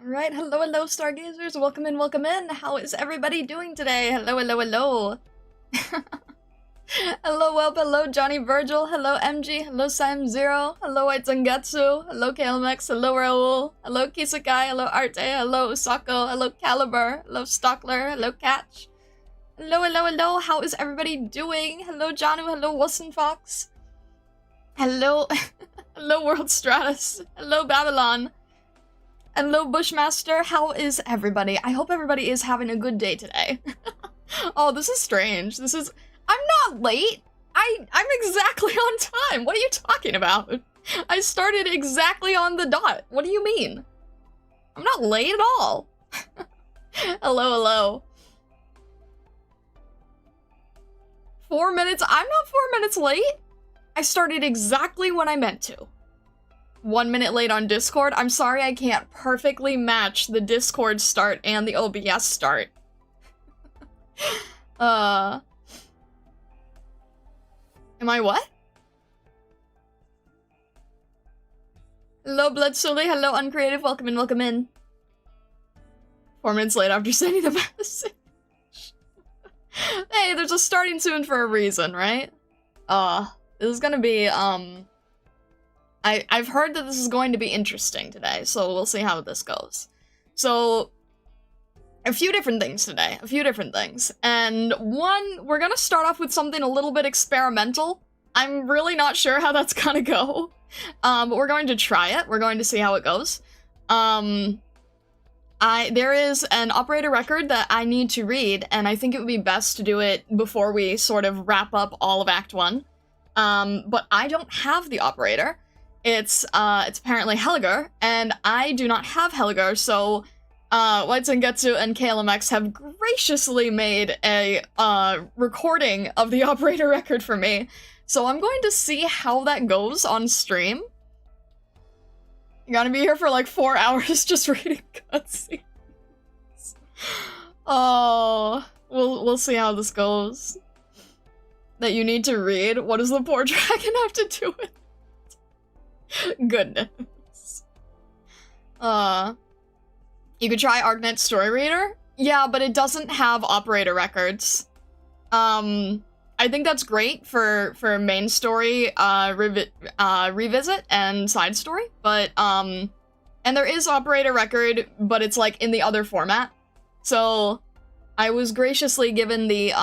Alright, hello, stargazers. Welcome in, welcome in. How is everybody doing today? Hello, hello, hello. Hello, Welp, hello, Johnny Virgil, hello, MG, hello, Sam Zero, hello, White Zangetsu, hello, Kalemex, hello, Raoul, hello, Kisakai, hello, Arte, hello, Usako, hello, Caliber, hello, Stockler, hello, Catch. Hello, hello, hello, how is everybody doing? Hello, Janu, hello, Wilson Fox. Hello, hello, World Stratus, hello, Babylon. Hello, Bushmaster, how is everybody? I hope everybody is having a good day today. Oh, this is strange. I'm not late. I'm exactly on time. What are you talking about? I started exactly on the dot. What do you mean? I'm not late at all. Hello, hello. 4 minutes? I'm not 4 minutes late. I started exactly when I meant to. 1 minute late on Discord. I'm sorry I can't perfectly match the Discord start and the OBS start. Am I what? Hello, Bloodsuli. Hello, Uncreative. Welcome in, welcome in. 4 minutes late after sending the message. Hey, there's a starting soon for a reason, right? This is gonna be, I've heard that this is going to be interesting today, so we'll see how this goes. So, a few different things today, and one, we're gonna start off with something a little bit experimental. I'm really not sure how that's gonna go, but we're going to try it. We're going to see how it goes. There is an operator record that I need to read, and I think it would be best to do it before we sort of wrap up all of Act 1. But I don't have the operator. It's apparently Hellagur, and I do not have Hellagur, so White Zangetsu and KLMX have graciously made a recording of the operator record for me. So I'm going to see how that goes on stream. You gotta be here for like 4 hours just reading cutscenes. Oh, we'll see how this goes. That you need to read? What does the poor dragon have to do with it? Goodness. You could try Arknights Story Reader? Yeah, but it doesn't have operator records. I think that's great for main story, revisit and side story, but, and there is operator record, but it's, like, in the other format. So, I was graciously given the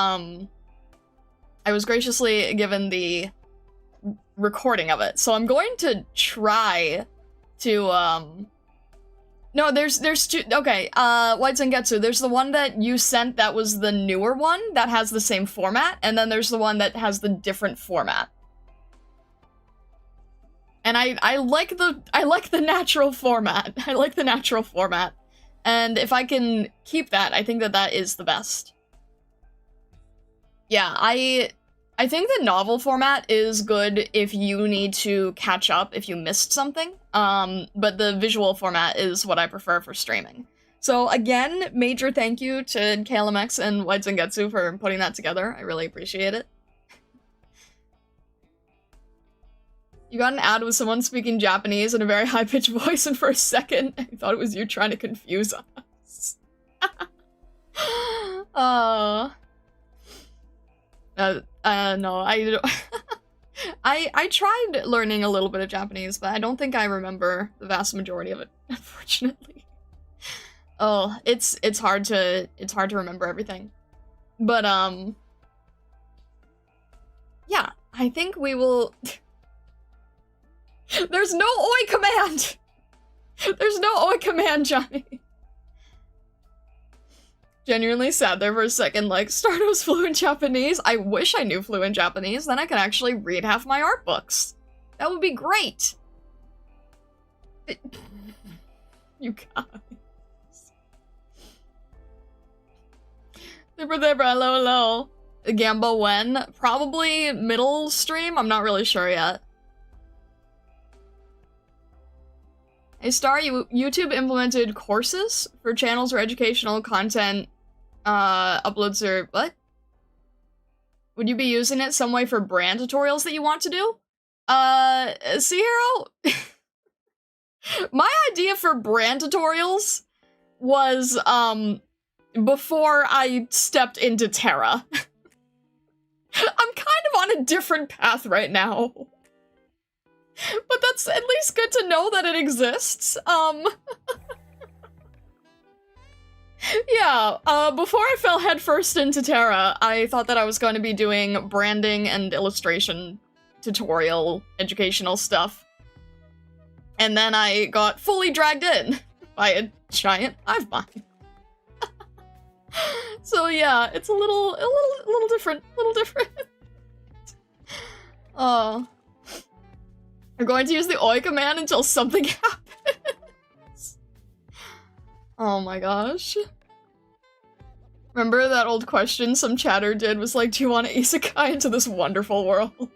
recording of it. So I'm going to try to, no, there's two, okay, White Zangetsu, there's the one that you sent that was the newer one that has the same format, and then there's the one that has the different format. And I like the natural format. I like the natural format. And if I can keep that, I think that is the best. Yeah, I think the novel format is good if you need to catch up if you missed something, but the visual format is what I prefer for streaming. So again, major thank you to KLMX and White Zangetsu for putting that together. I really appreciate it. You got an ad with someone speaking Japanese in a very high-pitched voice, and for a second, I thought it was you trying to confuse us. No, I tried learning a little bit of Japanese, but I don't think I remember the vast majority of it, unfortunately. Oh, it's hard to remember everything. But, yeah, I think we will... There's no oi command! There's no oi command, Johnny! Genuinely sad there for a second, like, Stardo's fluent Japanese? I wish I knew fluent Japanese, then I could actually read half my art books. That would be great! You guys. Super Debra, hello, hello. Gamba when? Probably middle stream? I'm not really sure yet. Hey Star, YouTube implemented courses for channels where educational content uploads are... what? Would you be using it some way for brand tutorials that you want to do? Sea Hero? My idea for brand tutorials was, before I stepped into Terra. I'm kind of on a different path right now. But that's at least good to know that it exists. Yeah, before I fell headfirst into Terra, I thought that I was going to be doing branding and illustration tutorial educational stuff. And then I got fully dragged in by a giant hive mind. So yeah, it's a little different, We're going to use the Oi command until something happens. Oh my gosh. Remember that old question some chatter did was like, do you want to isekai into this wonderful world?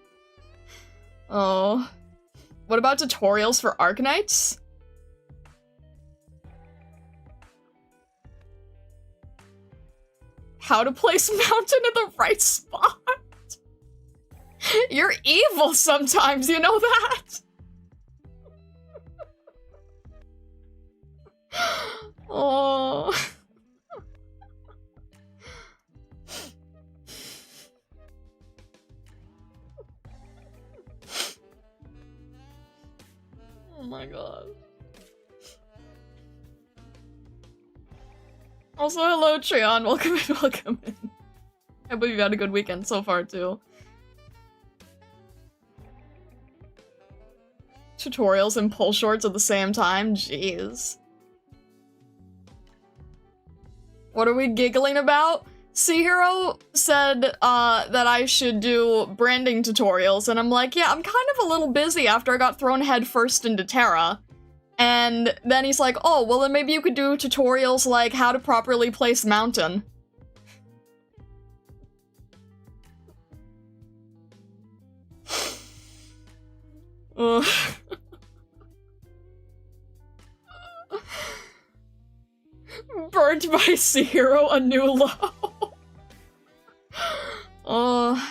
Oh. What about tutorials for Arknights? How to place mountain in the right spot? You're evil sometimes, you know that? Oh. Oh my god. Also, hello, Treon. Welcome in, welcome in. I believe you had a good weekend so far, too. Tutorials and pull shorts at the same time? Jeez. What are we giggling about? C-Hero said, that I should do branding tutorials, and I'm like, yeah, I'm kind of a little busy after I got thrown headfirst into Terra. And then he's like, oh, well then maybe you could do tutorials like how to properly place mountain. Ugh. Burnt by C-Hero, a new low.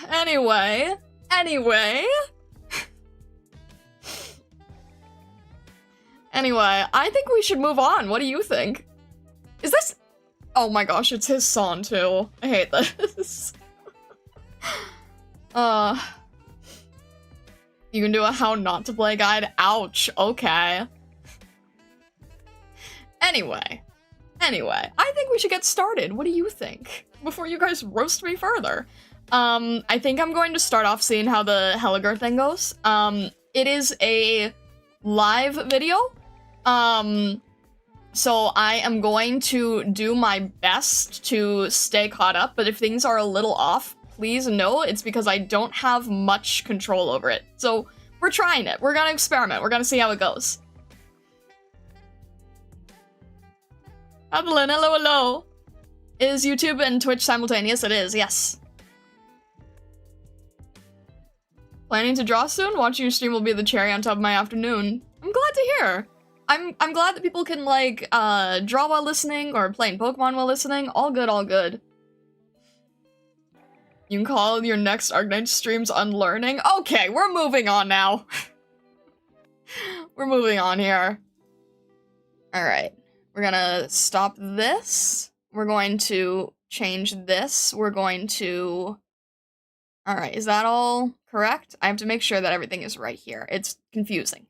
Anyway. Anyway, I think we should move on. What do you think? Is this... Oh my gosh, it's his song too. I hate this. You can do a how not to play guide? Ouch, okay. Anyway, I think we should get started. What do you think? Before you guys roast me further. I think I'm going to start off seeing how the Hellagur thing goes. It is a live video. So I am going to do my best to stay caught up, but if things are a little off, please know it's because I don't have much control over it. So we're trying it. We're gonna experiment. We're gonna see how it goes. Evelyn, hello, hello. Is YouTube and Twitch simultaneous? It is, yes. Planning to draw soon? Watching your stream will be the cherry on top of my afternoon. I'm glad to hear. I'm glad that people can, like, draw while listening or playing Pokemon while listening. All good, all good. You can call your next Arknights streams unlearning. Okay, we're moving on now. We're moving on here. Alright. We're gonna stop this. We're going to change this. We're going to... Alright, is that all correct? I have to make sure that everything is right here. It's confusing.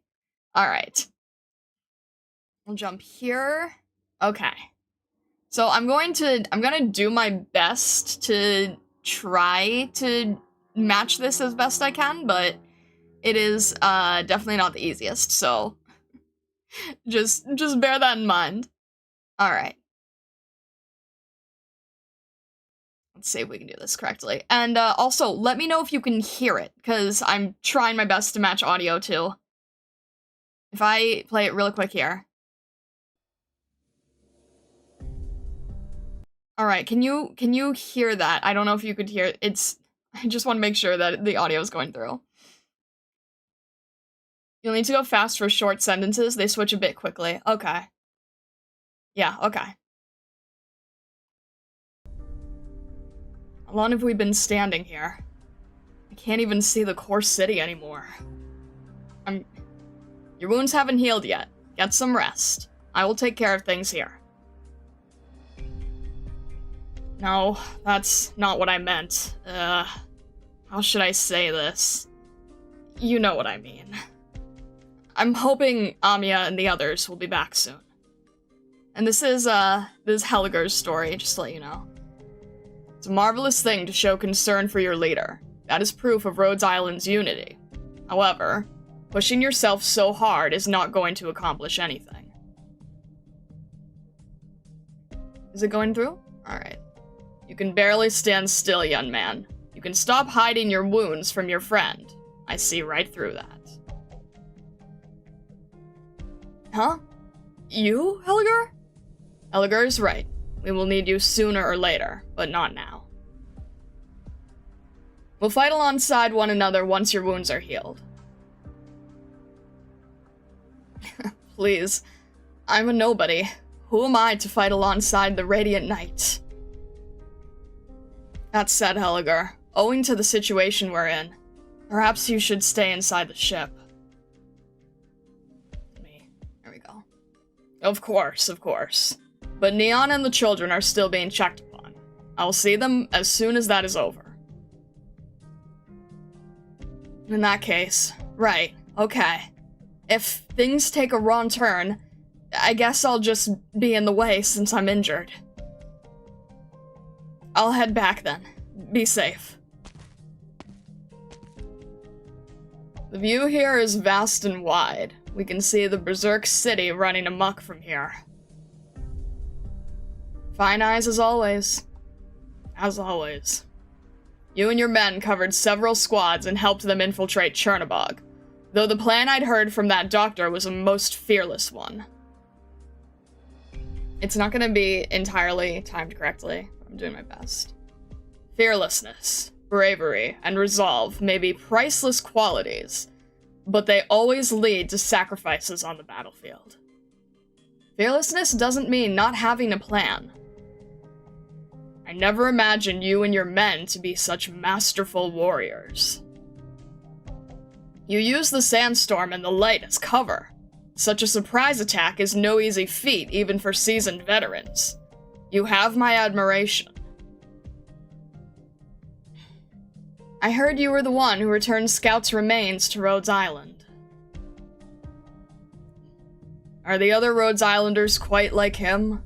Alright. We'll jump here. Okay. So I'm gonna do my best to try to match this as best I can, but it is definitely not the easiest, so just bear that in mind. Alright. Let's see if we can do this correctly. And also, let me know if you can hear it, because I'm trying my best to match audio too. If I play it real quick here. Alright, can you hear that? I don't know if you could hear it. I just want to make sure that the audio is going through. You'll need to go fast for short sentences. They switch a bit quickly. Okay. Yeah, okay. How long have we been standing here? I can't even see the core city anymore. Your wounds haven't healed yet. Get some rest. I will take care of things here. No, that's not what I meant. How should I say this? You know what I mean. I'm hoping Amiya and the others will be back soon. And this is Hellagur's story, just to let you know. It's a marvelous thing to show concern for your leader. That is proof of Rhodes Island's unity. However, pushing yourself so hard is not going to accomplish anything. Is it going through? Alright. You can barely stand still, young man. You can stop hiding your wounds from your friend. I see right through that. Huh? You, Hellagur? Hellagur is right. We will need you sooner or later, but not now. We'll fight alongside one another once your wounds are healed. Please. I'm a nobody. Who am I to fight alongside the Radiant Knight? That said, Hellagur, owing to the situation we're in, perhaps you should stay inside the ship. There we go. Of course. But Neon and the children are still being checked upon. I'll see them as soon as that is over. In that case, right, okay. If things take a wrong turn, I guess I'll just be in the way since I'm injured. I'll head back then. Be safe. The view here is vast and wide. We can see the Berserk City running amok from here. Fine eyes as always. As always. You and your men covered several squads and helped them infiltrate Chernobog, though the plan I'd heard from that doctor was a most fearless one. It's not gonna be entirely timed correctly, but I'm doing my best. Fearlessness, bravery, and resolve may be priceless qualities, but they always lead to sacrifices on the battlefield. Fearlessness doesn't mean not having a plan. I never imagined you and your men to be such masterful warriors. You use the sandstorm and the light as cover. Such a surprise attack is no easy feat even for seasoned veterans. You have my admiration. I heard you were the one who returned Scout's remains to Rhodes Island. Are the other Rhodes Islanders quite like him?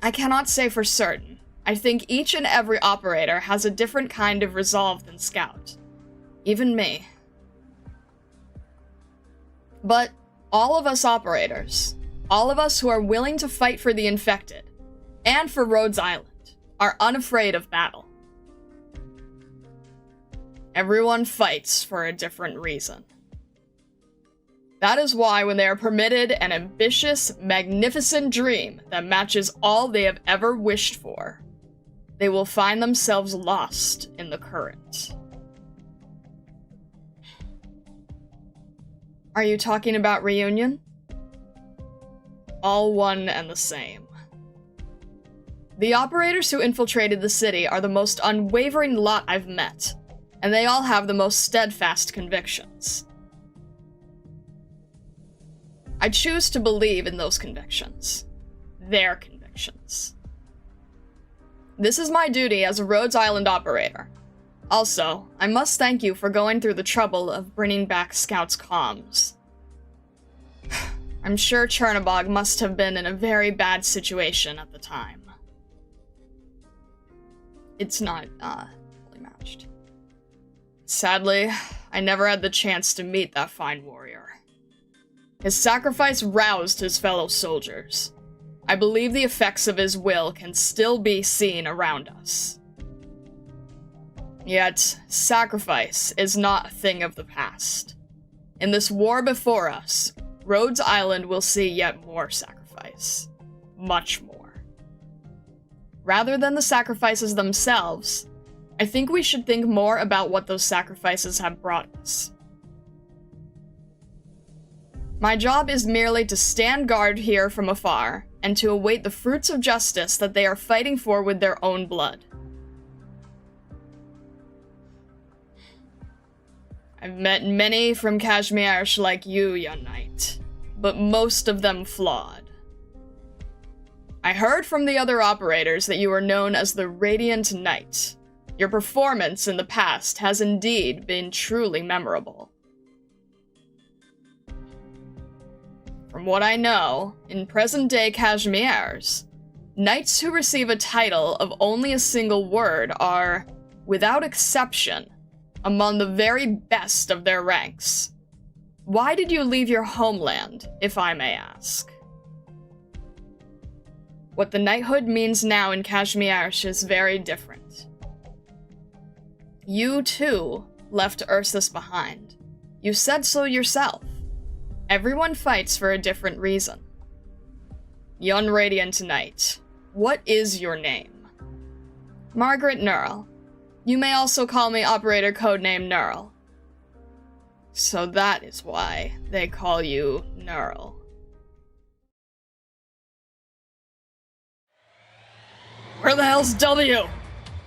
I cannot say for certain. I think each and every operator has a different kind of resolve than Scout. Even me. But all of us operators, all of us who are willing to fight for the infected, and for Rhodes Island, are unafraid of battle. Everyone fights for a different reason. That is why when they are permitted an ambitious, magnificent dream that matches all they have ever wished for, they will find themselves lost in the current. Are you talking about reunion? All one and the same. The operators who infiltrated the city are the most unwavering lot I've met, and they all have the most steadfast convictions. I choose to believe in those convictions. Their convictions. This is my duty as a Rhodes Island operator. Also, I must thank you for going through the trouble of bringing back Scout's comms. I'm sure Chernobog must have been in a very bad situation at the time. It's not, fully matched. Sadly, I never had the chance to meet that fine warrior. His sacrifice roused his fellow soldiers. I believe the effects of his will can still be seen around us. Yet, sacrifice is not a thing of the past. In this war before us, Rhodes Island will see yet more sacrifice. Much more. Rather than the sacrifices themselves, I think we should think more about what those sacrifices have brought us. My job is merely to stand guard here from afar, and to await the fruits of justice that they are fighting for with their own blood. I've met many from Cashache like you, young knight, but most of them flawed. I heard from the other operators that you are known as the Radiant Knight. Your performance in the past has indeed been truly memorable. From what I know, in present-day Kashmirs, knights who receive a title of only a single word are, without exception, among the very best of their ranks. Why did you leave your homeland, if I may ask? What the knighthood means now in Kashmirs is very different. You, too, left Ursus behind. You said so yourself. Everyone fights for a different reason. Young Radiant Knight, what is your name? Margaret Neural. You may also call me operator codename Neural. So that is why they call you Neural. Where the hell's W?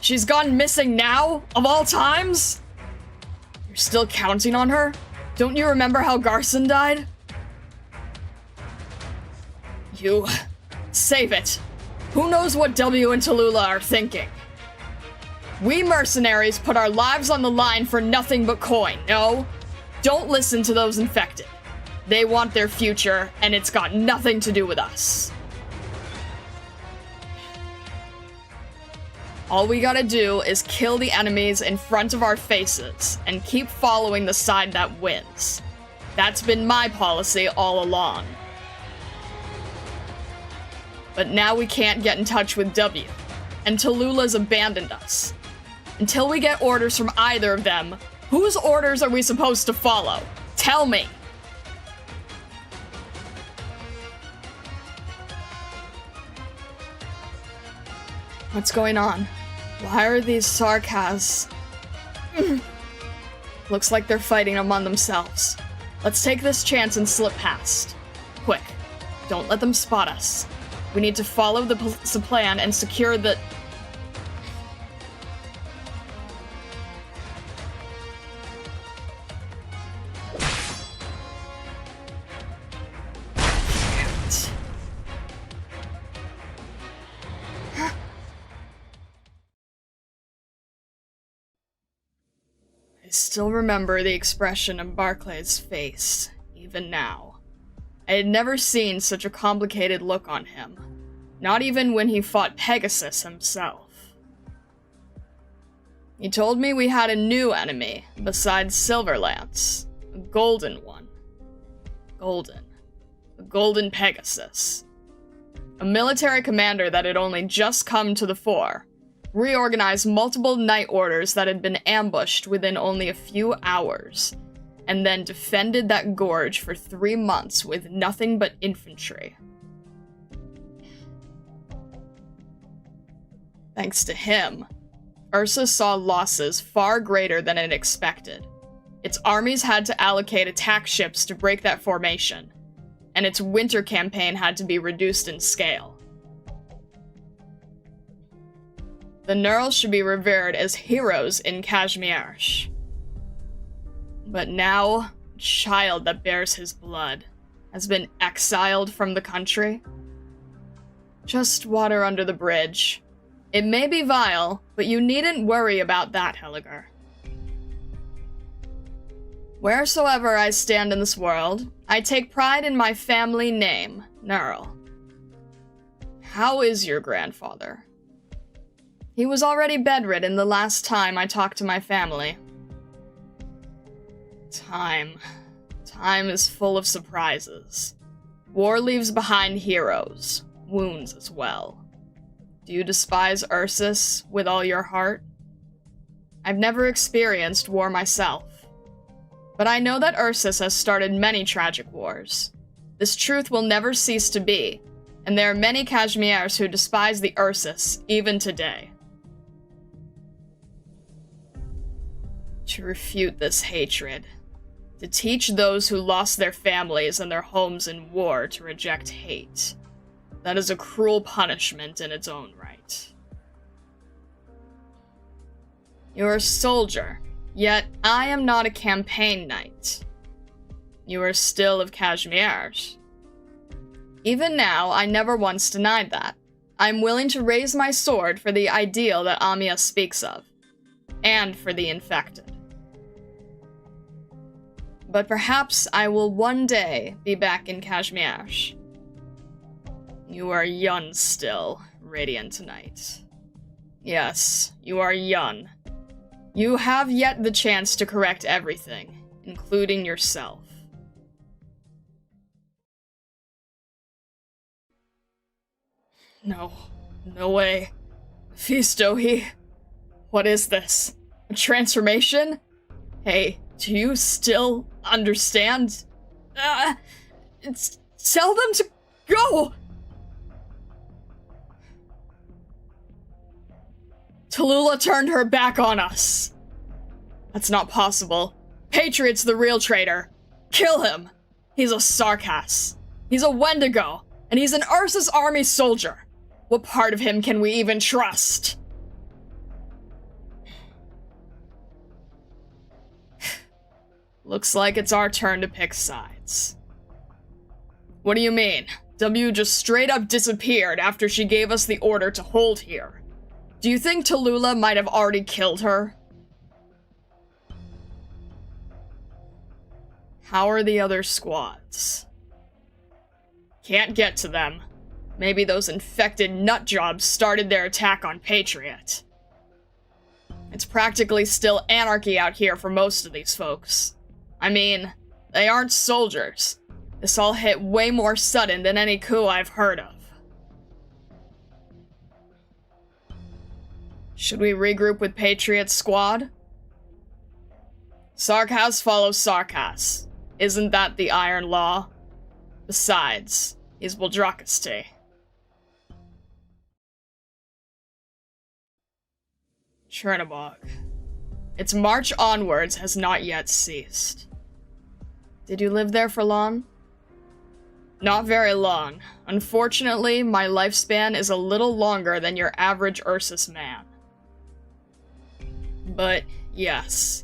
She's gone missing now? Of all times? You're still counting on her? Don't you remember how Garson died? You... save it. Who knows what W and Tula are thinking? We mercenaries put our lives on the line for nothing but coin, no? Don't listen to those infected. They want their future, and it's got nothing to do with us. All we gotta do is kill the enemies in front of our faces, and keep following the side that wins. That's been my policy all along. But now we can't get in touch with W, and Tallulah's abandoned us. Until we get orders from either of them, whose orders are we supposed to follow? Tell me! What's going on? Why are these Sarkas... Looks like they're fighting among themselves. Let's take this chance and slip past. Quick, don't let them spot us. We need to follow the plan and secure the... I still remember the expression on Barclay's face, even now. I had never seen such a complicated look on him, not even when he fought Pegasus himself. He told me we had a new enemy, besides Silverlance, a golden one. A golden Pegasus. A military commander that had only just come to the fore, reorganized multiple night orders that had been ambushed within only a few hours, and then defended that gorge for 3 months with nothing but infantry. Thanks to him, Ursus saw losses far greater than it expected. Its armies had to allocate attack ships to break that formation, and its winter campaign had to be reduced in scale. The Neurals should be revered as heroes in Kashmirs. But now, a child that bears his blood has been exiled from the country. Just water under the bridge. It may be vile, but you needn't worry about that, Hellagur. Wheresoever I stand in this world, I take pride in my family name, Neural. How is your grandfather? He was already bedridden the last time I talked to my family. Time is full of surprises. War leaves behind heroes, wounds as well. Do you despise Ursus with all your heart? I've never experienced war myself, but I know that Ursus has started many tragic wars. This truth will never cease to be, and there are many Kashmirs who despise the Ursus even today. To refute this hatred, to teach those who lost their families and their homes in war to reject hate, that is a cruel punishment in its own right. You are a soldier, yet I am not a campaign knight. You are still of Kashmirs. Even now, I never once denied that. I'm willing to raise my sword for the ideal that Amiya speaks of, and for the infected. But perhaps I will one day be back in Cashache. You are young still, Radiant Knight. Yes, you are young. You have yet the chance to correct everything, including yourself. No way. Fisto, what is this? A transformation? Hey, do you still understand? Tell them to go! Tula turned her back on us. That's not possible. Patriot's the real traitor. Kill him. He's a Sarkas. He's a Wendigo. And he's an Ursus army soldier. What part of him can we even trust? Looks like it's our turn to pick sides. What do you mean? W just straight up disappeared after she gave us the order to hold here. Do you think Tallulah might have already killed her? How are the other squads? Can't get to them. Maybe those infected nutjobs started their attack on Patriot. It's practically still anarchy out here for most of these folks. I mean, they aren't soldiers. This all hit way more sudden than any coup I've heard of. Should we regroup with Patriot's squad? Sarkas follows Sarkas. Isn't that the Iron Law? Besides, he's Wildrakiste. Chernobog. Its march onwards has not yet ceased. Did you live there for long? Not very long. Unfortunately, my lifespan is a little longer than your average Ursus man. But, yes.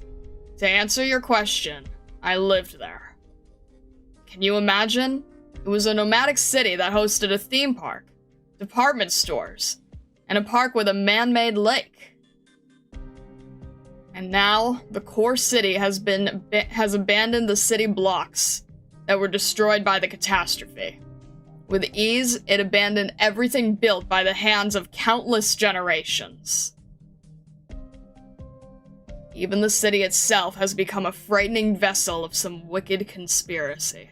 To answer your question, I lived there. Can you imagine? It was a nomadic city that hosted a theme park, department stores, and a park with a man-made lake. And now, the core city has abandoned the city blocks that were destroyed by the catastrophe. With ease, it abandoned everything built by the hands of countless generations. Even the city itself has become a frightening vessel of some wicked conspiracy.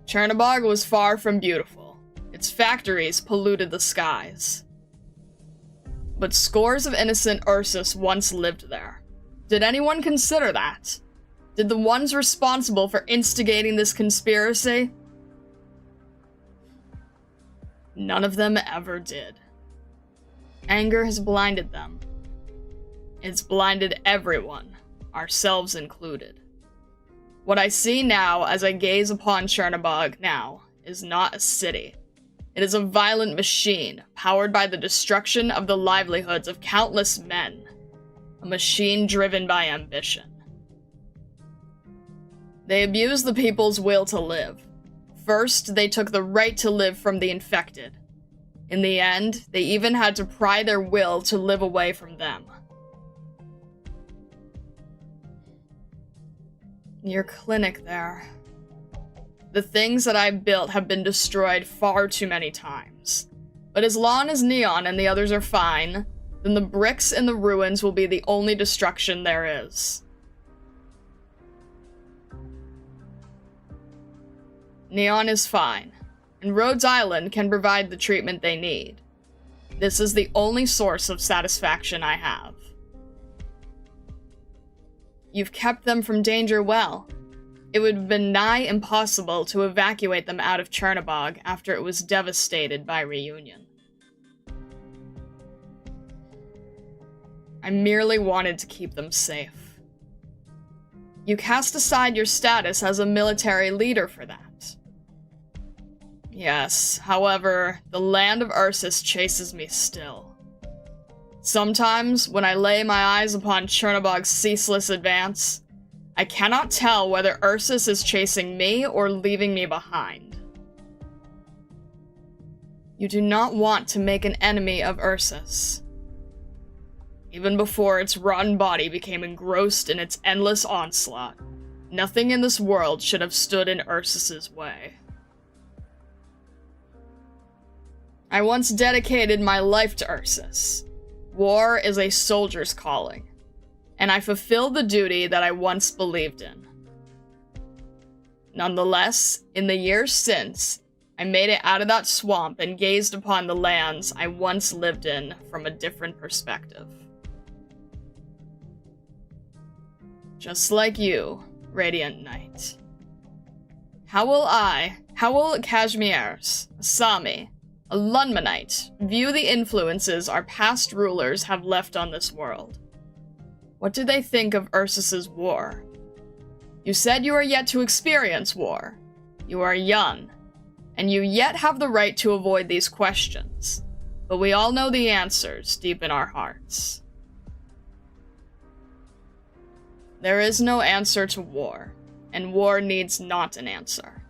Chernobog was far from beautiful. Its factories polluted the skies. But scores of innocent Ursus once lived there. Did anyone consider that? Did the ones responsible for instigating this conspiracy? None of them ever did. Anger has blinded them. It's blinded everyone, ourselves included. What I see now as I gaze upon Chernobog now is not a city. It is a violent machine, powered by the destruction of the livelihoods of countless men. A machine driven by ambition. They abused the people's will to live. First, they took the right to live from the infected. In the end, they even had to pry their will to live away from them. Your clinic there. The things that I built have been destroyed far too many times. But as long as Neon and the others are fine, then the bricks in the ruins will be the only destruction there is. Neon is fine, and Rhodes Island can provide the treatment they need. This is the only source of satisfaction I have. You've kept them from danger well. It would have been nigh impossible to evacuate them out of Chernobog after it was devastated by reunion. I merely wanted to keep them safe. You cast aside your status as a military leader for that. Yes, however, the land of Ursus chases me still. Sometimes, when I lay my eyes upon Chernobog's ceaseless advance, I cannot tell whether Ursus is chasing me or leaving me behind. You do not want to make an enemy of Ursus. Even before its rotten body became engrossed in its endless onslaught, nothing in this world should have stood in Ursus's way. I once dedicated my life to Ursus. War is a soldier's calling, and I fulfilled the duty that I once believed in. Nonetheless, in the years since, I made it out of that swamp and gazed upon the lands I once lived in from a different perspective. Just like you, Radiant Knight. How will Kashmirs, a Sami, a Lunmanite, view the influences our past rulers have left on this world? What do they think of Ursus's war? You said you are yet to experience war. You are young, and you yet have the right to avoid these questions. But we all know the answers deep in our hearts. There is no answer to war, and war needs not an answer.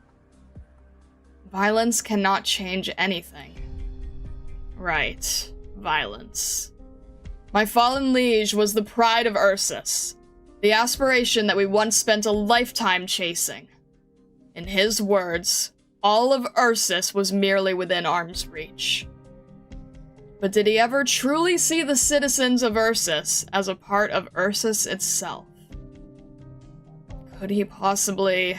Violence cannot change anything. Right, violence. My fallen liege was the pride of Ursus, the aspiration that we once spent a lifetime chasing. In his words, all of Ursus was merely within arm's reach. But did he ever truly see the citizens of Ursus as a part of Ursus itself? Could he possibly...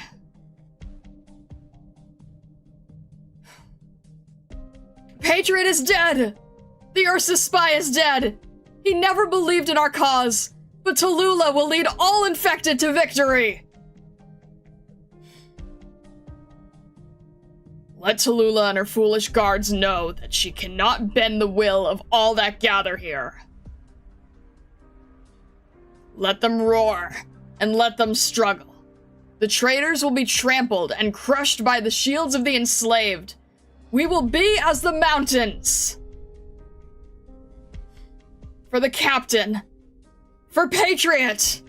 Patriot is dead! The Ursus spy is dead! He never believed in our cause, but Tula will lead all infected to victory! Let Tula and her foolish guards know that she cannot bend the will of all that gather here. Let them roar, and let them struggle. The traitors will be trampled and crushed by the shields of the enslaved. We will be as the mountains. For the captain. For Patriot.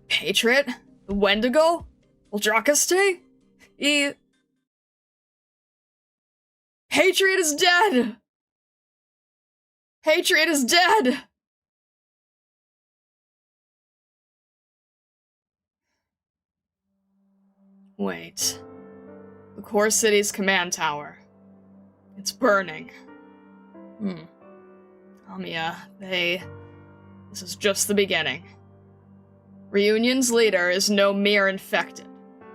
Patriot? The Wendigo? Uldrakaste? Patriot is dead! Patriot is dead! Wait. The core city's command tower. It's burning. Amiya, this is just the beginning. Reunion's leader is no mere infected.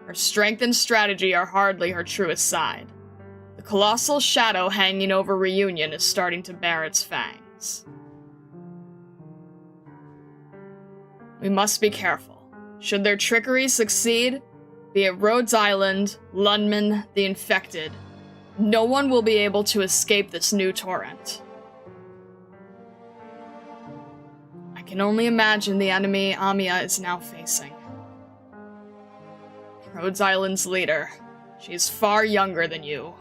Her strength and strategy are hardly her truest side. The colossal shadow hanging over Reunion is starting to bare its fangs. We must be careful. Should their trickery succeed, be it Rhodes Island, Lundman, the infected, no one will be able to escape this new torrent. I can only imagine the enemy Amiya is now facing. Rhodes Island's leader. She is far younger than you.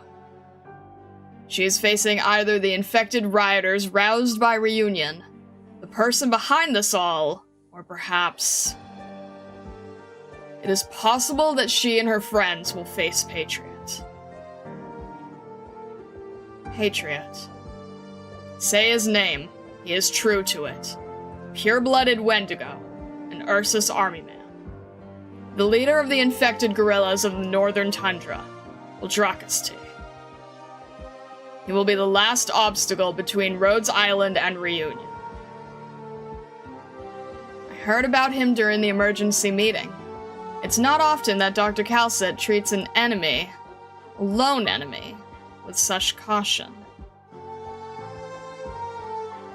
She is facing either the infected rioters roused by Reunion, the person behind this all, or perhaps... It is possible that she and her friends will face Patriot. Patriot. Say his name. He is true to it. Pure-blooded Wendigo, an Ursus army man. The leader of the infected guerrillas of the northern tundra, Uldrakaste. He will be the last obstacle between Rhodes Island and Reunion. I heard about him during the emergency meeting. It's not often that Dr. Calcet treats an enemy, a lone enemy, with such caution.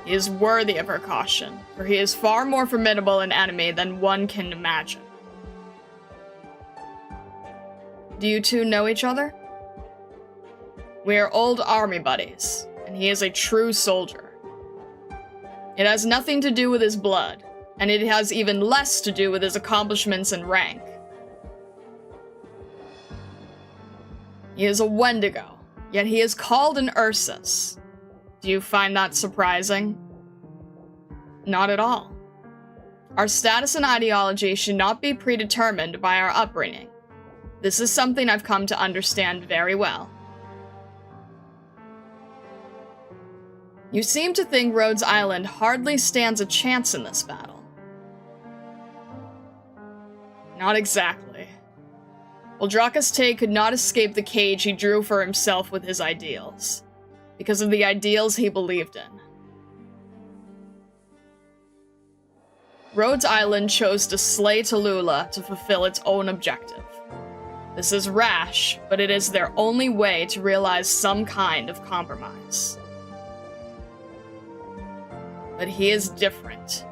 He is worthy of her caution, for he is far more formidable an enemy than one can imagine. Do you two know each other? We are old army buddies, and he is a true soldier. It has nothing to do with his blood, and it has even less to do with his accomplishments and rank. He is a Wendigo, yet he is called an Ursus. Do you find that surprising? Not at all. Our status and ideology should not be predetermined by our upbringing. This is something I've come to understand very well. You seem to think Rhodes Island hardly stands a chance in this battle. Not exactly. Uldrakas Te could not escape the cage he drew for himself with his ideals, because of the ideals he believed in. Rhodes Island chose to slay Tula to fulfill its own objective. This is rash, but it is their only way to realize some kind of compromise. But he is different.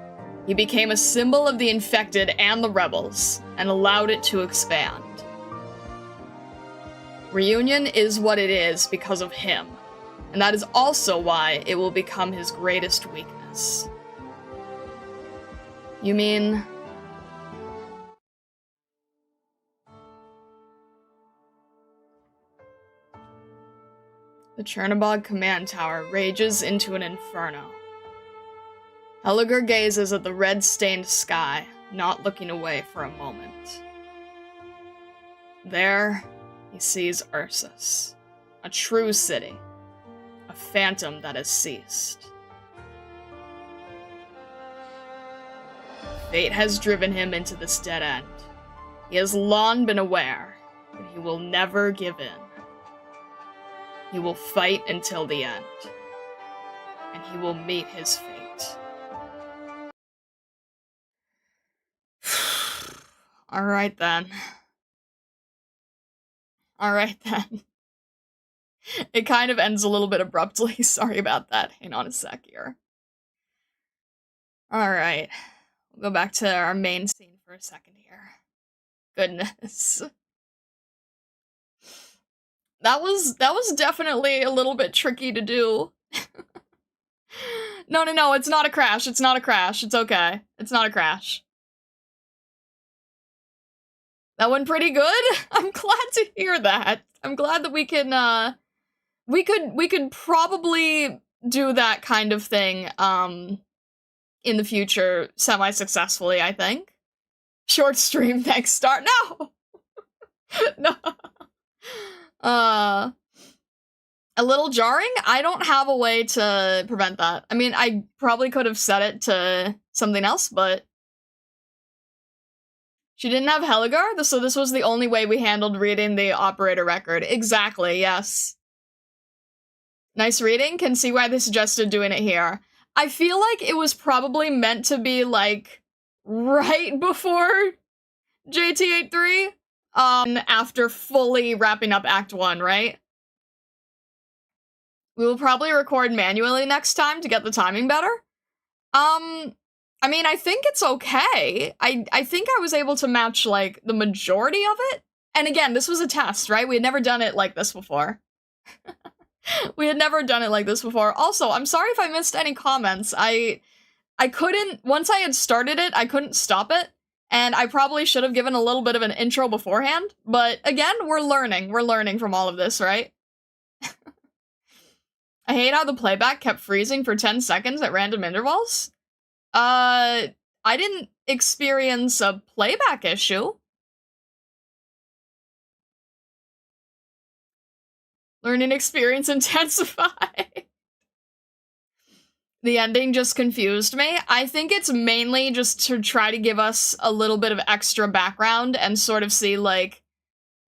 He became a symbol of the infected and the rebels, and allowed it to expand. Reunion is what it is because of him, and that is also why it will become his greatest weakness. You mean... The Chernobog command tower rages into an inferno. Hellagur gazes at the red-stained sky, not looking away for a moment. There, he sees Ursus, a true city, a phantom that has ceased. Fate has driven him into this dead end. He has long been aware, but he will never give in. He will fight until the end, and he will meet his fate. Alright then. Alright then. It kind of ends a little bit abruptly, sorry about that. Hang on a sec here. Alright. We'll go back to our main scene for a second here. Goodness. That was definitely a little bit tricky to do. No, it's not a crash, it's not a crash, it's okay. It's not a crash. That went pretty good? I'm glad to hear that. I'm glad that we can, we could probably do that kind of thing, in the future semi-successfully, I think. Short stream, thanks, start now! No. A little jarring? I don't have a way to prevent that. I mean, I probably could have set it to something else, but... She didn't have Hellagur, so this was the only way we handled reading the operator record. Exactly, yes. Nice reading, can see why they suggested doing it here. I feel like it was probably meant to be, like, right before JT83, after fully wrapping up Act 1, right? We will probably record manually next time to get the timing better. I mean, I think it's okay. I think I was able to match, like, the majority of it. And again, this was a test, right? We had never done it like this before. We had never done it like this before. Also, I'm sorry if I missed any comments. I couldn't, once I had started it, I couldn't stop it. And I probably should have given a little bit of an intro beforehand. But again, we're learning from all of this, right? I hate how the playback kept freezing for 10 seconds at random intervals. I didn't experience a playback issue. Learning experience intensified. The ending just confused me. I think it's mainly just to try to give us a little bit of extra background and sort of see, like,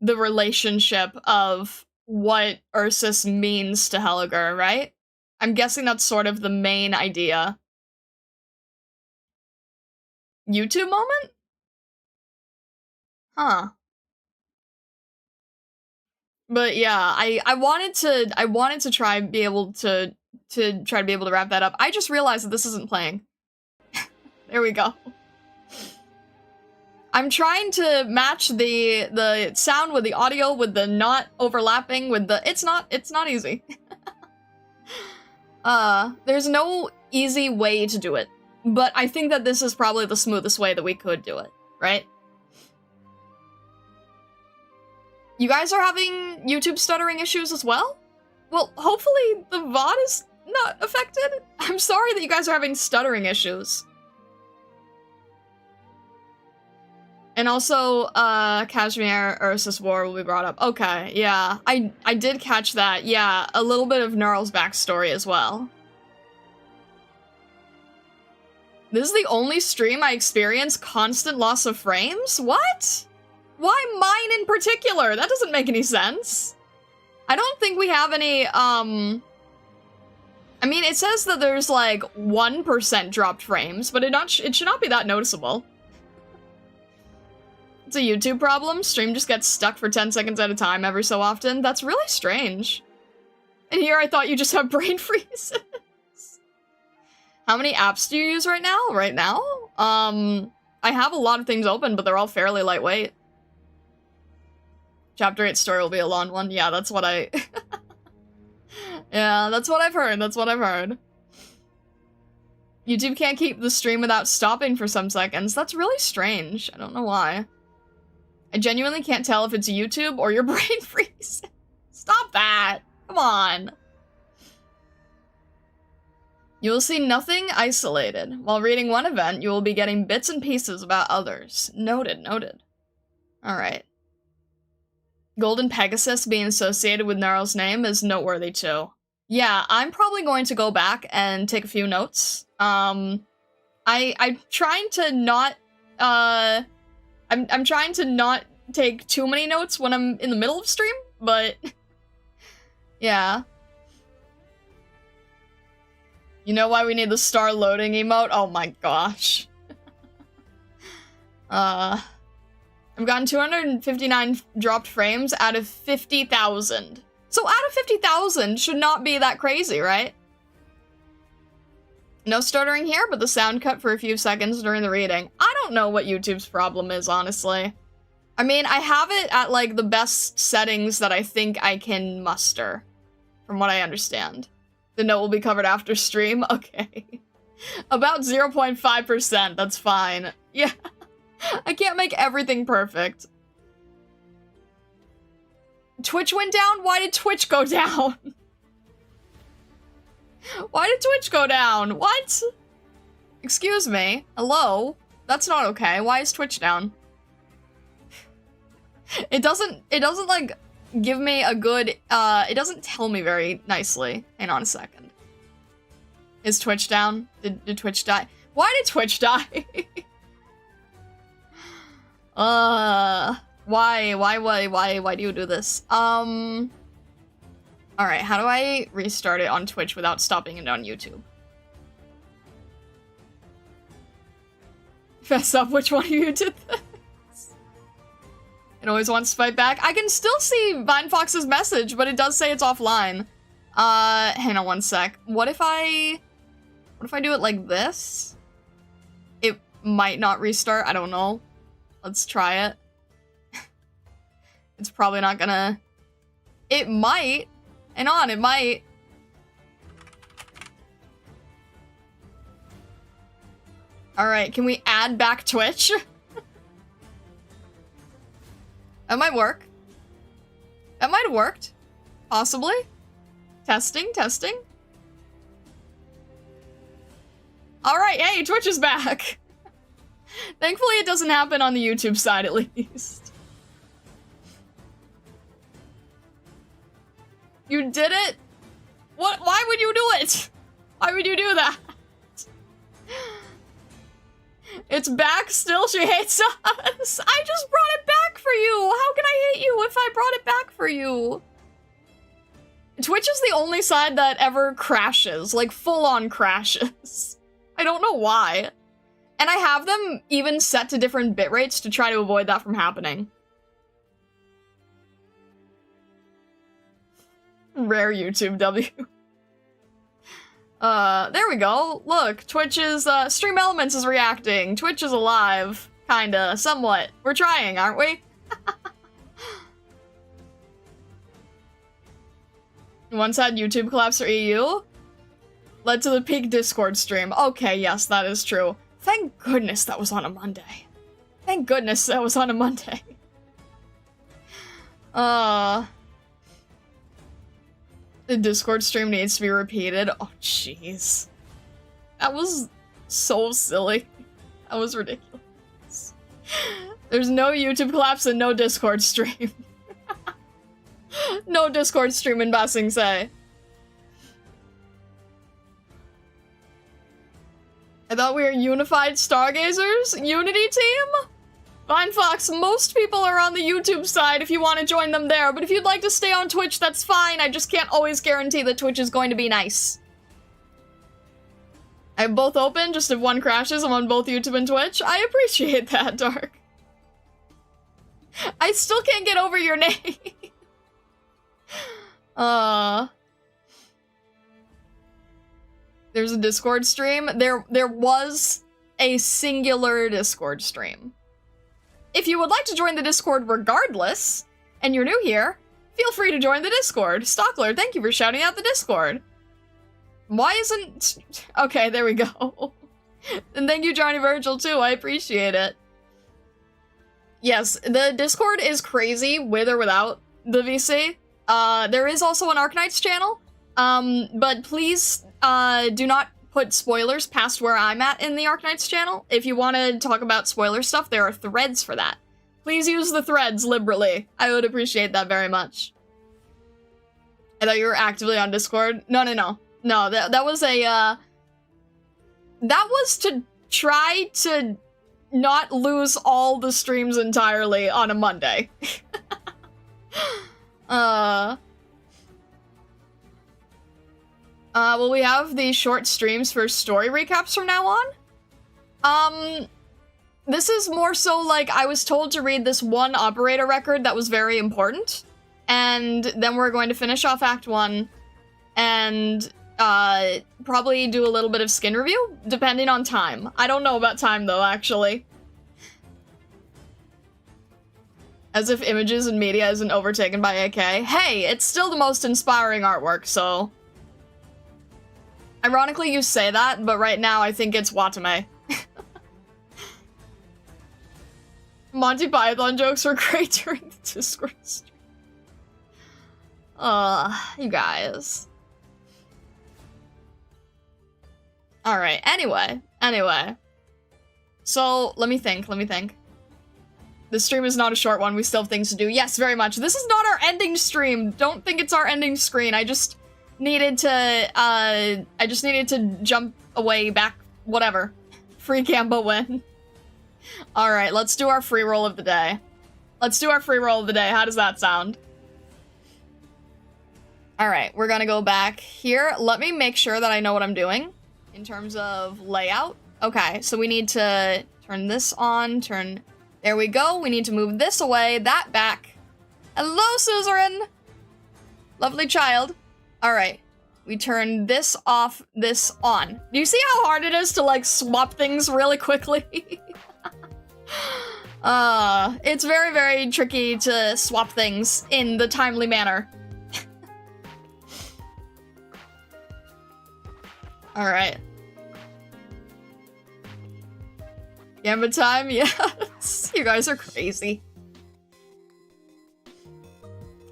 the relationship of what Ursus means to Hellagur, right? I'm guessing that's sort of the main idea. YouTube moment? Huh. But yeah, I wanted to try be able to try to be able to wrap that up. I just realized that this isn't playing. There we go. I'm trying to match the sound with the audio with the not overlapping with the it's not easy. There's no easy way to do it. But I think that this is probably the smoothest way that we could do it, right? You guys are having YouTube stuttering issues as well? Well, hopefully the VOD is not affected. I'm sorry that you guys are having stuttering issues. And also, Kashmir Ursus War will be brought up. Okay, yeah, I did catch that. Yeah, a little bit of Gnarl's backstory as well. This is the only stream I experience constant loss of frames? What? Why mine in particular? That doesn't make any sense. I don't think we have any, I mean, it says that there's like 1% dropped frames, but it should not be that noticeable. It's a YouTube problem. Stream just gets stuck for 10 seconds at a time every so often. That's really strange. And here I thought you just have brain freezes. How many apps do you use right now? Right now? I have a lot of things open, but they're all fairly lightweight. Chapter 8 story will be a long one. Yeah, that's what I... Yeah, that's what I've heard. That's what I've heard. YouTube can't keep the stream without stopping for some seconds. That's really strange. I don't know why. I genuinely can't tell if it's YouTube or your brain freeze. Stop that. Come on. You will see nothing isolated. While reading one event, you will be getting bits and pieces about others. Noted, noted. Alright. Golden Pegasus being associated with Gnarl's name is noteworthy too. Yeah, I'm probably going to go back and take a few notes. I'm trying to not, I'm trying to not take too many notes when I'm in the middle of stream, but yeah. You know why we need the star loading emote? Oh my gosh. I've gotten 259 dropped frames out of 50,000. So out of 50,000 should not be that crazy, right? No stuttering here, but the sound cut for a few seconds during the reading. I don't know what YouTube's problem is, honestly. I mean, I have it at, like, the best settings that I think I can muster, from what I understand. The note will be covered after stream? Okay. About 0.5%, that's fine. Yeah. I can't make everything perfect. Twitch went down? Why did Twitch go down? Why did Twitch go down? What? Excuse me. Hello? That's not okay. Why is Twitch down? It doesn't like give me a good, it doesn't tell me very nicely. Hang on a second. Is Twitch down? Did Twitch die? Why did Twitch die? Why do you do this? Alright, how do I restart it on Twitch without stopping it on YouTube? Fess up, which one of you did this? It always wants to fight back. I can still see VineFox's message, but it does say it's offline. Hang on one sec. What if I do it like this? It might not restart, I don't know. Let's try it. It's probably not gonna... It might. Hang on, it might. Alright, can we add back Twitch? That might work. That might have worked. Possibly. Testing, testing. Alright, hey, Twitch is back! Thankfully it doesn't happen on the YouTube side, at least. You did it? What? Why would you do it? Why would you do that? It's back still, she hates us! I just brought it back for you! How can I hate you if I brought it back for you? Twitch is the only side that ever crashes, like full-on crashes. I don't know why. And I have them even set to different bit rates to try to avoid that from happening. Rare YouTube W. There we go. Look, Twitch's, Stream Elements is reacting. Twitch is alive. Kinda. Somewhat. We're trying, aren't we? Once had YouTube collapse for EU? Led to the peak Discord stream. Okay, yes, that is true. Thank goodness that was on a Monday. Thank goodness that was on a Monday. The Discord stream needs to be repeated. Oh, jeez. That was so silly. That was ridiculous. There's no YouTube collapse and no Discord stream. No Discord stream in Ba Sing Se. I thought we were unified stargazers? Unity team? Fine, Fox, most people are on the YouTube side if you want to join them there, but if you'd like to stay on Twitch, that's fine. I just can't always guarantee that Twitch is going to be nice. I have both open, just if one crashes, I'm on both YouTube and Twitch. I appreciate that, Dark. I still can't get over your name. There's a Discord stream. There was a singular Discord stream. If you would like to join the Discord regardless, and you're new here, feel free to join the Discord. Stockler, thank you for shouting out the Discord. Why isn't... Okay, there we go. And thank you, Johnny Virgil, too. I appreciate it. Yes, the Discord is crazy, with or without the VC. There is also an Arknights channel, but please do not put spoilers past where I'm at in the Arknights channel. If you want to talk about spoiler stuff, there are threads for that. Please use the threads liberally. I would appreciate that very much. I thought you were actively on Discord. No. No, that was a, that was to try to not lose all the streams entirely on a Monday. Will we have the short streams for story recaps from now on? This is more so like I was told to read this one operator record that was very important, and then we're going to finish off Act 1, and probably do a little bit of skin review, depending on time. I don't know about time, though, actually. As if images and media isn't overtaken by AK. Hey, it's still the most inspiring artwork, so... Ironically, you say that, but right now I think it's Watame. Monty Python jokes were great during the Discord stream. You guys. Alright, anyway. So, let me think. This stream is not a short one, we still have things to do. Yes, very much. This is not our ending stream. Don't think it's our ending screen. I just needed to jump away back, whatever. Free Gamba win. Alright, let's do our free roll of the day. How does that sound? Alright, we're gonna go back here. Let me make sure that I know what I'm doing in terms of layout. Okay, so we need to turn this on, there we go. We need to move this away, that back. Hello, Suzerain! Lovely child. Alright, we turn this off, this on. Do you see how hard it is to, like, swap things really quickly? It's very, very tricky to swap things in the timely manner. Alright. Gamba time? Yes. You guys are crazy.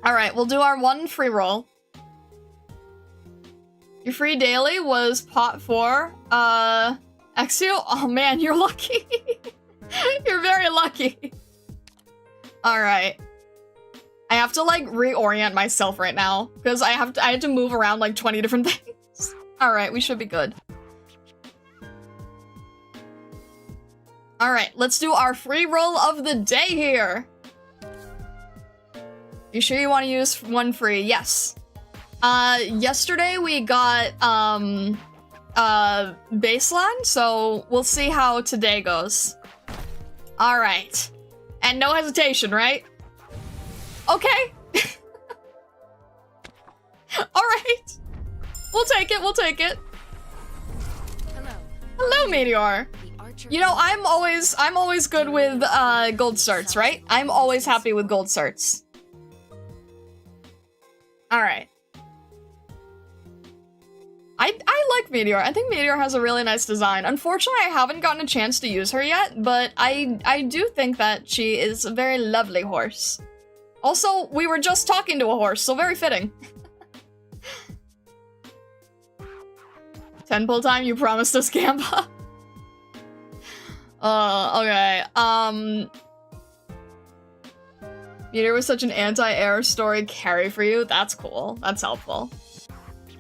Alright, we'll do our one free roll. Your free daily was pot 4. Exio? Oh man, you're lucky. You're very lucky. Alright. I have to, like, reorient myself right now, because I had to move around, like, 20 different things. Alright, we should be good. Alright, let's do our free roll of the day here. You sure you want to use one free? Yes. Yesterday we got, baseline, so we'll see how today goes. Alright. And no hesitation, right? Okay. Alright. We'll take it. Hello, Meteor. You know, I'm always good with, gold certs, right? I'm always happy with gold certs. Alright. I like Meteor. I think Meteor has a really nice design. Unfortunately, I haven't gotten a chance to use her yet, but I do think that she is a very lovely horse. Also, we were just talking to a horse, so very fitting. 10 pull time, you promised us, Gamba. Okay, Meteor was such an anti-air story carry for you. That's cool. That's helpful.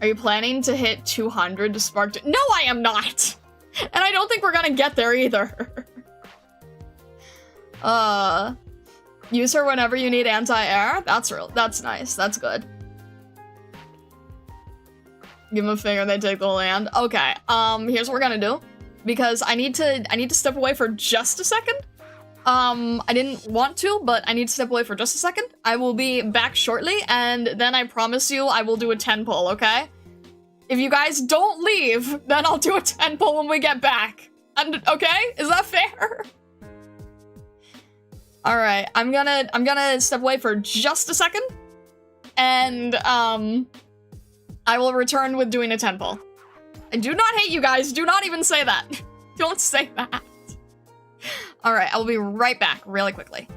Are you planning to hit 200 to spark? No, I am not! And I don't think we're gonna get there either. Use her whenever you need anti-air? That's nice. That's good. Give them a finger, they take the land. Okay, here's what we're gonna do. Because I need to step away for just a second. I didn't want to, but I need to step away for just a second. I will be back shortly, and then I promise you I will do a 10 pull, okay? If you guys don't leave, then I'll do a 10 pull when we get back. And okay? Is that fair? Alright, I'm gonna step away for just a second. And I will return with doing a 10 pull. I do not hate you guys. Do not even say that. Don't say that. All right, I will be right back really quickly.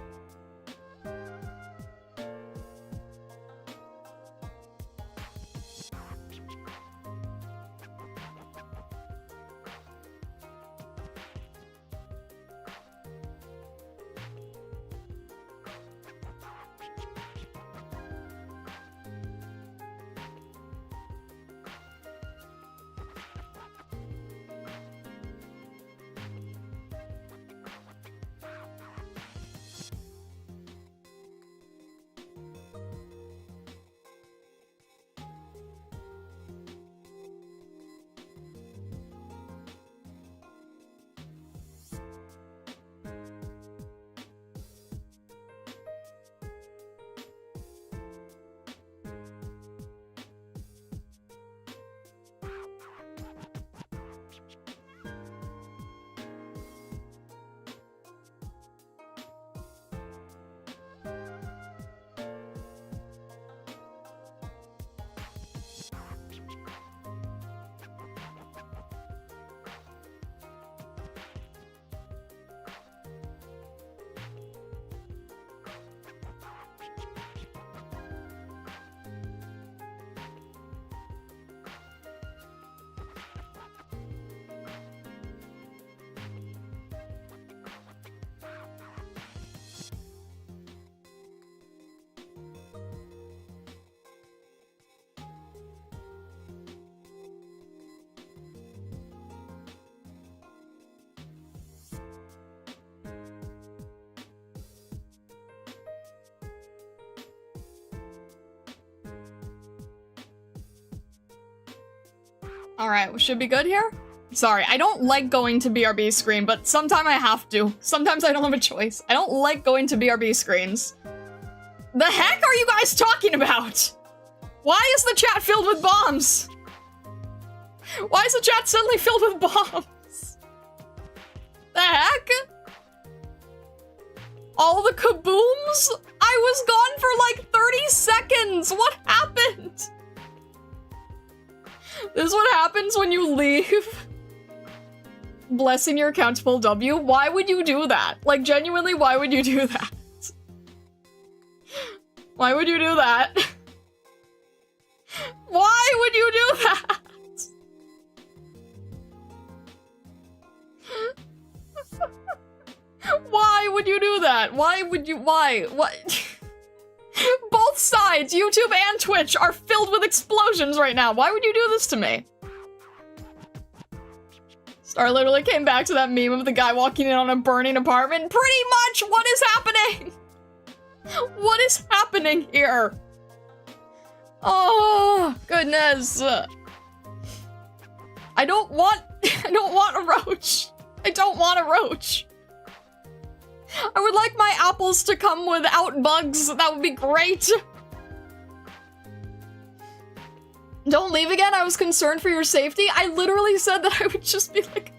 All right, we should be good here. Sorry, I don't like going to BRB screen, but sometimes I have to. Sometimes I don't have a choice. I don't like going to BRB screens. The heck are you guys talking about? Why is the chat filled with bombs? Why is the chat suddenly filled with bombs? The heck? All the kabooms? I was gone for like 30 seconds. What happened? This is what happens when you leave. Blessing your account to pull W. Why would you do that? Like, genuinely, why would you do that? Why would you do that? Why would you do that? Why would you do that? Why would you? Why? What? Both sides, YouTube and Twitch, are filled with explosions right now. Why would you do this to me? Star literally came back to that meme of the guy walking in on a burning apartment. Pretty much! What is happening? What is happening here? Oh, goodness. I don't want a roach. I don't want a roach. I would like my apples to come without bugs. That would be great. Don't leave again. I was concerned for your safety. I literally said that I would just be like...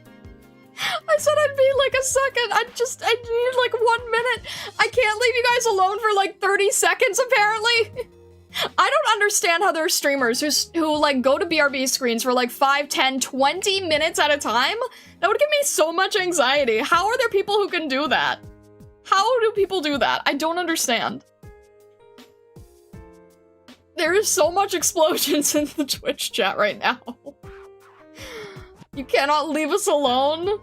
I said I'd be like a second. I need like 1 minute. I can't leave you guys alone for like 30 seconds, apparently. I don't understand how there are streamers who like go to BRB screens for like 5, 10, 20 minutes at a time. That would give me so much anxiety. How are there people who can do that? How do people do that? I don't understand. There is so much explosions in the Twitch chat right now. You cannot leave us alone.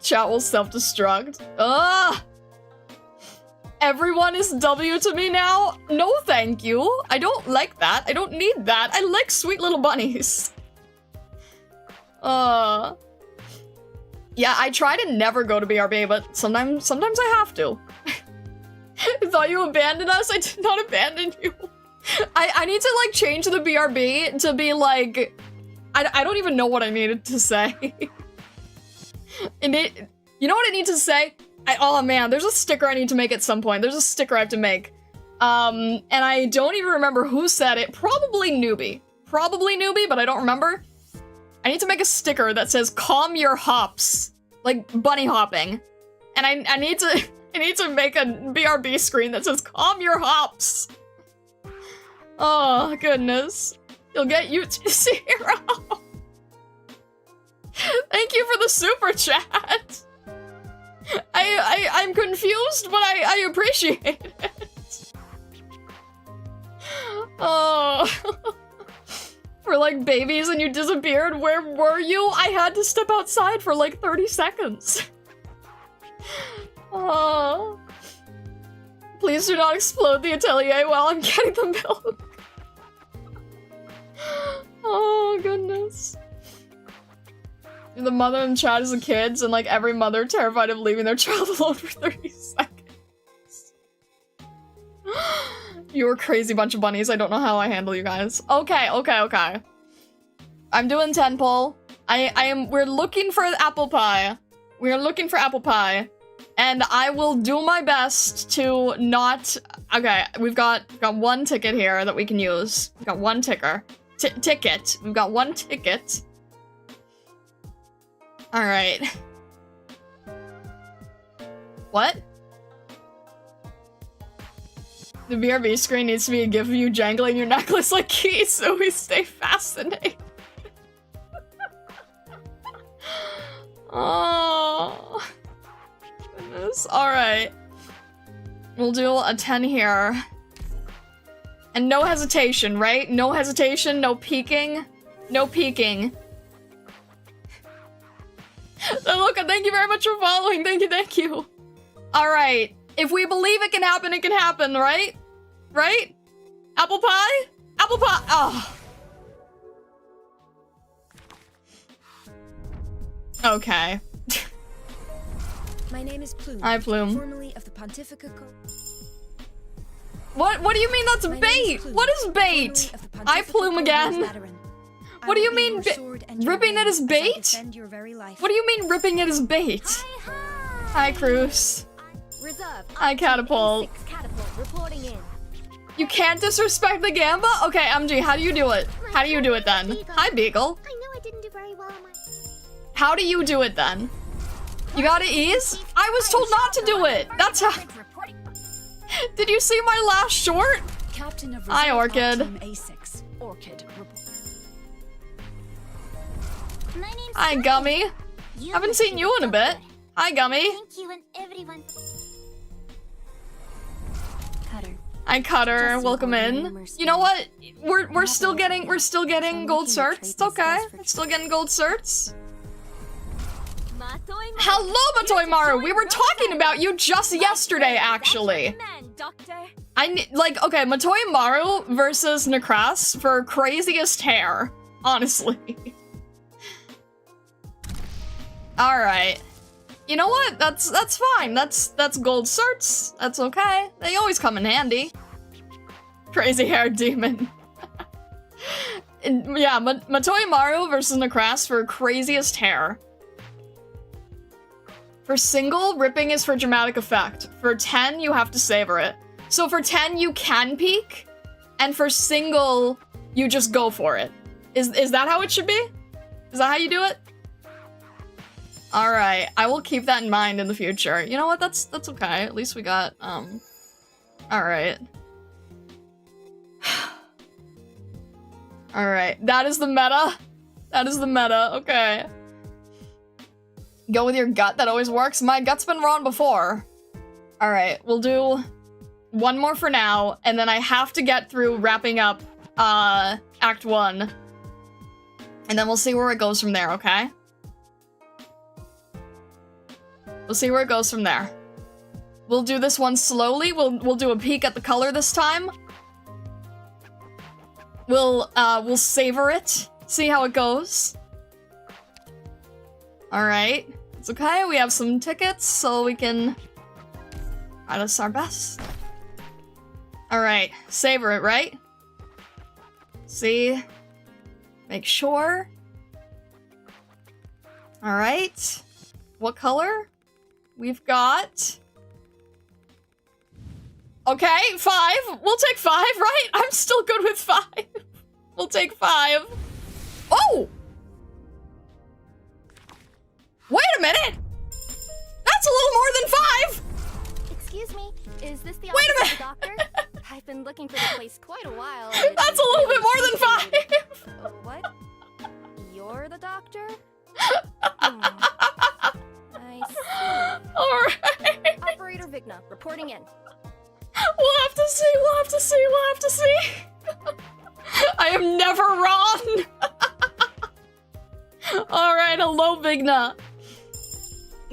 Chat will self-destruct. Everyone is W to me now? No thank you. I don't like that. I don't need that. I like sweet little bunnies. Yeah, I try to never go to BRB, but sometimes I have to. I thought you abandoned us? I did not abandon you. I need to, like, change the BRB to be, like... I don't even know what I needed to say. You know what I need to say? Oh man, there's a sticker I need to make at some point. There's a sticker I have to make. And I don't even remember who said it. Probably newbie. Probably newbie, but I don't remember. I need to make a sticker that says, calm your hops. Like, bunny hopping. And I need to make a BRB screen that says, calm your hops. Oh, goodness. You'll get YouTube 0. Thank you for the super chat. I'm confused, but I appreciate it. Oh. We're like babies and you disappeared. Where were you? I had to step outside for like 30 seconds. Oh. Please do not explode the atelier while I'm getting the milk. Oh, goodness. The mother in chat is the kids, and like every mother terrified of leaving their child alone for 30 seconds. You're a crazy bunch of bunnies. I don't know how I handle you guys. Okay. I'm doing 10 pull. We're looking for apple pie. We're looking for apple pie. And I will do my best to not... Okay, we've got one ticket here that we can use. We've got one ticker. Ticket. We've got one ticket. Alright. What? The BRB screen needs to be a gif of you jangling your necklace like keys so we stay fascinated. Oh. Goodness. Alright. We'll do a 10 here. And no hesitation, right? No hesitation, no peeking. No peeking. Luca, thank you very much for following. Thank you. Alright. If we believe it can happen, right? Right? Apple pie? Apple pie! Oh. Okay. My name is Plume. Hi, Plume. Formerly of the Pontifica What do you mean that's bait? What is bait? I Plume again. What do you mean ripping it as bait? What do you mean ripping it as bait? Hi, Cruz. Hi, Catapult. You can't disrespect the Gamba? Okay, MG, how do you do it? How do you do it then? Hi, Beagle. I know I didn't do very well on my... How do you do it then? You gotta ease? I was told not to do it! That's how... Did you see my last short? Hi, Orchid. Hi, Gummy. Haven't seen you in a bit. Hi, Gummy. Thank you and everyone. Hi, Cutter. Welcome in. You know what? We're still getting gold certs. It's okay. We're still getting gold certs. Hello, Matoy Maru. We were talking about you just yesterday, actually. Okay, Matoy Maru versus Necras for craziest hair. Honestly. All right. You know what? That's fine. That's gold certs. That's okay. They always come in handy. Crazy hair demon. Yeah, Matoy Maru versus Necras for craziest hair. For single, ripping is for dramatic effect. For 10, you have to savor it. So for 10, you can peek, and for single, you just go for it. Is that how it should be? Is that how you do it? Alright, I will keep that in mind in the future. You know what, that's okay. At least we got, alright. Alright, that is the meta. That is the meta, okay. Go with your gut, that always works. My gut's been wrong before. Alright, we'll do one more for now, and then I have to get through wrapping up, Act 1. And then we'll see where it goes from there, okay? We'll see where it goes from there. We'll do this one slowly. We'll do a peek at the color this time. We'll savor it. See how it goes. Alright. It's okay, we have some tickets, so we can try this our best. Alright, savor it, right? See? Make sure. Alright. What color? We've got... Okay, 5. We'll take 5, right? I'm still good with 5. We'll take 5. Oh! Wait a minute! That's a little more than 5! Excuse me, is this the Wait a office of minute. the doctor? I've been looking for the place quite a while. That's a little bit more than 5! What? You're the doctor? I see. Alright. Operator Vigna, reporting in. We'll have to see, we'll have to see, we'll have to see. I am never wrong. Alright, hello, Vigna.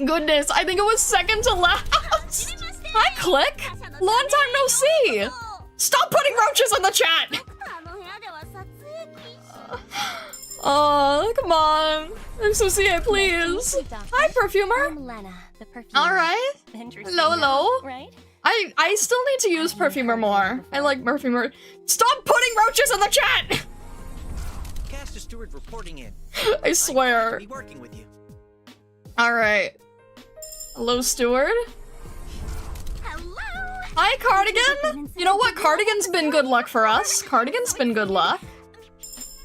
Goodness, I think it was second to last. Hi, Click. Long time no see. Stop putting roaches in the chat. Oh, come on. XOCA, please. Hi, Perfumer. I'm Lena, the perfumer. Alright. Interesting, Hello, hello. right? I still need to use Perfumer more. I like Perfumer. Stop putting roaches in the chat! Caster Steward reporting in. I swear. Be working with you. Alright. Hello, Steward. Hello. Hi, Cardigan! You know what? Cardigan's been good luck for us. Cardigan's been good luck.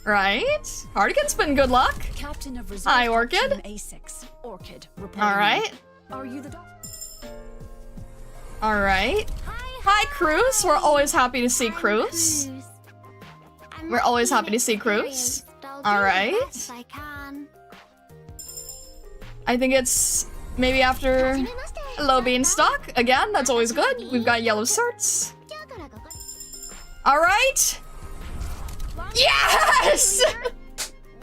Right? Cardigan's been good luck. Captain of Reserve Hi, Orchid. Team A6. Orchid, reporting. Alright. Are you the doctor? Alright. Hi, Cruz. We're always happy to see Cruz. We're always happy to see Cruz. Alright. I think it's maybe after... Hello, Beanstalk. Again, that's always good. We've got yellow certs. Alright. Yes!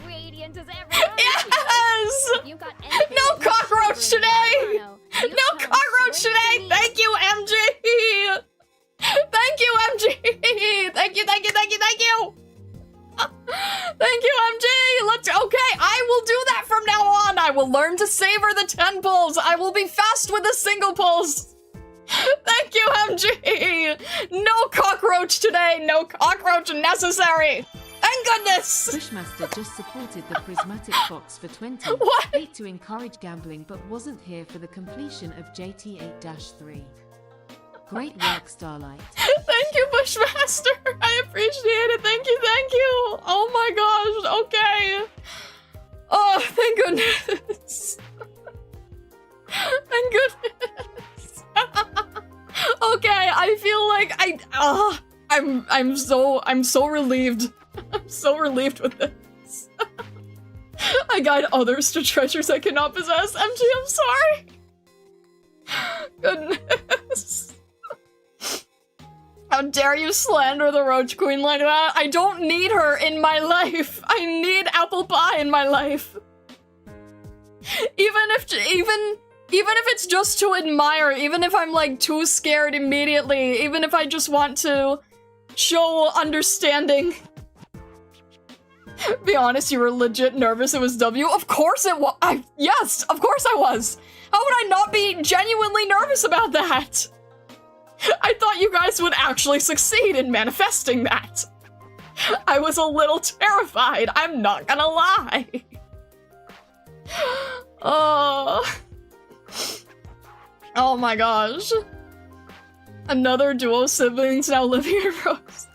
Radiant as ever. Yes! You got No cockroach today! No cockroach today! Thank you, MG! Thank you, MG! Thank you, thank you, thank you, thank you! Thank you, MG! Okay, I will do that from now on! I will learn to savor the 10 pulls! I will be fast with the single pulls! Thank you, MG! No cockroach today! No cockroach necessary! Thank goodness! Bushmaster just supported the prismatic box for 20. What? Hate to encourage gambling, but wasn't here for the completion of JT8-3. Great work, Starlight. Thank you, Bushmaster. I appreciate it. Thank you, thank you. Oh my gosh. Okay. Oh, thank goodness. Thank goodness. Okay, I feel like I'm so relieved. I'm so relieved with this. I guide others to treasures I cannot possess. MG, I'm sorry. Goodness. How dare you slander the Roach Queen like that? I don't need her in my life. I need apple pie in my life. Even if it's just to admire, even if I'm like too scared immediately, even if I just want to show understanding. Be honest, you were legit nervous it was W? Of course it was. Yes, of course I was. How would I not be genuinely nervous about that? I thought you guys would actually succeed in manifesting that. I was a little terrified, I'm not gonna lie. Oh. Oh my gosh. Another duo siblings now living in Rose.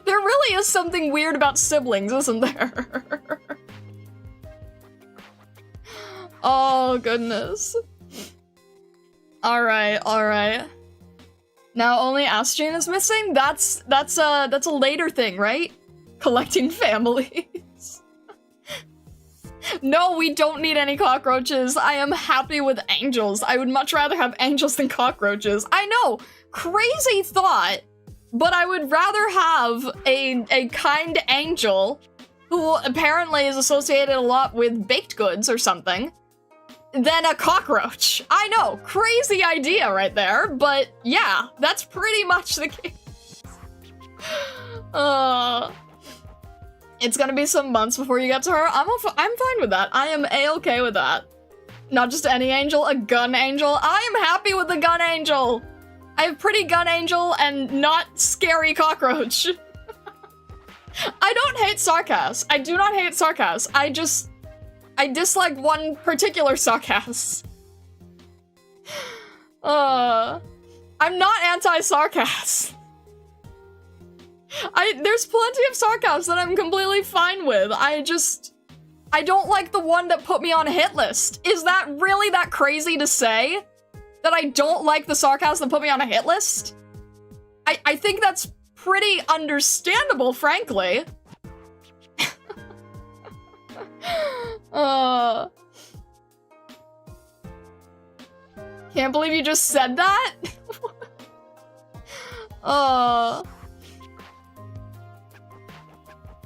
There really is something weird about siblings, isn't there? Oh goodness. Alright, alright. Now only Astrian is missing? That's a later thing, right? Collecting families. No, we don't need any cockroaches. I am happy with angels. I would much rather have angels than cockroaches. I know, crazy thought, but I would rather have a kind angel who apparently is associated a lot with baked goods or something. than a cockroach. I know, crazy idea right there, but yeah, that's pretty much the case. It's gonna be some months before you get to her. I'm fine with that. I am a-okay with that. Not just any angel, a gun angel. I am happy with the gun angel. I have pretty gun angel and not scary cockroach. I don't hate sarcasm. I do not hate sarcasm. I dislike one particular sarcasm. I'm not anti-sarcasm. There's plenty of sarcasms that I'm completely fine with. I don't like the one that put me on a hit list. Is that really that crazy to say? That I don't like the sarcasm that put me on a hit list? I think that's pretty understandable, frankly. Can't believe you just said that?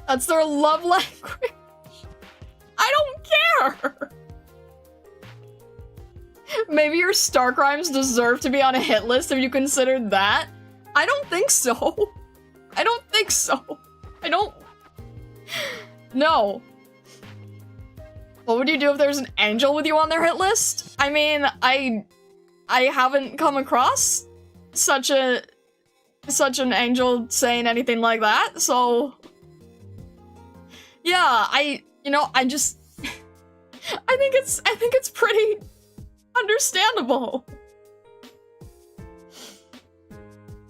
That's their love language. I don't care. Maybe your star crimes deserve to be on a hit list if you considered that. I don't think so. I don't think so. I don't... No. What would you do if there's an angel with you on their hit list? I mean, I haven't come across such an angel saying anything like that, so... Yeah, I just... I think it's pretty understandable.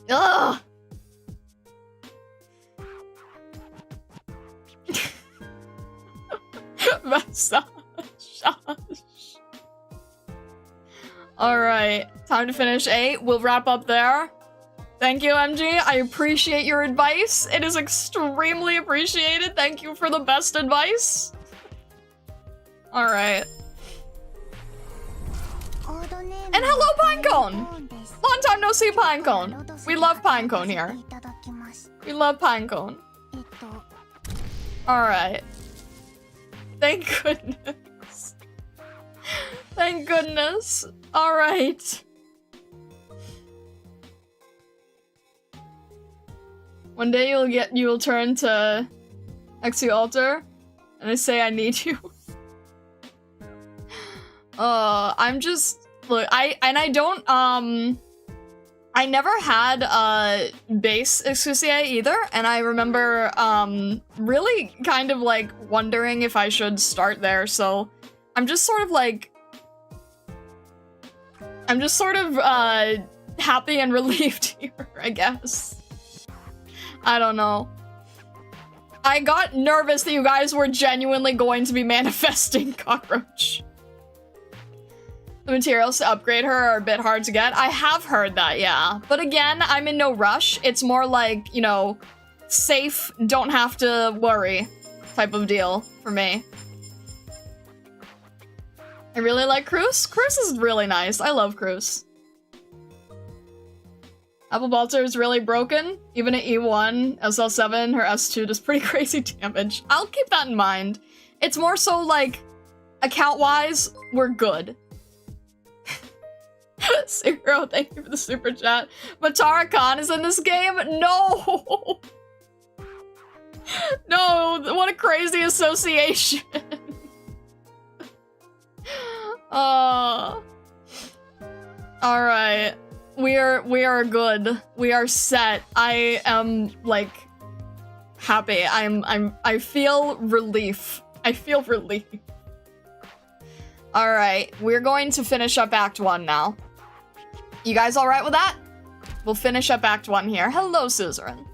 Ugh. Massage. Alright, time to finish 8. We'll wrap up there. Thank you, MG. I appreciate your advice. It is extremely appreciated. Thank you for the best advice. Alright. And hello, Pinecone! Long time no see, Pinecone. We love Pinecone here. We love Pinecone. Alright. Thank goodness. Thank goodness. Alright. One day you'll turn to Exu Altar and I say I need you. I'm just look, I never had base Exusiae either, and I remember really kind of like wondering if I should start there, so I'm just sort of happy and relieved here, I guess. I don't know. I got nervous that you guys were genuinely going to be manifesting Cockroach. The materials to upgrade her are a bit hard to get. I have heard that, yeah. But again, I'm in no rush. It's more like, you know, safe, don't have to worry type of deal for me. I really like Cruz. Cruz is really nice. I love Cruz. Apple Balter is really broken. Even at E1, SL7, her S2 does pretty crazy damage. I'll keep that in mind. It's more so like, account-wise, we're good. Zero, thank you for the super chat. Matara Khan is in this game? No! No, what a crazy association. Alright. We are good. We are set. I am, like, happy. I feel relief. I feel relief. Alright, we're going to finish up Act 1 now. You guys alright with that? We'll finish up Act 1 here. Hello, Suzerain.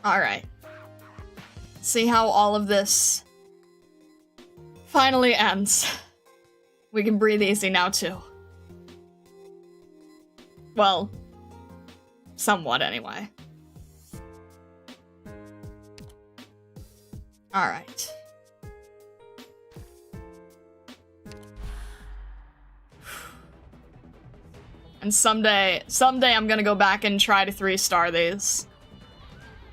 Alright. See how all of this finally ends. We can breathe easy now, too. Well, somewhat anyway. Alright. And someday I'm gonna go back and try to 3-star these.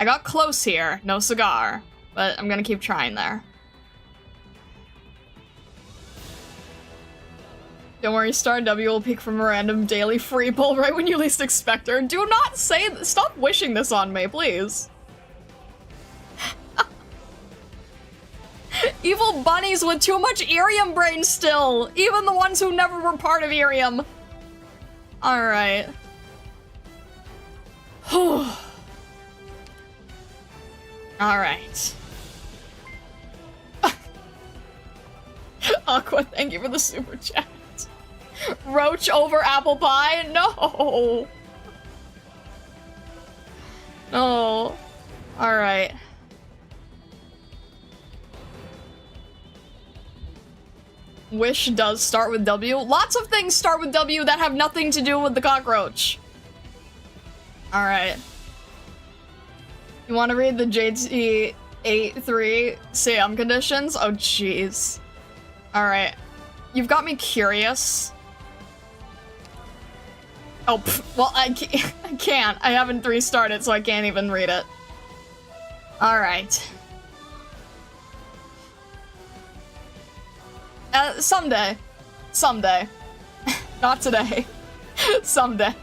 I got close here. No cigar. But I'm gonna keep trying there. Don't worry, Star W will peek from a random daily free pull right when you least expect her. Do not say th- Stop wishing this on me, please. Evil bunnies with too much Irium brain still! Even the ones who never were part of Irium. Alright. Alright. Aqua, thank you for the super chat. Roach over apple pie? No! No. Alright. Wish does start with W. Lots of things start with W that have nothing to do with the cockroach. Alright. You want to read the JT83 Siam conditions? Oh, jeez. Alright. You've got me curious. Oh, well, I can't. I haven't 3-started, so I can't even read it. Alright. Someday. Someday. Not today. Someday.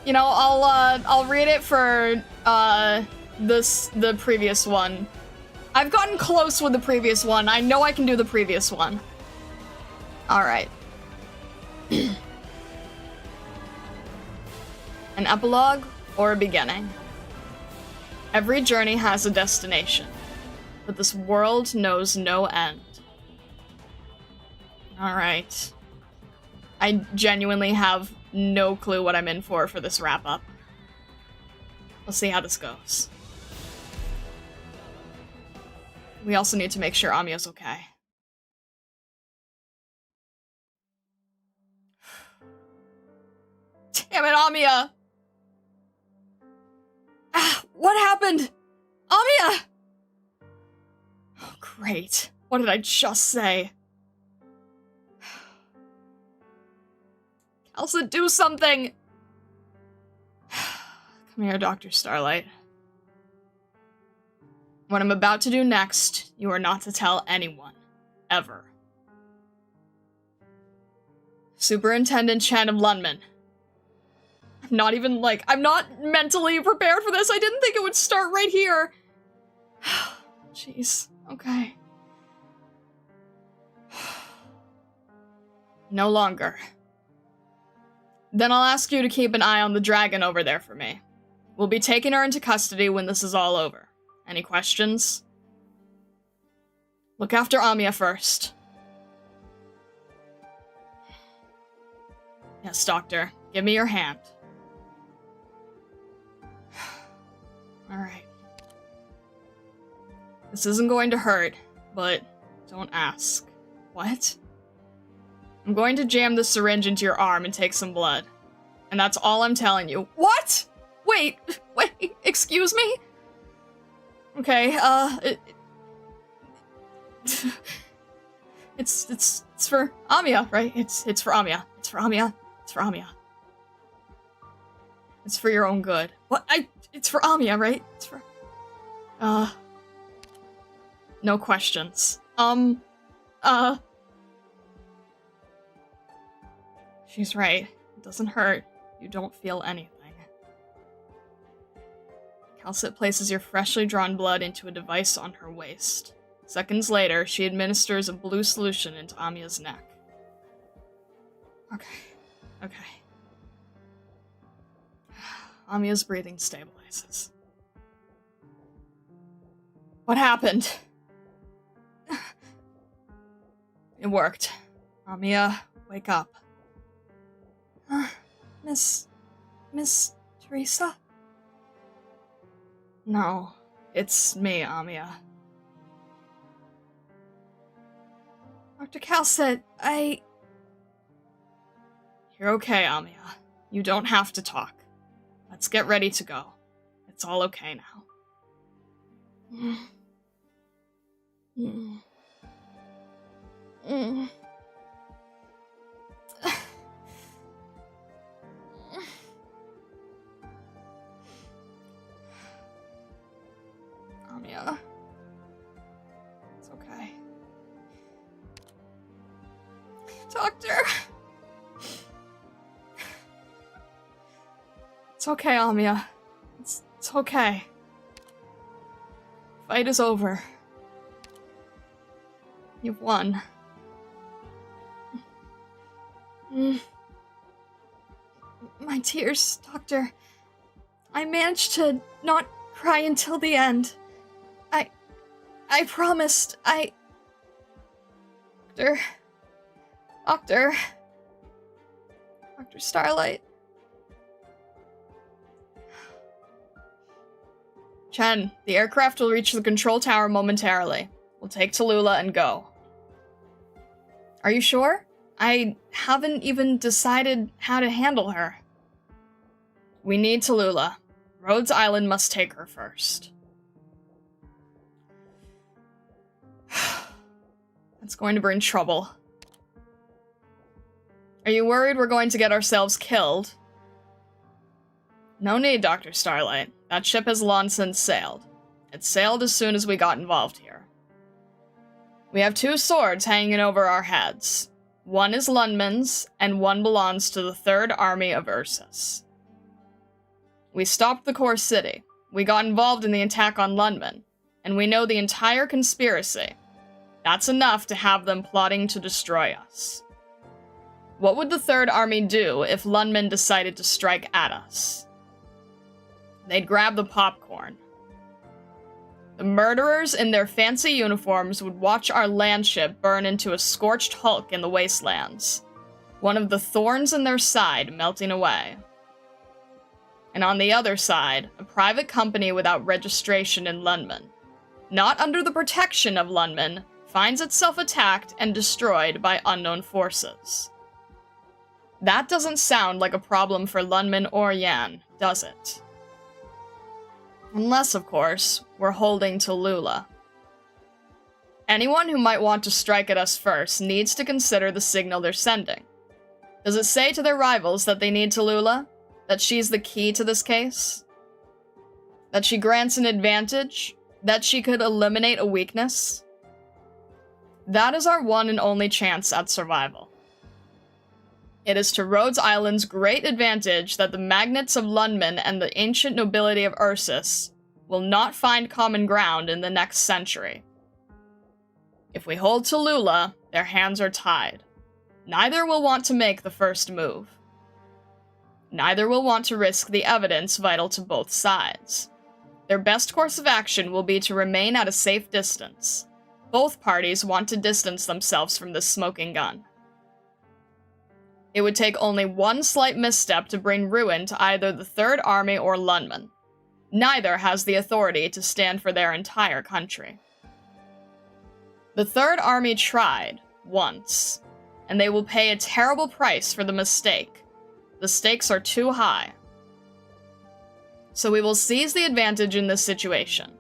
You know, I'll read it for, the previous one. I've gotten close with the previous one. I know I can do the previous one. Alright. An epilogue or a beginning. Every journey has a destination, but this world knows no end. Alright. I genuinely have no clue what I'm in for this wrap-up. We'll see how this goes. We also need to make sure Amiya's okay. Damn it, Amiya! Ah, what happened? Amiya! Oh, great. What did I just say? Elsa, do something! Come here, Dr. Starlight. What I'm about to do next, you are not to tell anyone. Ever. Superintendent Chen of Lunman. I'm not even, like, I'm not mentally prepared for this. I didn't think it would start right here. Jeez. Okay. No longer. Then I'll ask you to keep an eye on the dragon over there for me. We'll be taking her into custody when this is all over. Any questions? Look after Amiya first. Yes, Doctor. Give me your hand. Alright. This isn't going to hurt, but don't ask. What? I'm going to jam the syringe into your arm and take some blood. And that's all I'm telling you. What? Wait, excuse me? Okay, it's for Amiya, right? It's for Amiya. It's for Amiya. It's for Amiya. It's for your own good. What? It's for Amiya, right? It's for... No questions. She's right. It doesn't hurt. You don't feel anything. Calcit places your freshly drawn blood into a device on her waist. Seconds later, she administers a blue solution into Amiya's neck. Okay. Amiya's breathing stabilizes. What happened? It worked. Amiya, wake up. Miss Teresa? No, it's me, Amiya. Dr. Calcit, You're okay, Amiya. You don't have to talk. Let's get ready to go. It's all okay now. Doctor. It's okay, Amiya. It's okay. Fight is over. You've won. My tears, Doctor. I managed to not cry until the end. I promised. Doctor Starlight. Chen, the aircraft will reach the control tower momentarily. We'll take Tallulah and go. Are you sure? I haven't even decided how to handle her. We need Tallulah. Rhodes Island must take her first. That's going to bring trouble. Are you worried we're going to get ourselves killed? No need, Dr. Starlight. That ship has long since sailed. It sailed as soon as we got involved here. We have 2 swords hanging over our heads. One is Lundman's, and one belongs to the 3rd Army of Ursus. We stopped the core city. We got involved in the attack on Lundman, and we know the entire conspiracy. That's enough to have them plotting to destroy us. What would the 3rd Army do if Lundman decided to strike at us? They'd grab the popcorn. The murderers in their fancy uniforms would watch our landship burn into a scorched hulk in the wastelands, one of the thorns in their side melting away. And on the other side, a private company without registration in Lundman, not under the protection of Lundman, finds itself attacked and destroyed by unknown forces. That doesn't sound like a problem for Lundman or Yan, does it? Unless, of course, we're holding Tallulah. Anyone who might want to strike at us first needs to consider the signal they're sending. Does it say to their rivals that they need Tallulah? That she's the key to this case? That she grants an advantage? That she could eliminate a weakness? That is our one and only chance at survival. It is to Rhodes Island's great advantage that the magnates of Lundman and the ancient nobility of Ursus will not find common ground in the next century. If we hold Tallulah, their hands are tied. Neither will want to make the first move. Neither will want to risk the evidence vital to both sides. Their best course of action will be to remain at a safe distance. Both parties want to distance themselves from this smoking gun. It would take only one slight misstep to bring ruin to either the 3rd Army or Lundman. Neither has the authority to stand for their entire country. The 3rd Army tried, once, and they will pay a terrible price for the mistake. The stakes are too high. So we will seize the advantage in this situation.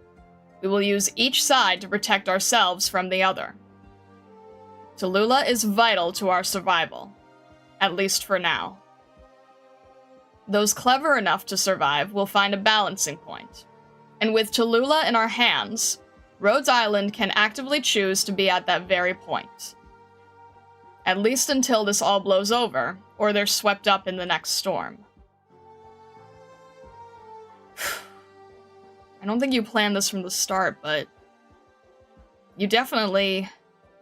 We will use each side to protect ourselves from the other. Tallulah is vital to our survival. At least for now. Those clever enough to survive will find a balancing point. And with Tallulah in our hands, Rhodes Island can actively choose to be at that very point. At least until this all blows over, or they're swept up in the next storm. I don't think you planned this from the start, but you definitely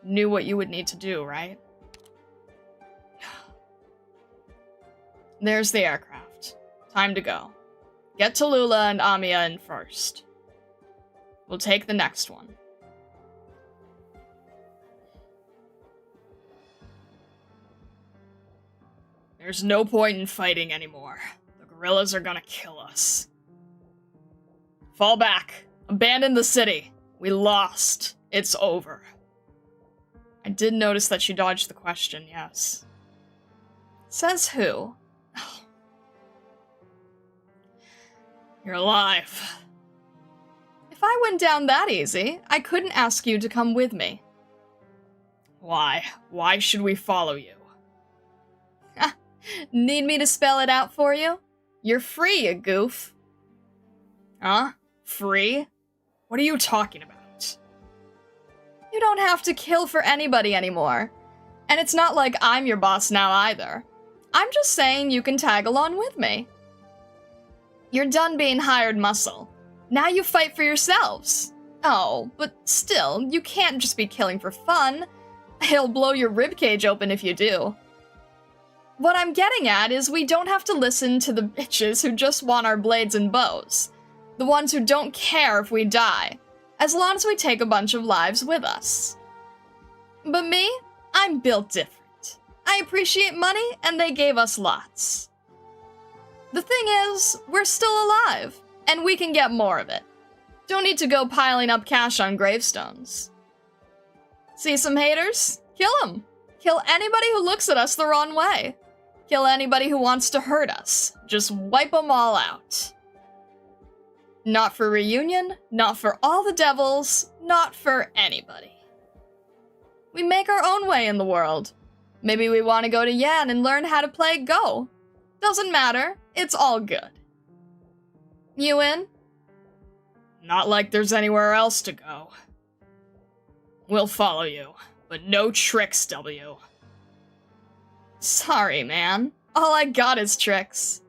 knew what you would need to do, right? There's the aircraft. Time to go. Get Tallulah and Amiya in first. We'll take the next one. There's no point in fighting anymore. The guerrillas are gonna kill us. Fall back. Abandon the city. We lost. It's over. I did notice that she dodged the question, yes. Says who? You're alive. If I went down that easy, I couldn't ask you to come with me. Why? Why should we follow you? Need me to spell it out for you? You're free, you goof. Huh? Free? What are you talking about? You don't have to kill for anybody anymore. And it's not like I'm your boss now either. I'm just saying you can tag along with me. You're done being hired muscle. Now you fight for yourselves. Oh, but still, you can't just be killing for fun. He'll blow your ribcage open if you do. What I'm getting at is we don't have to listen to the bitches who just want our blades and bows. The ones who don't care if we die, as long as we take a bunch of lives with us. But me, I'm built different. I appreciate money, and they gave us lots. The thing is, we're still alive, and we can get more of it. Don't need to go piling up cash on gravestones. See some haters? Kill them. Kill anybody who looks at us the wrong way. Kill anybody who wants to hurt us. Just wipe them all out. Not for reunion, not for all the devils, not for anybody. We make our own way in the world. Maybe we want to go to Yan and learn how to play Go. Doesn't matter, it's all good. You in? Not like there's anywhere else to go. We'll follow you, but no tricks, W. Sorry, man. All I got is tricks.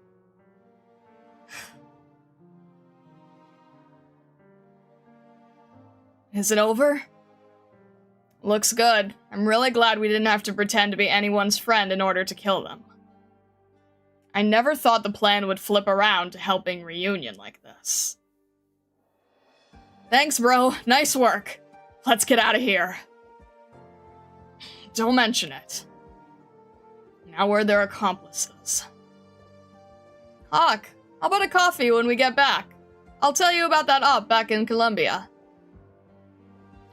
Is it over? Looks good. I'm really glad we didn't have to pretend to be anyone's friend in order to kill them. I never thought the plan would flip around to helping reunion like this. Thanks, bro. Nice work. Let's get out of here. Don't mention it. Now we're their accomplices. Hawk, how about a coffee when we get back? I'll tell you about that op back in Colombia.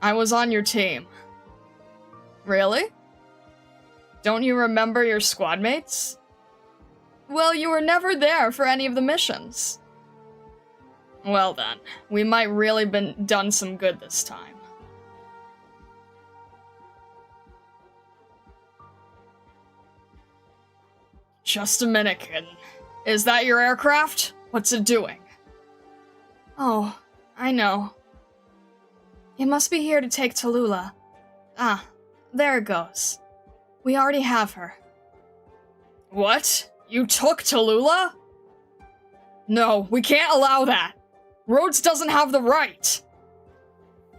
I was on your team. Really? Don't you remember your squad mates? Well, you were never there for any of the missions. Well then, we might really been done some good this time. Just a minute, kid. Is that your aircraft? What's it doing? Oh, I know. It must be here to take Tula. Ah, there it goes. We already have her. What? You took Tula? No, we can't allow that. Rhodes doesn't have the right.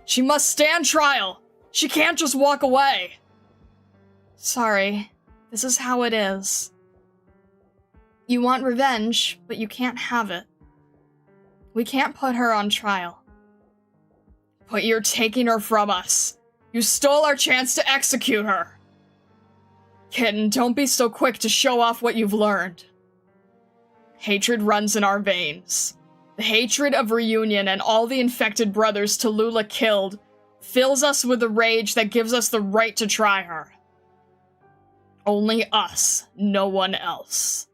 She must stand trial. She can't just walk away. Sorry, this is how it is. You want revenge, but you can't have it. We can't put her on trial. But you're taking her from us. You stole our chance to execute her. Kitten, don't be so quick to show off what you've learned. Hatred runs in our veins. The hatred of reunion and all the infected brothers Tula killed fills us with a rage that gives us the right to try her. Only us, no one else.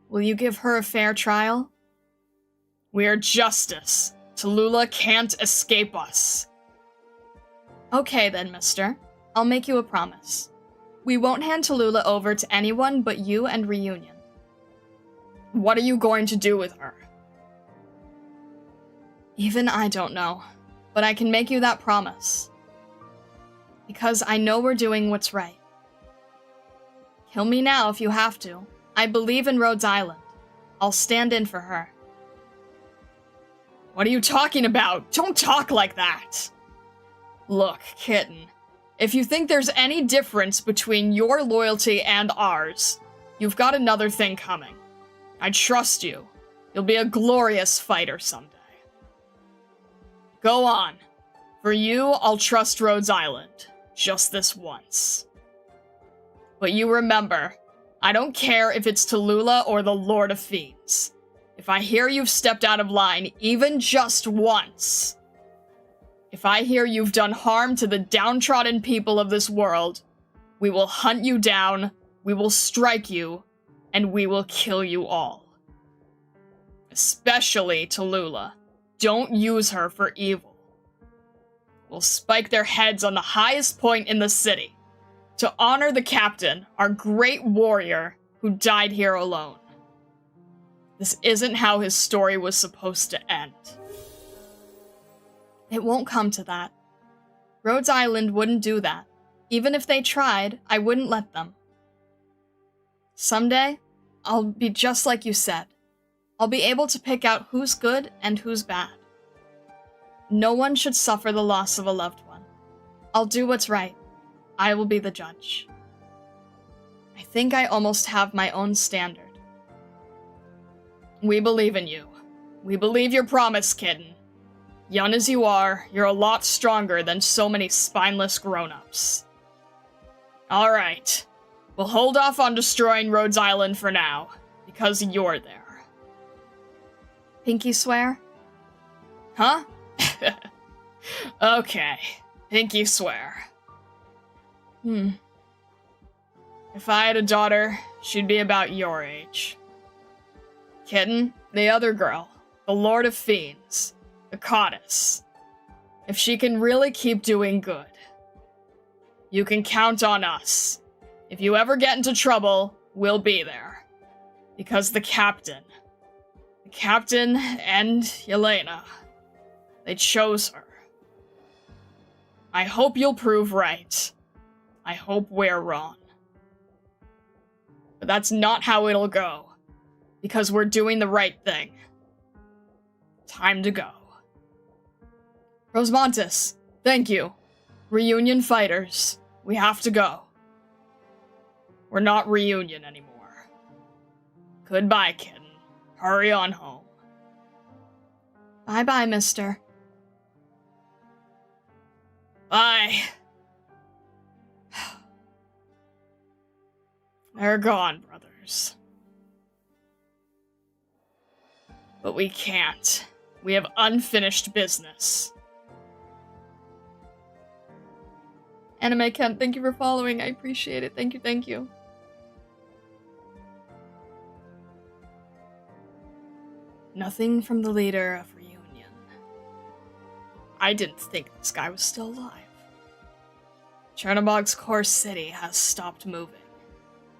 Will you give her a fair trial? We're justice. Tula can't escape us. Okay then, mister. I'll make you a promise. We won't hand Tula over to anyone but you and Reunion. What are you going to do with her? Even I don't know, but I can make you that promise. Because I know we're doing what's right. Kill me now if you have to. I believe in Rhodes Island. I'll stand in for her. What are you talking about? Don't talk like that! Look, kitten. If you think there's any difference between your loyalty and ours, you've got another thing coming. I trust you. You'll be a glorious fighter someday. Go on. For you, I'll trust Rhodes Island. Just this once. But you remember, I don't care if it's Tula or the Lord of Fiends. If I hear you've stepped out of line, even just once, if I hear you've done harm to the downtrodden people of this world, we will hunt you down, we will strike you, and we will kill you all. Especially Tula. Don't use her for evil. We'll spike their heads on the highest point in the city, to honor the captain, our great warrior, who died here alone. This isn't how his story was supposed to end. It won't come to that. Rhodes Island wouldn't do that. Even if they tried, I wouldn't let them. Someday, I'll be just like you said. I'll be able to pick out who's good and who's bad. No one should suffer the loss of a loved one. I'll do what's right. I will be the judge. I think I almost have my own standard. We believe in you. We believe your promise, kitten. Young as you are, you're a lot stronger than so many spineless grown-ups. Alright. We'll hold off on destroying Rhodes Island for now, because you're there. Pinky swear? Huh? Okay. Pinky swear. If I had a daughter, she'd be about your age. Kitten, the other girl, the Lord of Fiends, the Goddess. If she can really keep doing good, you can count on us. If you ever get into trouble, we'll be there. Because the Captain and Yelena, they chose her. I hope you'll prove right. I hope we're wrong. But that's not how it'll go. Because we're doing the right thing. Time to go. Rosmontis, thank you. Reunion fighters, we have to go. We're not Reunion anymore. Goodbye, kitten. Hurry on home. Bye-bye, mister. Bye. They're gone, brothers. But we can't. We have unfinished business. Anime Kent, thank you for following. I appreciate it. Thank you, thank you. Nothing from the leader of Reunion. I didn't think this guy was still alive. Chernobog's core city has stopped moving.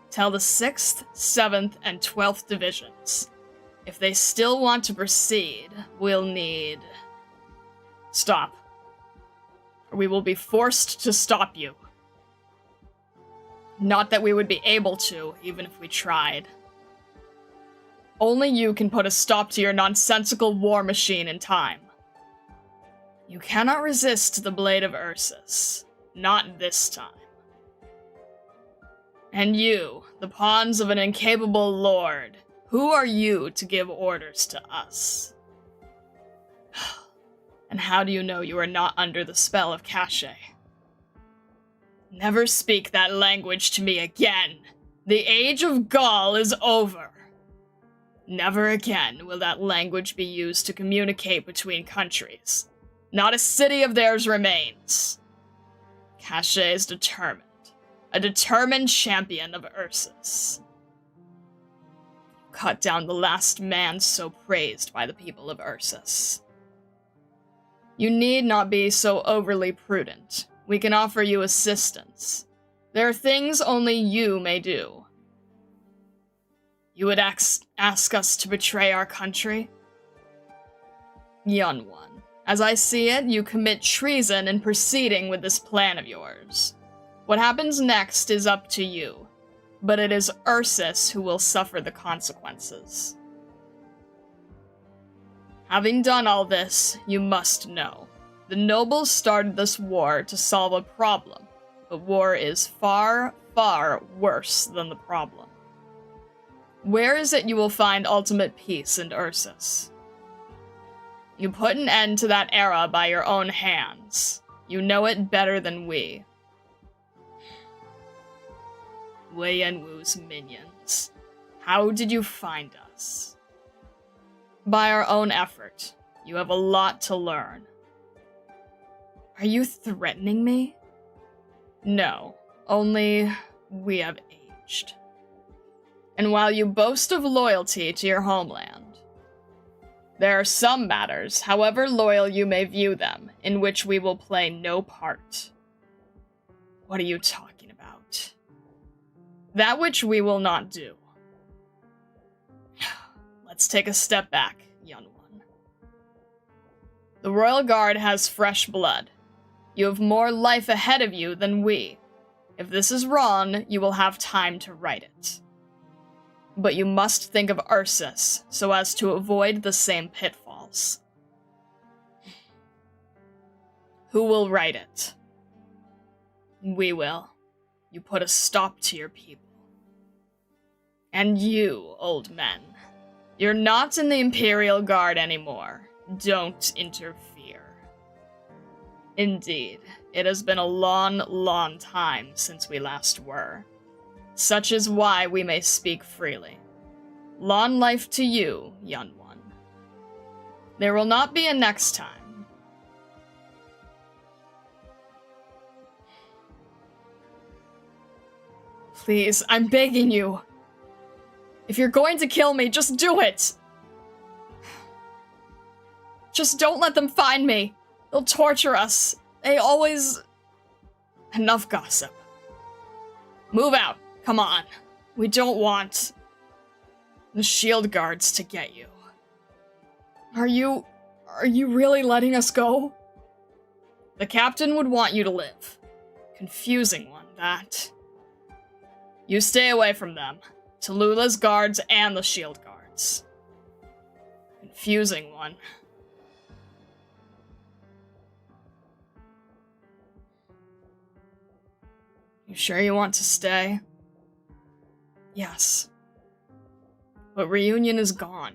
Tell the 6th, 7th, and 12th divisions. If they still want to proceed, we'll need... Stop. Or we will be forced to stop you. Not that we would be able to, even if we tried. Only you can put a stop to your nonsensical war machine in time. You cannot resist the blade of Ursus. Not this time. And you, the pawns of an incapable lord, who are you to give orders to us? And how do you know you are not under the spell of Cashache? Never speak that language to me again. The age of Gaul is over. Never again will that language be used to communicate between countries. Not a city of theirs remains. Cashache is determined. A determined champion of Ursus. Cut down the last man so praised by the people of Ursus. You need not be so overly prudent. We can offer you assistance. There are things only you may do. You would ask us to betray our country? Young one, as I see it, you commit treason in proceeding with this plan of yours. What happens next is up to you, but it is Ursus who will suffer the consequences. Having done all this, you must know. The nobles started this war to solve a problem, but war is far, far worse than the problem. Where is it you will find ultimate peace in Ursus? You put an end to that era by your own hands. You know it better than we. Wei and Wu's minions. How did you find us? By our own effort. You have a lot to learn. Are you threatening me? No, only we have aged. And while you boast of loyalty to your homeland, there are some matters, however loyal you may view them, in which we will play no part. What are you talking about? That which we will not do. Let's take a step back, young one. The Royal Guard has fresh blood. You have more life ahead of you than we. If this is wrong, you will have time to right it. But you must think of Ursus so as to avoid the same pitfalls. Who will right it? We will. You put a stop to your people. And you, old men, you're not in the Imperial Guard anymore. Don't interfere. Indeed, it has been a long, long time since we last were. Such is why we may speak freely. Long life to you, young one. There will not be a next time. Please, I'm begging you. If you're going to kill me, just do it! Just don't let them find me. They'll torture us. They always... Enough gossip. Move out. Come on. We don't want the shield guards to get you. Are you really letting us go? The captain would want you to live. Confusing one, that. You stay away from them. Tallulah's guards and the shield guards. Confusing one. You sure you want to stay? Yes. But Reunion is gone.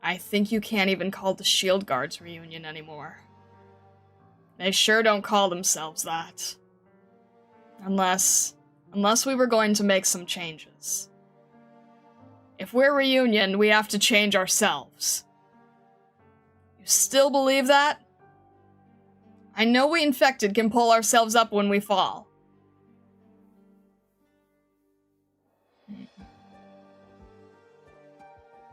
I think you can't even call the Shield Guards Reunion anymore. They sure don't call themselves that. Unless we were going to make some changes. If we're Reunion, we have to change ourselves. You still believe that? I know we infected can pull ourselves up when we fall.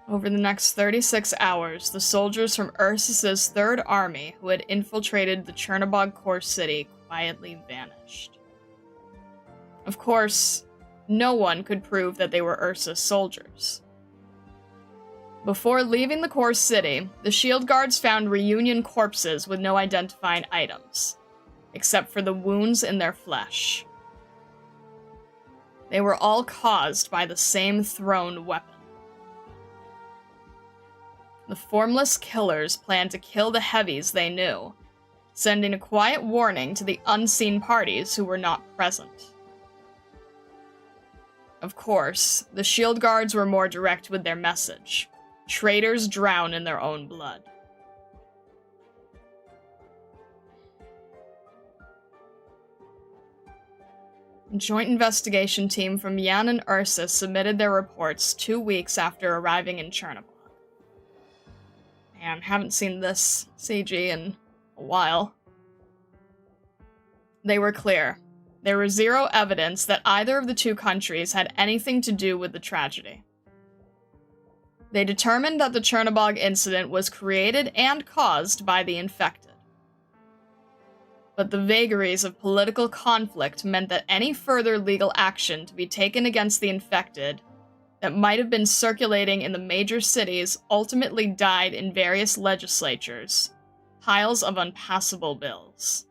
Over the next 36 hours, the soldiers from Ursus's Third Army who had infiltrated the Chernobog core city quietly vanished. Of course, no one could prove that they were Ursus soldiers. Before leaving the core city, the shield guards found Reunion corpses with no identifying items, except for the wounds in their flesh. They were all caused by the same thrown weapon. The formless killers planned to kill the heavies they knew, sending a quiet warning to the unseen parties who were not present. Of course, the shield guards were more direct with their message. Traitors drown in their own blood. A joint investigation team from Yan and Ursus submitted their reports 2 weeks after arriving in Chernobog. Man, haven't seen this CG in a while. They were clear. There was zero evidence that either of the two countries had anything to do with the tragedy. They determined that the Chernobog incident was created and caused by the infected. But the vagaries of political conflict meant that any further legal action to be taken against the infected that might have been circulating in the major cities ultimately died in various legislatures, piles of unpassable bills.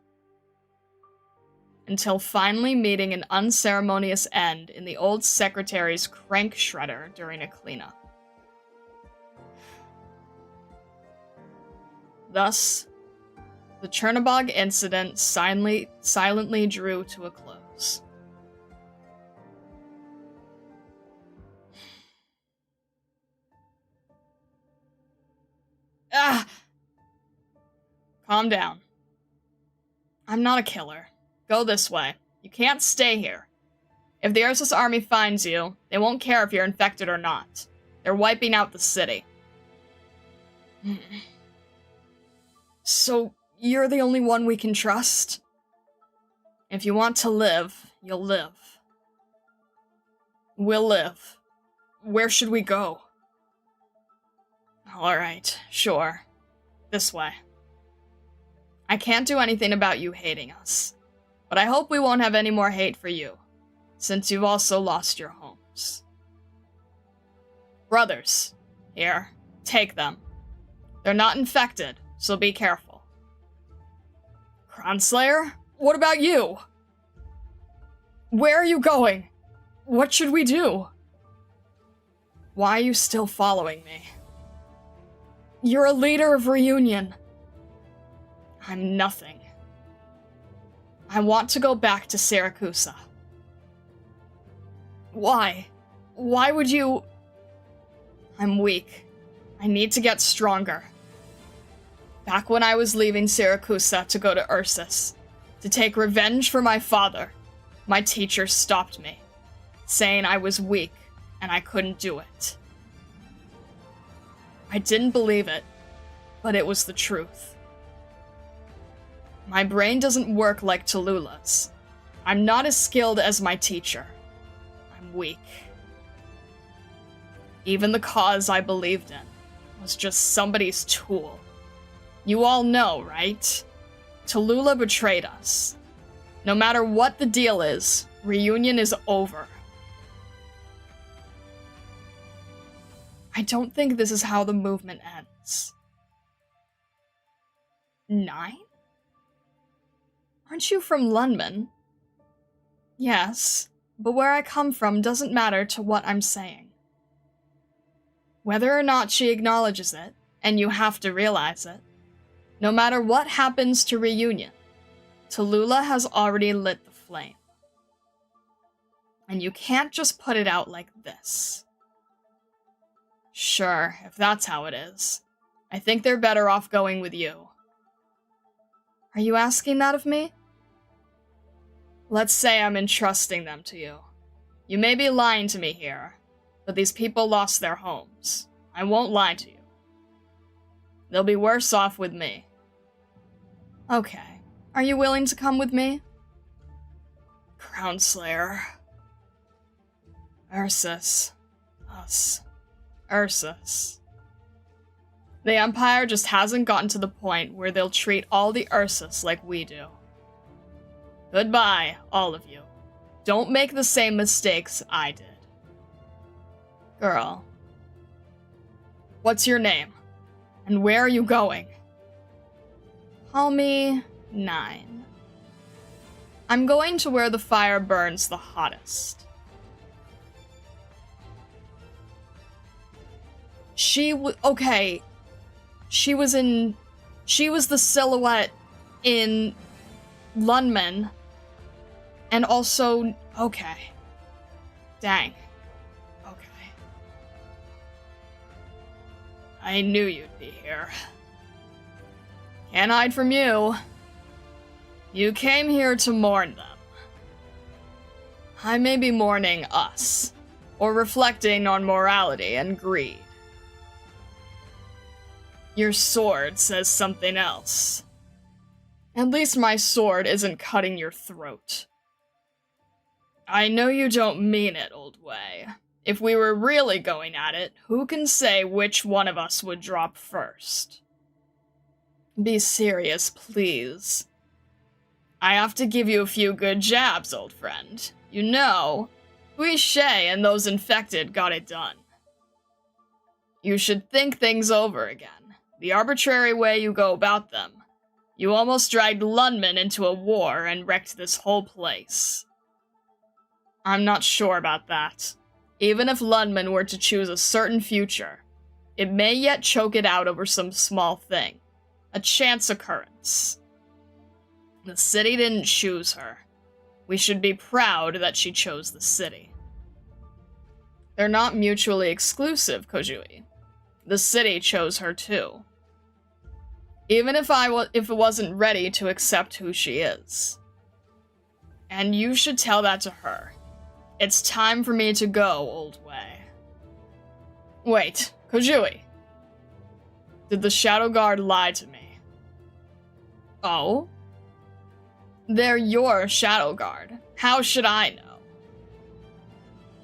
Until finally meeting an unceremonious end in the old secretary's crank shredder during a cleanup. Thus, the Chernobog incident silently drew to a close. Calm down. I'm not a killer. Go this way. You can't stay here. If the Ursus army finds you, they won't care if you're infected or not. They're wiping out the city. So, you're the only one we can trust? If you want to live, you'll live. We'll live. Where should we go? Alright, sure. This way. I can't do anything about you hating us, but I hope we won't have any more hate for you, since you've also lost your homes. Brothers, here, take them. They're not infected, so be careful. Crownslayer, what about you? Where are you going? What should we do? Why are you still following me? You're a leader of Reunion. I'm nothing. I want to go back to Syracuse. Why? Why would you... I'm weak. I need to get stronger. Back when I was leaving Syracuse to go to Ursus, to take revenge for my father, my teacher stopped me, saying I was weak and I couldn't do it. I didn't believe it, but it was the truth. My brain doesn't work like Tallulah's. I'm not as skilled as my teacher. I'm weak. Even the cause I believed in was just somebody's tool. You all know, right? Tallulah betrayed us. No matter what the deal is, Reunion is over. I don't think this is how the movement ends. 9? Aren't you from Lundman? Yes, but where I come from doesn't matter to what I'm saying. Whether or not she acknowledges it, and you have to realize it, no matter what happens to Reunion, Tallulah has already lit the flame. And you can't just put it out like this. Sure, if that's how it is. I think they're better off going with you. Are you asking that of me? Let's say I'm entrusting them to you. You may be lying to me here, but these people lost their homes. I won't lie to you. They'll be worse off with me. Okay. Are you willing to come with me? Crownslayer. Ursus. Us. Ursus. The Empire just hasn't gotten to the point where they'll treat all the Ursus like we do. Goodbye, all of you. Don't make the same mistakes I did. Girl. What's your name? And where are you going? Call me 9. I'm going to where the fire burns the hottest. Okay. She was the silhouette in Lundman. And also, okay. Dang. Okay. I knew you'd be here. Can't hide from you. You came here to mourn them. I may be mourning us, or reflecting on morality and greed. Your sword says something else. At least my sword isn't cutting your throat. I know you don't mean it, old way. If we were really going at it, who can say which one of us would drop first? Be serious, please. I have to give you a few good jabs, old friend. You know, Guiche and those infected got it done. You should think things over again. The arbitrary way you go about them. You almost dragged Lundman into a war and wrecked this whole place. I'm not sure about that. Even if Lundman were to choose a certain future, it may yet choke it out over some small thing. A chance occurrence. The city didn't choose her. We should be proud that she chose the city. They're not mutually exclusive, Kojui. The city chose her too. Even if it wasn't ready to accept who she is. And you should tell that to her. It's time for me to go, old way. Wait, Kojui. Did the Shadow Guard lie to me? Oh? They're your Shadow Guard. How should I know?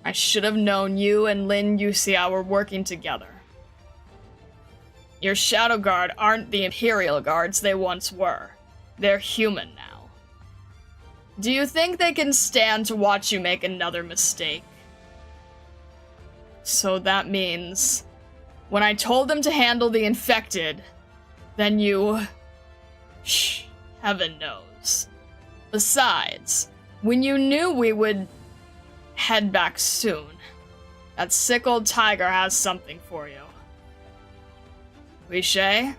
I should have known you and Lin Yuxia were working together. Your Shadow Guard aren't the Imperial Guards they once were. They're human now. Do you think they can stand to watch you make another mistake? So that means, when I told them to handle the infected, then you... Shh, heaven knows. Besides, When you knew we would head back soon, that sick old tiger has something for you. Cliche?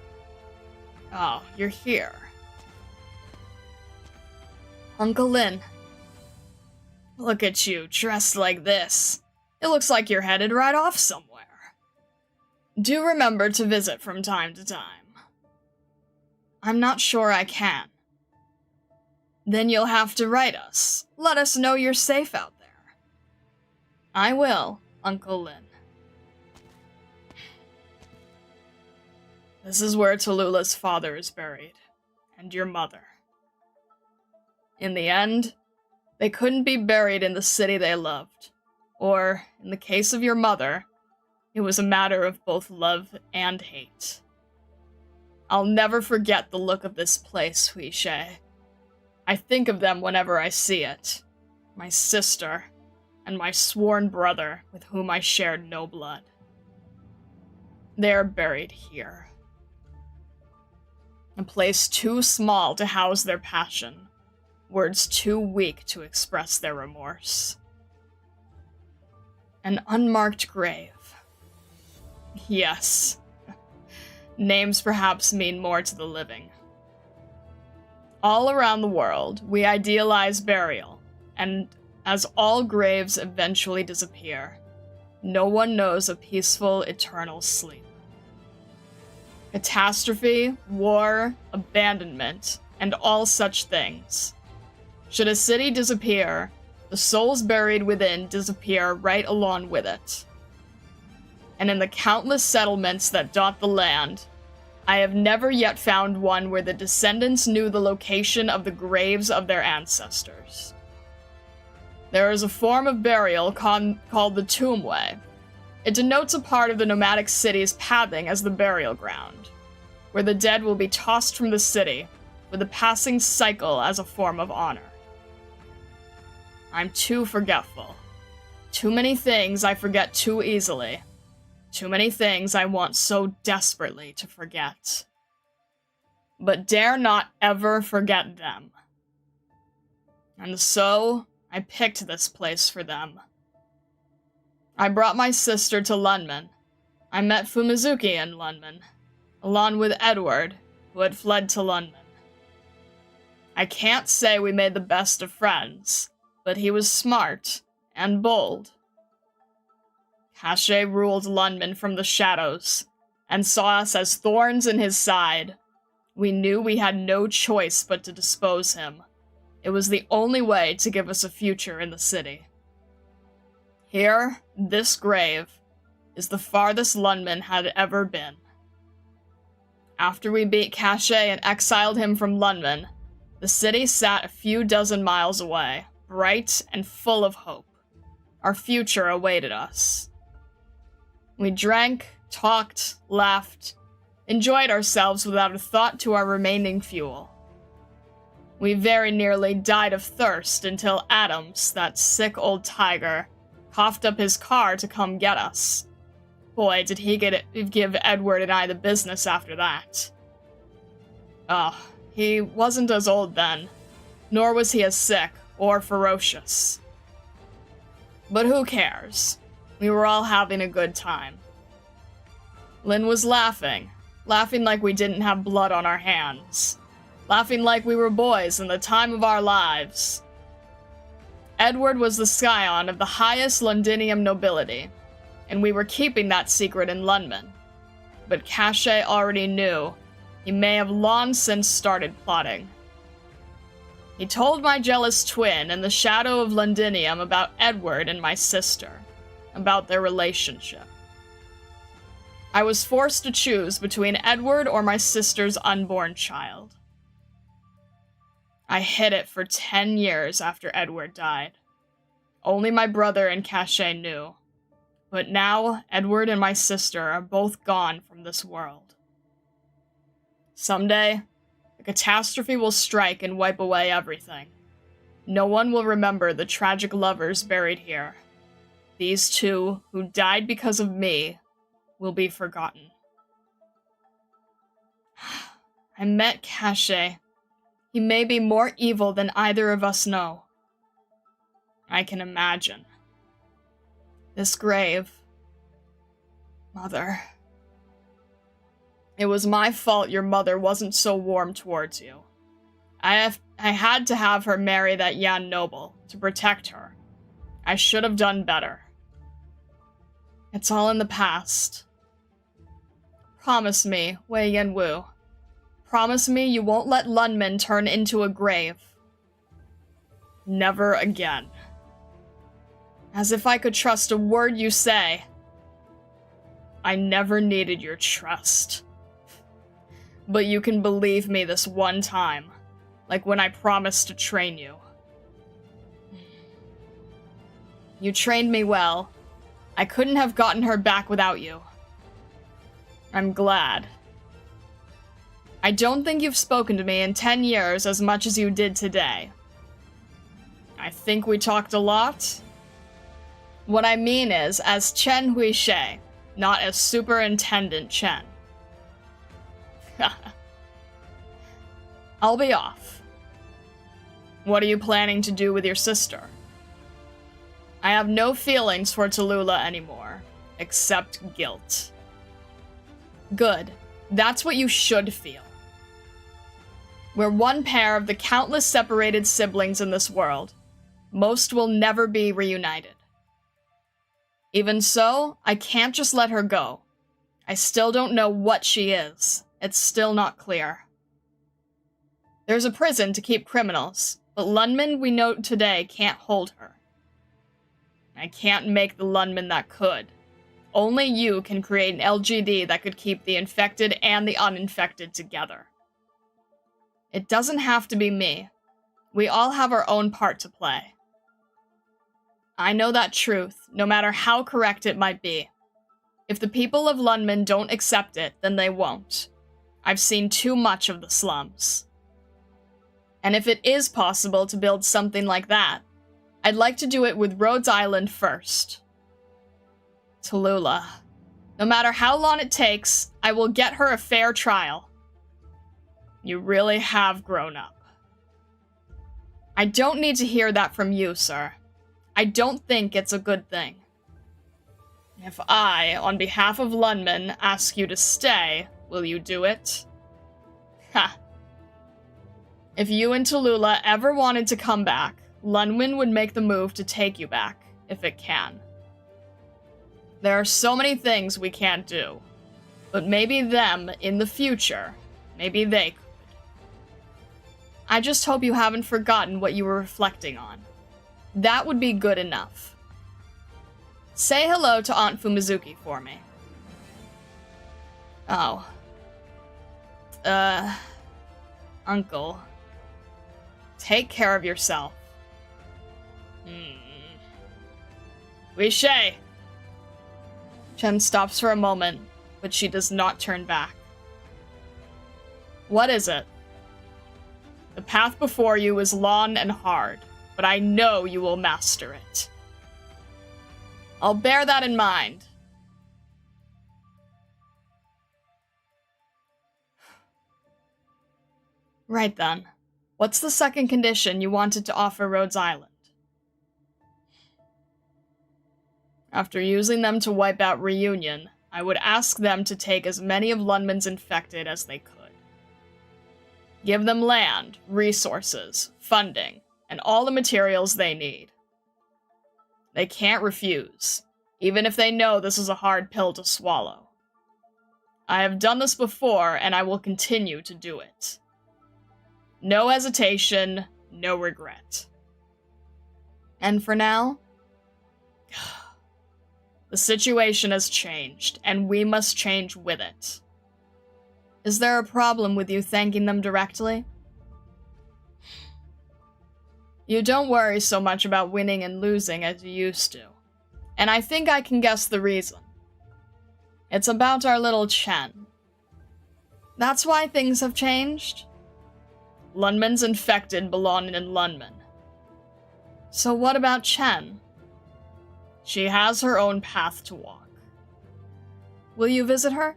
Oh, you're here. Uncle Lin. Look at you, dressed like this. It looks like you're headed right off somewhere. Do remember to visit from time to time. I'm not sure I can. Then you'll have to write us. Let us know you're safe out there. I will, Uncle Lin. This is where Tallulah's father is buried, and your mother. In the end, they couldn't be buried in the city they loved. Or, in the case of your mother, it was a matter of both love and hate. I'll never forget the look of this place, Huishe. I think of them whenever I see it. My sister, and my sworn brother with whom I shared no blood. They're buried here. A place too small to house their passion. Words too weak to express their remorse. An unmarked grave. Yes. Names perhaps mean more to the living. All around the world, we idealize burial, and as all graves eventually disappear, no one knows a peaceful, eternal sleep. Catastrophe, war, abandonment, and all such things. Should a city disappear, the souls buried within disappear right along with it. And in the countless settlements that dot the land, I have never yet found one where the descendants knew the location of the graves of their ancestors. There is a form of burial called the tomb way. It denotes a part of the nomadic city's pathing as the burial ground, where the dead will be tossed from the city, with a passing cycle as a form of honor. I'm too forgetful. Too many things I forget too easily. Too many things I want so desperately to forget. But dare not ever forget them. And so, I picked this place for them. I brought my sister to Lunman. I met Fumizuki in Lunman, along with Edward, who had fled to Lunman. I can't say we made the best of friends, but he was smart and bold. Cashache ruled Lunman from the shadows, and saw us as thorns in his side. We knew we had no choice but to dispose him. It was the only way to give us a future in the city. Here, this grave, is the farthest Lunman had ever been. After we beat Cashache and exiled him from Lunman, the city sat a few dozen miles away, bright and full of hope. Our future awaited us. We drank, talked, laughed, enjoyed ourselves without a thought to our remaining fuel. We very nearly died of thirst until Adams, that sick old tiger, coughed up his car to come get us. Boy, did he give Edward and I the business after that. He wasn't as old then, nor was he as sick or ferocious. But who cares? We were all having a good time. Lin was laughing like we didn't have blood on our hands, laughing like we were boys in the time of our lives. Edward was the scion of the highest Londinium nobility, and we were keeping that secret in Lunman. But Cashache already knew. He may have long since started plotting. He told my jealous twin in the shadow of Londinium about Edward and my sister, about their relationship. I was forced to choose between Edward or my sister's unborn child. I hid it for 10 years after Edward died. Only my brother and Cashache knew. But now, Edward and my sister are both gone from this world. Someday, a catastrophe will strike and wipe away everything. No one will remember the tragic lovers buried here. These two, who died because of me, will be forgotten. I met Cashache. He may be more evil than either of us know. I can imagine. This grave. Mother. It was my fault your mother wasn't so warm towards you. I had to have her marry that Yan noble to protect her. I should have done better. It's all in the past. Promise me, Wei Yanwu. Promise me you won't let Lunman turn into a grave. Never again. As if I could trust a word you say. I never needed your trust. But you can believe me this one time, like when I promised to train you. You trained me well. I couldn't have gotten her back without you. I'm glad. I don't think you've spoken to me in 10 years as much as you did today. I think we talked a lot. What I mean is, as Chen Huishe, not as Superintendent Chen. I'll be off. What are you planning to do with your sister? I have no feelings for Tallulah anymore, except guilt. Good. That's what you should feel. We're one pair of the countless separated siblings in this world. Most will never be reunited. Even so, I can't just let her go. I still don't know what she is. It's still not clear. There's a prison to keep criminals, but Lunman we know today can't hold her. I can't make the Lunman that could. Only you can create an LGD that could keep the infected and the uninfected together. It doesn't have to be me. We all have our own part to play. I know that truth, no matter how correct it might be. If the people of Lunman don't accept it, then they won't. I've seen too much of the slums. And if it is possible to build something like that, I'd like to do it with Rhodes Island first. Tallulah. No matter how long it takes, I will get her a fair trial. You really have grown up. I don't need to hear that from you, sir. I don't think it's a good thing. If I, on behalf of Lunman, ask you to stay, will you do it? Ha. If you and Tallulah ever wanted to come back, Lunman would make the move to take you back, if it can. There are so many things we can't do, but maybe them, in the future, maybe they could. I just hope you haven't forgotten what you were reflecting on. That would be good enough. Say hello to Aunt Fumizuki for me. Oh. Uncle. Take care of yourself. Huishe! Chen stops for a moment, but she does not turn back. What is it? The path before you is long and hard, but I know you will master it. I'll bear that in mind. Right then. What's the second condition you wanted to offer Rhodes Island? After using them to wipe out Reunion, I would ask them to take as many of Lunman's infected as they could. Give them land, resources, funding, and all the materials they need. They can't refuse, even if they know this is a hard pill to swallow. I have done this before, and I will continue to do it. No hesitation, no regret. And for now, the situation has changed, and we must change with it. Is there a problem with you thanking them directly? You don't worry so much about winning and losing as you used to, and I think I can guess the reason. It's about our little Chen. That's why things have changed? Lunman's infected belong in Lunman. So what about Chen? She has her own path to walk. Will you visit her?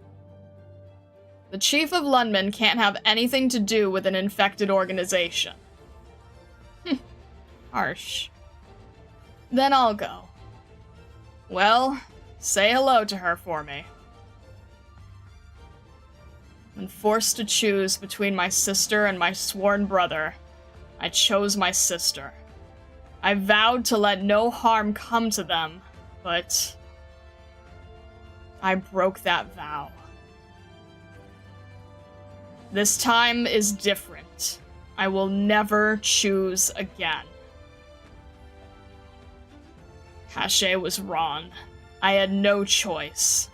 The chief of Lunman can't have anything to do with an infected organization. Harsh. Then I'll go. Well, say hello to her for me. When forced to choose between my sister and my sworn brother, I chose my sister. I vowed to let no harm come to them, but I broke that vow. This time is different. I will never choose again. Cashache was wrong. I had no choice.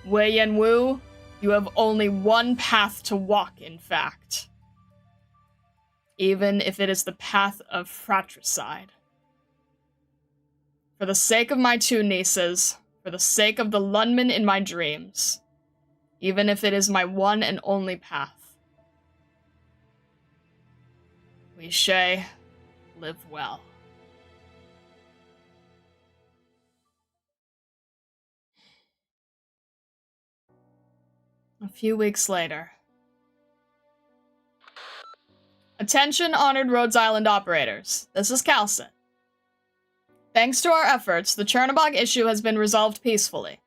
Wei Yanwu, you have only one path to walk, in fact. Even if it is the path of fratricide. For the sake of my two nieces, for the sake of the Lundman in my dreams, even if it is my one and only path. We Shay, live well. A few weeks later. Attention, honored Rhodes Island operators. This is Calcin. Thanks to our efforts, the Chernobog issue has been resolved peacefully.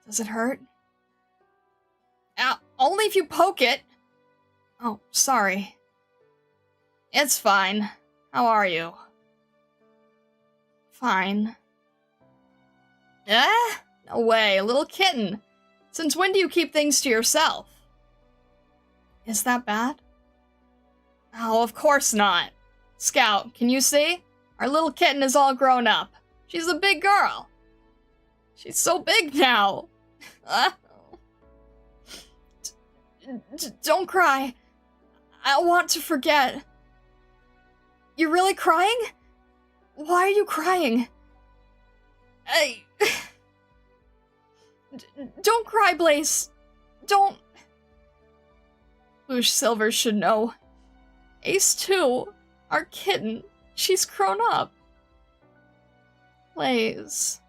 Does it hurt? Only if you poke it. Oh, sorry. It's fine. How are you? Fine. No way, a little kitten. Since when do you keep things to yourself? Is that bad? Oh, of course not. Scout, can you see? Our little kitten is all grown up. She's a big girl. She's so big now. Don't cry. I want to forget. You're really crying? Why are you crying? Don't cry, Blaze. Don't. Boosh Silver should know. Ace too. Our kitten. She's grown up. Blaze.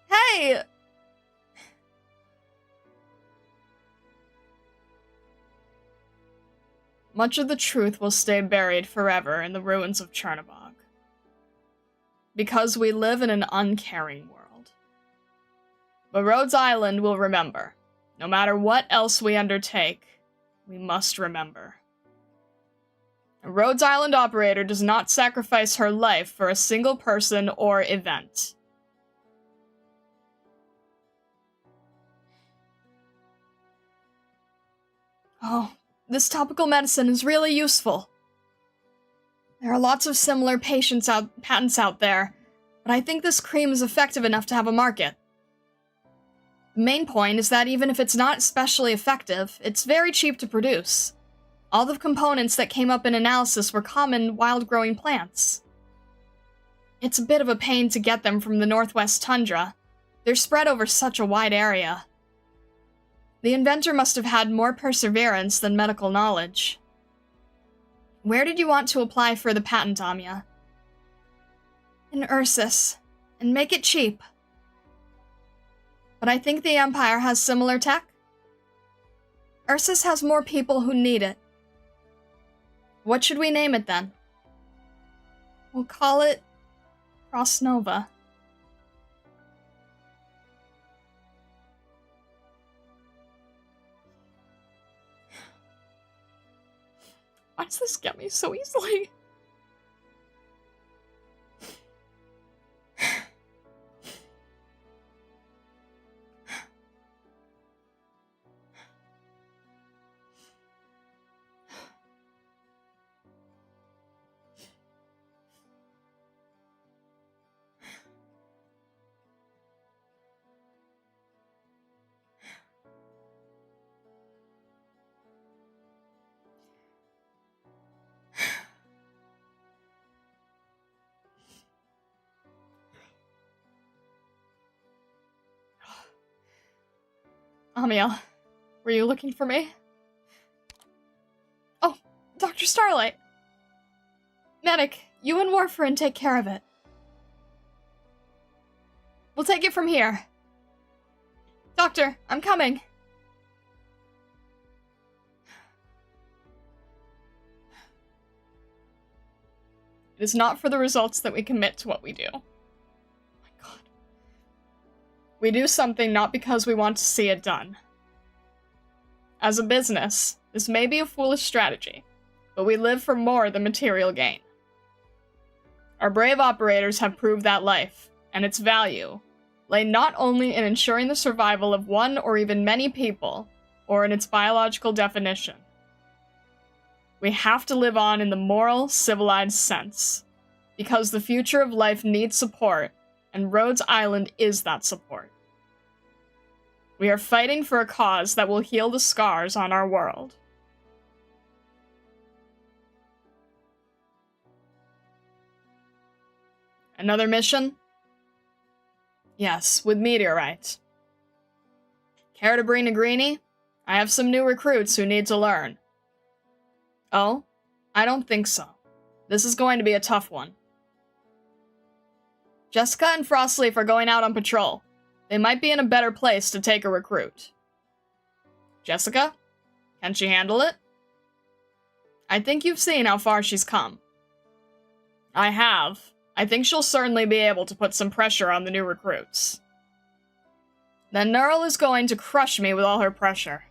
Hey! Much of the truth will stay buried forever in the ruins of Chernobog. Because we live in an uncaring world. But Rhodes Island will remember. No matter what else we undertake, we must remember. A Rhodes Island operator does not sacrifice her life for a single person or event. Oh, this topical medicine is really useful. There are lots of similar patents out there, but I think this cream is effective enough to have a market. The main point is that even if it's not especially effective, it's very cheap to produce. All the components that came up in analysis were common wild-growing plants. It's a bit of a pain to get them from the northwest tundra. They're spread over such a wide area. The inventor must have had more perseverance than medical knowledge. Where did you want to apply for the patent, Amiya? In Ursus, and make it cheap. But I think the Empire has similar tech. Ursus has more people who need it. What should we name it then? We'll call it Crossnova. Why does this get me so easily? Amiya, were you looking for me? Oh, Dr. Starlight! Medic, you and Warfarin take care of it. We'll take it from here. Doctor, I'm coming. It is not for the results that we commit to what we do. Oh my god. We do something not because we want to see it done. As a business, this may be a foolish strategy, but we live for more than material gain. Our brave operators have proved that life, and its value, lay not only in ensuring the survival of one or even many people, or in its biological definition. We have to live on in the moral, civilized sense, because the future of life needs support, and Rhodes Island is that support. We are fighting for a cause that will heal the scars on our world. Another mission? Yes, with Meteorite. Care to bring a greenie? I have some new recruits who need to learn. Oh? I don't think so. This is going to be a tough one. Jessica and Frostleaf are going out on patrol. They might be in a better place to take a recruit. Jessica? Can she handle it? I think you've seen how far she's come. I have. I think she'll certainly be able to put some pressure on the new recruits. Then Neural is going to crush me with all her pressure.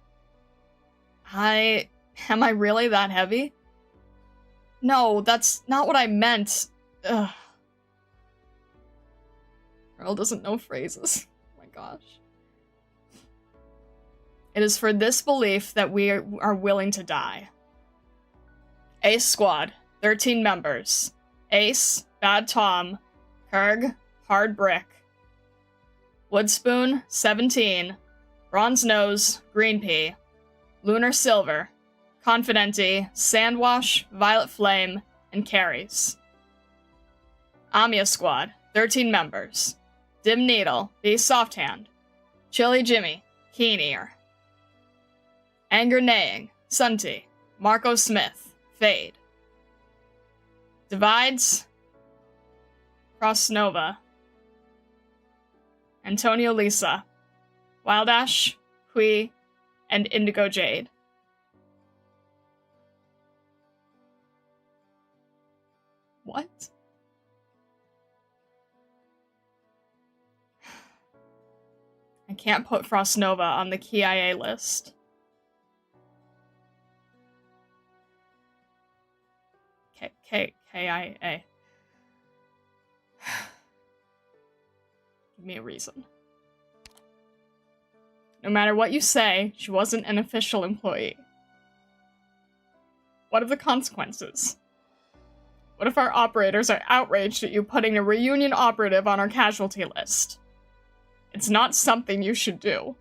Am I really that heavy? No, that's not what I meant. Ugh. Neural doesn't know phrases. Oh my gosh. It is for this belief that we are willing to die. Ace Squad, 13 members. Ace, Bad Tom, Kurg, Hard Brick. Woodspoon, 17. Bronze Nose, Green Pea. Lunar Silver, Confidente, Sandwash, Violet Flame, and Carries. Amia Squad, 13 members. Dim Needle, B Softhand. Chili Jimmy, Keen Ear. Anger Neighing, Sunty, Marco Smith, Fade. Divides, Cross Nova, Antonio Lisa, Wild Ash, Hui, and Indigo Jade. What? I can't put Frost Nova on the KIA list. KIA. Give me a reason. No matter what you say, she wasn't an official employee. What are the consequences? What if our operators are outraged at you putting a reunion operative on our casualty list? It's not something you should do.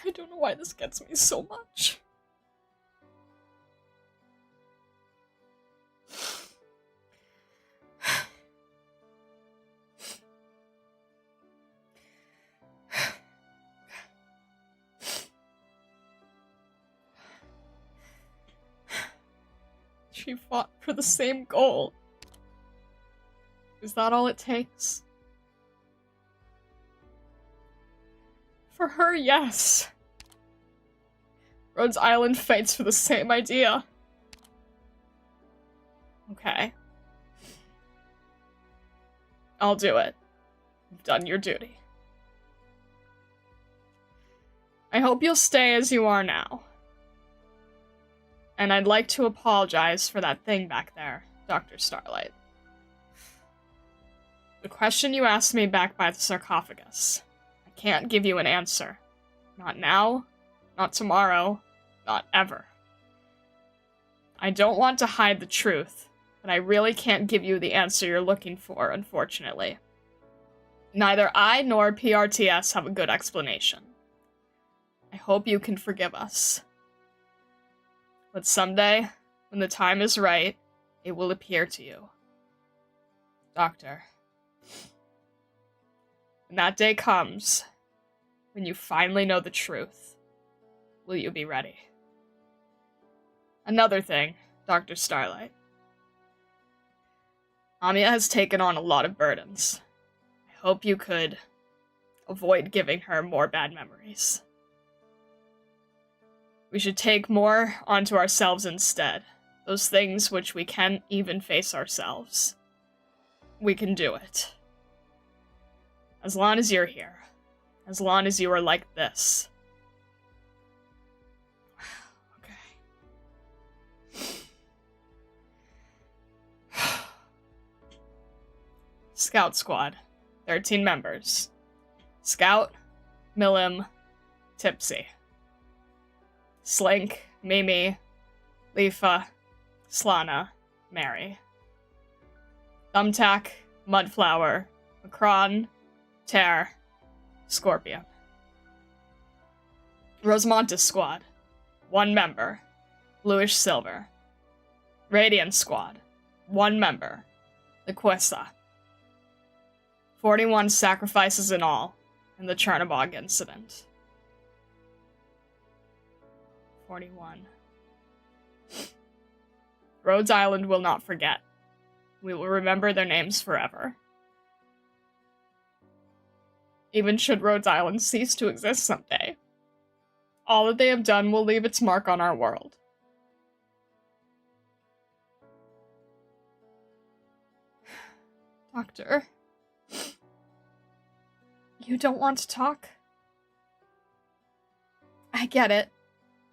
I don't know why this gets me so much. She fought for the same goal. Is that all it takes? For her, yes. Rhodes Island fights for the same idea. Okay. I'll do it. You've done your duty. I hope you'll stay as you are now. And I'd like to apologize for that thing back there, Dr. Starlight. The question you asked me back by the sarcophagus. I can't give you an answer. Not now, not tomorrow, not ever. I don't want to hide the truth, but I really can't give you the answer you're looking for, unfortunately. Neither I nor PRTS have a good explanation. I hope you can forgive us. But someday, when the time is right, it will appear to you. Doctor. When that day comes, when you finally know the truth, will you be ready? Another thing, Dr. Starlight. Amiya has taken on a lot of burdens. I hope you could avoid giving her more bad memories. We should take more onto ourselves instead. Those things which we can't even face ourselves. We can do it. As long as you're here. As long as you are like this. Scout Squad. 13 members. Scout, Milim, Tipsy. Slink, Mimi, Leafa, Slana, Mary. Thumbtack, Mudflower, Macron, Terra, Scorpion. Rosamontis Squad. 1 member. Bluish Silver. Radiant Squad. 1 member. Liquissa. 41 sacrifices in all in the Chernobog incident. 41. Rhodes Island will not forget. We will remember their names forever. Even should Rhodes Island cease to exist someday, all that they have done will leave its mark on our world. Doctor, you don't want to talk? I get it.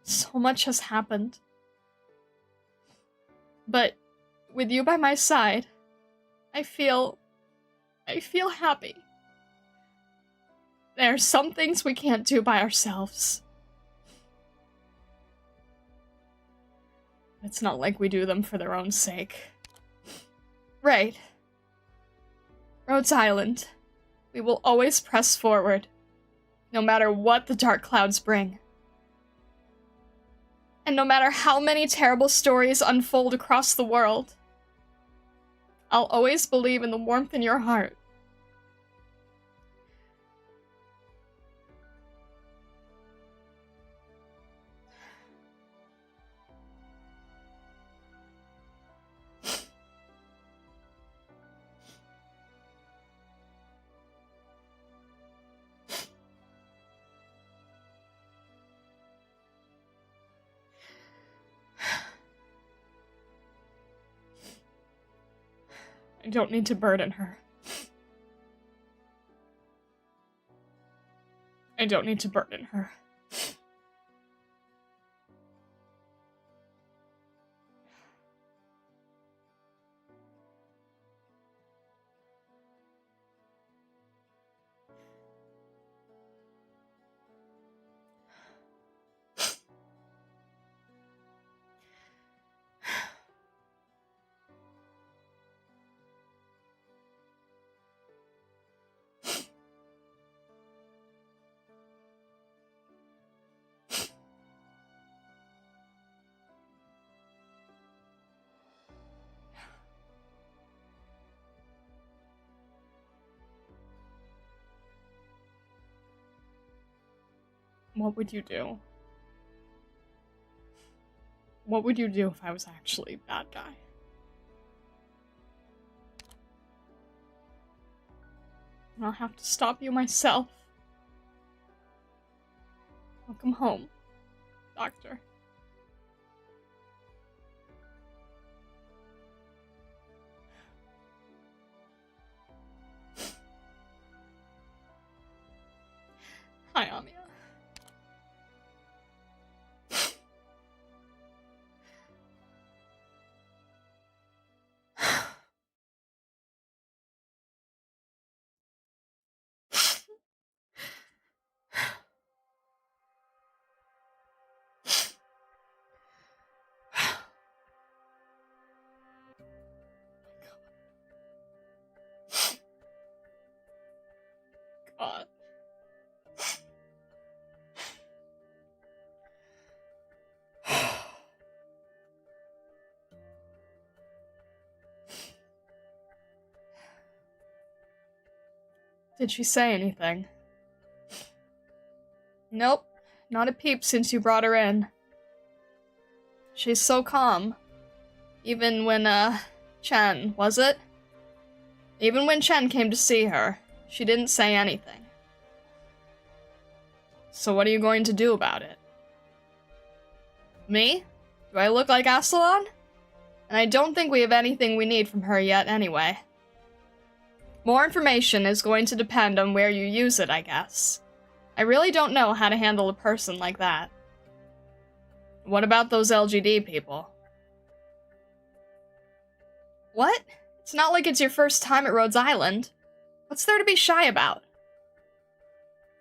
So much has happened. But with you by my side, I feel happy. There are some things we can't do by ourselves. It's not like we do them for their own sake. Right. Rhodes Island. We will always press forward, no matter what the dark clouds bring. And no matter how many terrible stories unfold across the world, I'll always believe in the warmth in your heart. I don't need to burden her. I don't need to burden her. What would you do? What would you do if I was actually a bad guy? And I'll have to stop you myself. Welcome home, Doctor. Did she say anything? Nope. Not a peep since you brought her in. She's so calm. Even when, Chen, was it? Even when Chen came to see her, she didn't say anything. So what are you going to do about it? Me? Do I look like Astalon? And I don't think we have anything we need from her yet anyway. More information is going to depend on where you use it, I guess. I really don't know how to handle a person like that. What about those LGD people? What? It's not like it's your first time at Rhodes Island. What's there to be shy about?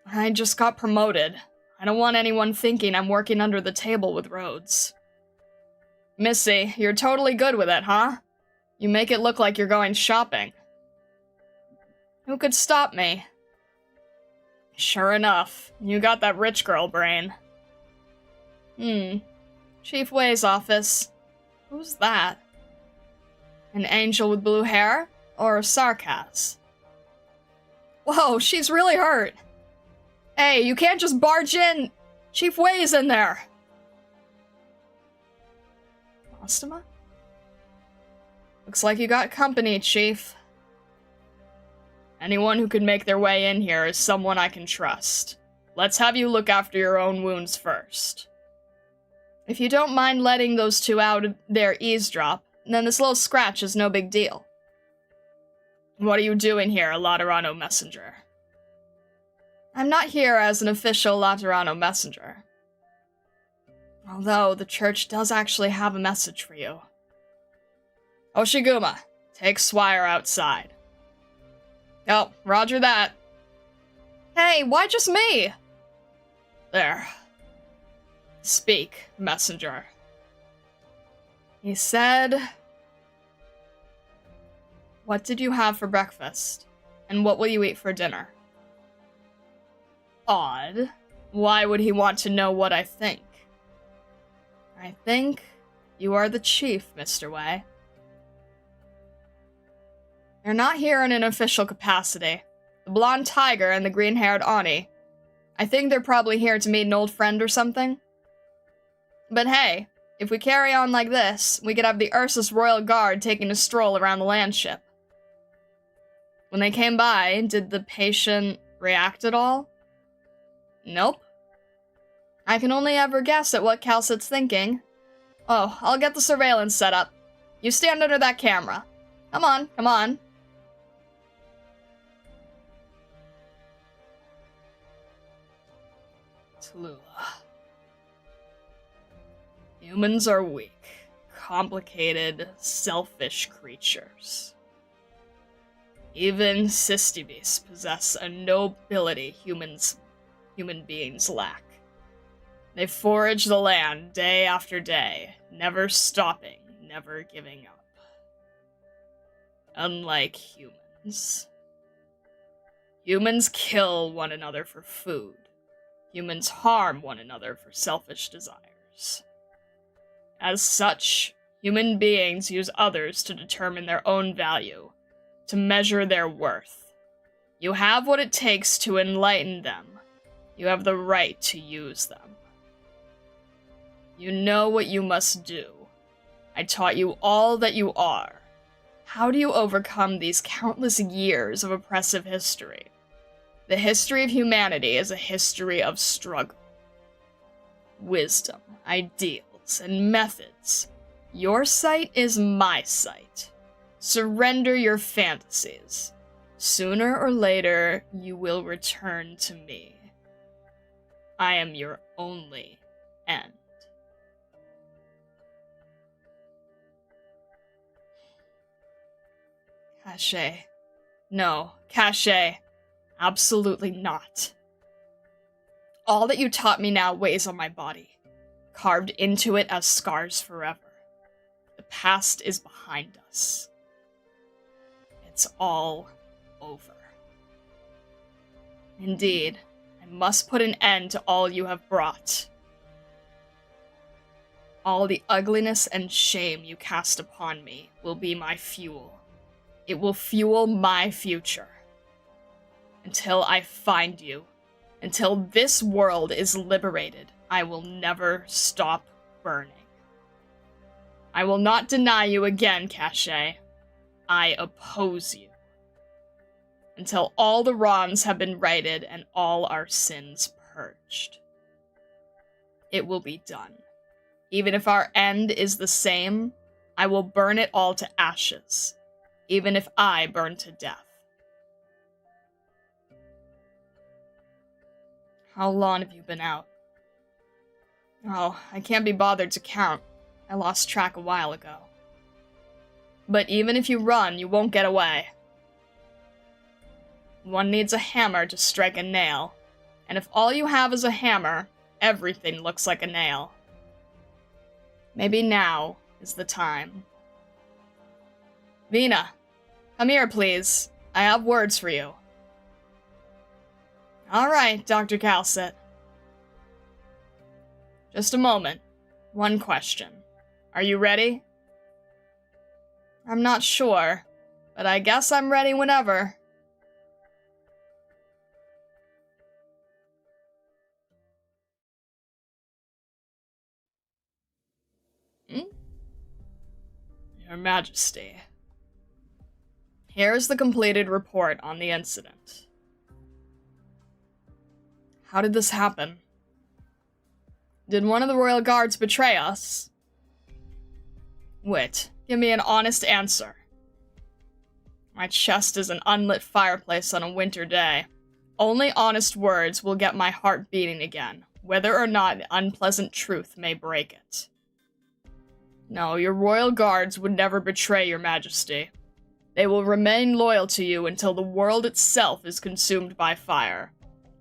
I just got promoted. I don't want anyone thinking I'm working under the table with Rhodes. Missy, you're totally good with it, huh? You make it look like you're going shopping. Who could stop me? Sure enough, you got that rich girl brain. Chief Wei's office. Who's that? An angel with blue hair? Or Sarkaz? Whoa, she's really hurt. Hey, you can't just barge in. Chief Wei's in there. Ostama? Looks like you got company, Chief. Anyone who could make their way in here is someone I can trust. Let's have you look after your own wounds first. If you don't mind letting those two out there eavesdrop, then this little scratch is no big deal. What are you doing here, Laterano messenger? I'm not here as an official Laterano messenger. Although, the church does actually have a message for you. Oshiguma, take Swire outside. Oh, roger that. Hey, why just me? There. Speak, messenger. He said... What did you have for breakfast? And what will you eat for dinner? Odd. Why would he want to know what I think? I think you are the chief, Mr. Wei. You're not here in an official capacity. The blonde tiger and the green-haired Ani. I think they're probably here to meet an old friend or something. But hey, if we carry on like this, we could have the Ursus Royal Guard taking a stroll around the landship. When they came by, did the patient react at all? Nope. I can only ever guess at what Calcit's thinking. Oh, I'll get the surveillance set up. You stand under that camera. Come on, come on. Tula. Humans are weak, complicated, selfish creatures. Even Sistibis possess a nobility human beings lack. They forage the land day after day, never stopping, never giving up. Unlike humans. Humans kill one another for food. Humans harm one another for selfish desires. As such, human beings use others to determine their own value, to measure their worth. You have what it takes to enlighten them. You have the right to use them. You know what you must do. I taught you all that you are. How do you overcome these countless years of oppressive history? The history of humanity is a history of struggle. Wisdom, ideals, and methods. Your sight is my sight. Surrender your fantasies. Sooner or later, you will return to me. I am your only end. Cashache. No, Cashache. Absolutely not. All that you taught me now weighs on my body, carved into it as scars forever. The past is behind us. It's all over. Indeed, I must put an end to all you have brought. All the ugliness and shame you cast upon me will be my fuel. It will fuel my future. Until I find you. Until this world is liberated, I will never stop burning. I will not deny you again, Cashache. I oppose you. Until all the wrongs have been righted and all our sins purged. It will be done. Even if our end is the same, I will burn it all to ashes. Even if I burn to death. How long have you been out? Oh, I can't be bothered to count. I lost track a while ago. But even if you run, you won't get away. One needs a hammer to strike a nail, and if all you have is a hammer, everything looks like a nail. Maybe now is the time. Vina, come here, please. I have words for you. Alright, Dr. Calcet. Just a moment. One question. Are you ready? I'm not sure, but I guess I'm ready whenever. Your Majesty. Here's the completed report on the incident. How did this happen? Did one of the royal guards betray us? Wit, give me an honest answer. My chest is an unlit fireplace on a winter day. Only honest words will get my heart beating again, whether or not unpleasant truth may break it. No, your royal guards would never betray your Majesty. They will remain loyal to you until the world itself is consumed by fire,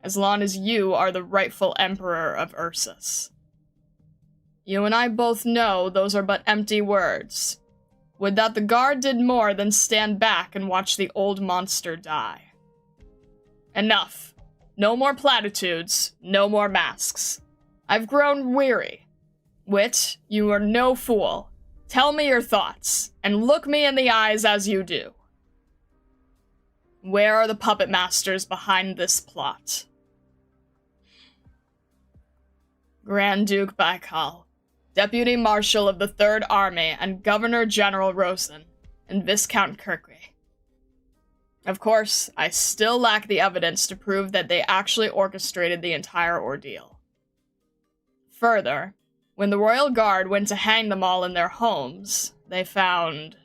as long as you are the rightful Emperor of Ursus. You and I both know those are but empty words. Would that the guard did more than stand back and watch the old monster die. Enough. No more platitudes, no more masks. I've grown weary. Wit, you are no fool. Tell me your thoughts, and look me in the eyes as you do. Where are the puppet masters behind this plot? Grand Duke Baikal, Deputy Marshal of the Third Army, and Governor General Rosen, and Viscount Kirkby. Of course, I still lack the evidence to prove that they actually orchestrated the entire ordeal. Further, when the Royal Guard went to hang them all in their homes, they found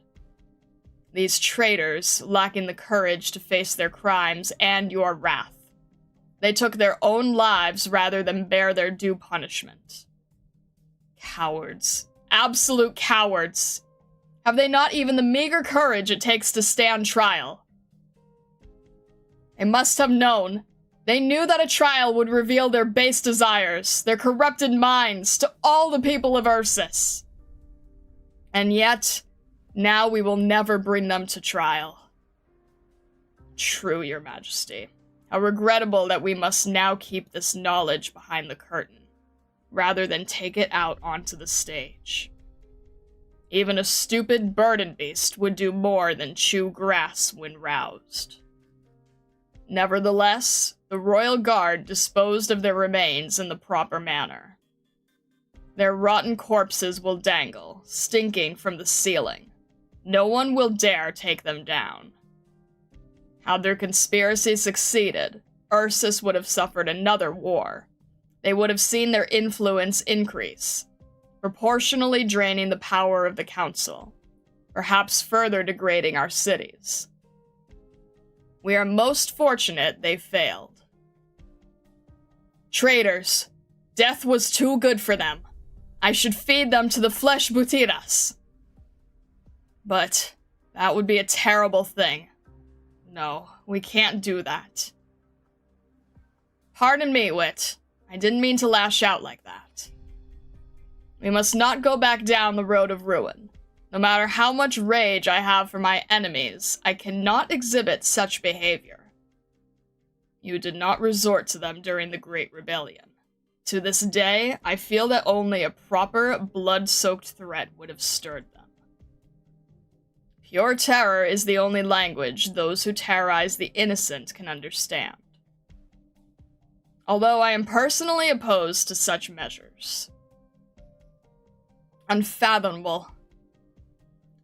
these traitors lacking the courage to face their crimes and your wrath. They took their own lives rather than bear their due punishment. Cowards. Absolute cowards. Have they not even the meager courage it takes to stand trial? They must have known. They knew that a trial would reveal their base desires, their corrupted minds, to all the people of Ursus. And yet, now we will never bring them to trial. True, Your Majesty. How regrettable that we must now keep this knowledge behind the curtain, rather than take it out onto the stage. Even a stupid burden beast would do more than chew grass when roused. Nevertheless, the Royal Guard disposed of their remains in the proper manner. Their rotten corpses will dangle, stinking from the ceiling. No one will dare take them down. Had their conspiracy succeeded, Ursus would have suffered another war. They would have seen their influence increase, proportionally draining the power of the Council, perhaps further degrading our cities. We are most fortunate they failed. Traitors! Death was too good for them. I should feed them to the flesh butiras. But that would be a terrible thing. No, we can't do that. Pardon me, Wit. I didn't mean to lash out like that. We must not go back down the road of ruin. No matter how much rage I have for my enemies, I cannot exhibit such behavior. You did not resort to them during the Great Rebellion. To this day, I feel that only a proper, blood-soaked threat would have stirred them. Pure terror is the only language those who terrorize the innocent can understand. Although I am personally opposed to such measures. Unfathomable.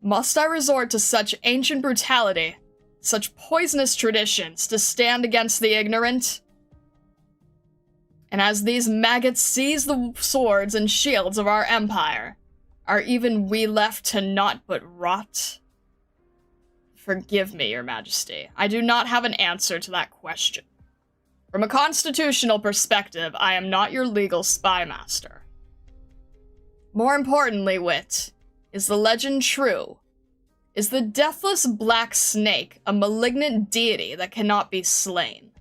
Must I resort to such ancient brutality, such poisonous traditions to stand against the ignorant? And as these maggots seize the swords and shields of our empire, are even we left to naught but rot? Forgive me, Your Majesty. I do not have an answer to that question. From a constitutional perspective, I am not your legal spy master. More importantly, Wit, is the legend true? Is the deathless black snake a malignant deity that cannot be slain?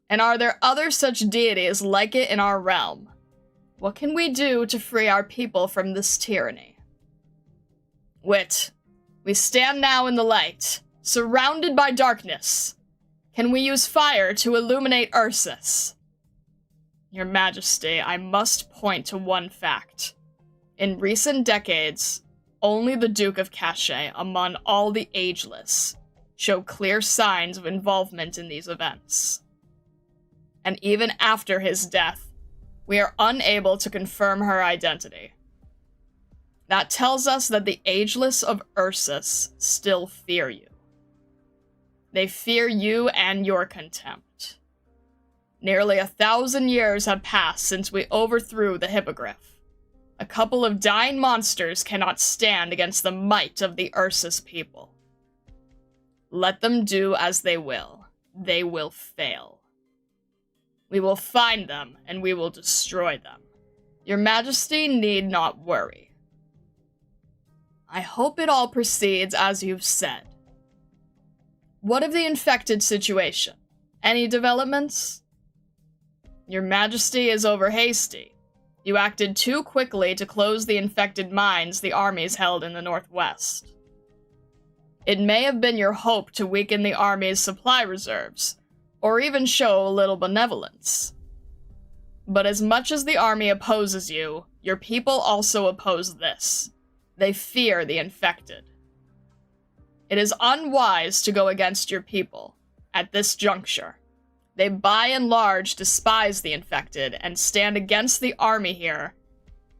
And are there other such deities like it in our realm? What can we do to free our people from this tyranny? Wit, we stand now in the light, surrounded by darkness. Can we use fire to illuminate Ursus? Your Majesty, I must point to one fact. In recent decades, only the Duke of Cashache, among all the ageless, show clear signs of involvement in these events. And even after his death, we are unable to confirm her identity. That tells us that the ageless of Ursus still fear you. They fear you and your contempt. Nearly 1,000 years have passed since we overthrew the Hippogriff. A couple of dying monsters cannot stand against the might of the Ursus people. Let them do as they will fail. We will find them, and we will destroy them. Your Majesty need not worry. I hope it all proceeds as you've said. What of the infected situation? Any developments? Your Majesty is over hasty. You acted too quickly to close the infected mines the armies held in the northwest. It may have been your hope to weaken the army's supply reserves, or even show a little benevolence. But as much as the army opposes you, your people also oppose this. They fear the infected. It is unwise to go against your people at this juncture. They by and large despise the infected and stand against the army here.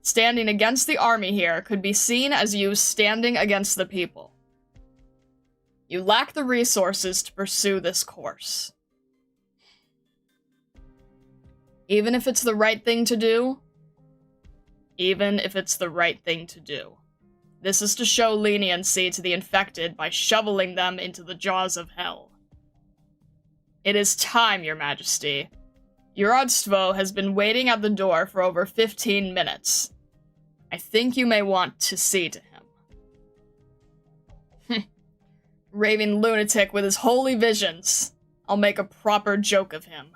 Standing against the army here could be seen as you standing against the people. You lack the resources to pursue this course. Even if it's the right thing to do? Even if it's the right thing to do. This is to show leniency to the infected by shoveling them into the jaws of hell. It is time, Your Majesty. Urodstvo has been waiting at the door for over 15 minutes. I think you may want to see to him. Raving lunatic with his holy visions. I'll make a proper joke of him.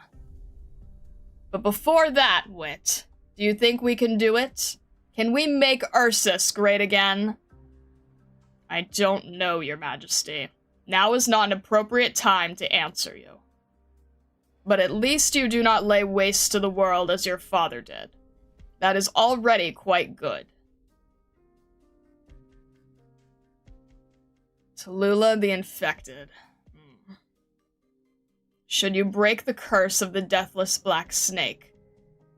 But before that, Wit, do you think we can do it? Can we make Ursus great again? I don't know, Your Majesty. Now is not an appropriate time to answer you. But at least you do not lay waste to the world as your father did. That is already quite good. Tula the Infected. Should you break the curse of the deathless black snake,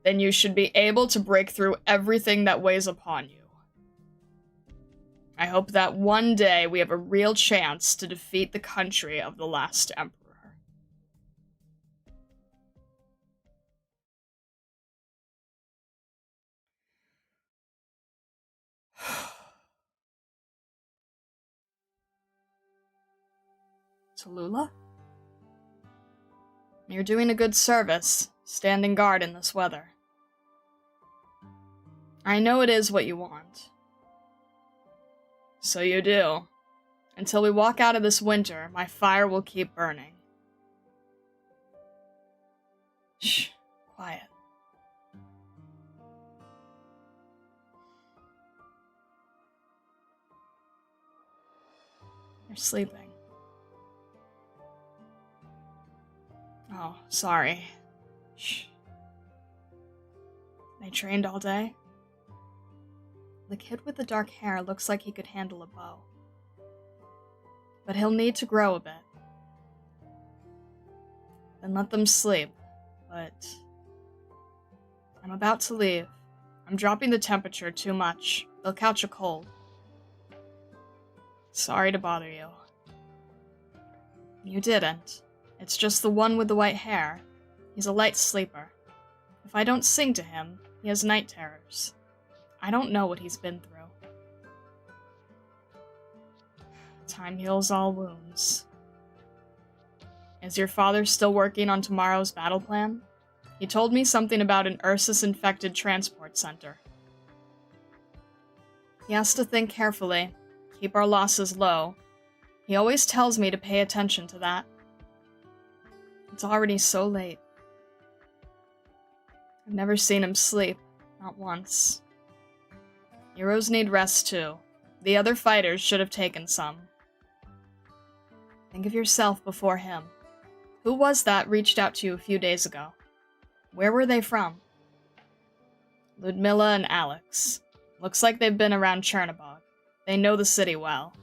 then you should be able to break through everything that weighs upon you. I hope that one day we have a real chance to defeat the country of the last emperor. Tula? You're doing a good service, standing guard in this weather. I know it is what you want. So you do. Until we walk out of this winter, my fire will keep burning. Shh, quiet. You're sleeping. Oh, sorry. Shh. They trained all day? The kid with the dark hair looks like he could handle a bow. but he'll need to grow a bit. Then let them sleep, but I'm about to leave. I'm dropping the temperature too much. They'll catch a cold. Sorry to bother you. You didn't. It's just the one with the white hair. He's a light sleeper. If I don't sing to him, he has night terrors. I don't know what he's been through. Time heals all wounds. Is your father still working on tomorrow's battle plan? He told me something about an Ursus-infected transport center. He has to think carefully, keep our losses low. He always tells me to pay attention to that. It's already so late. I've never seen him sleep, not once. Heroes need rest too. The other fighters should have taken some. Think of yourself before him. Who was that reached out to you a few days ago? Where were they from? Ludmilla and Alex. Looks like they've been around Chernobog. They know the city well.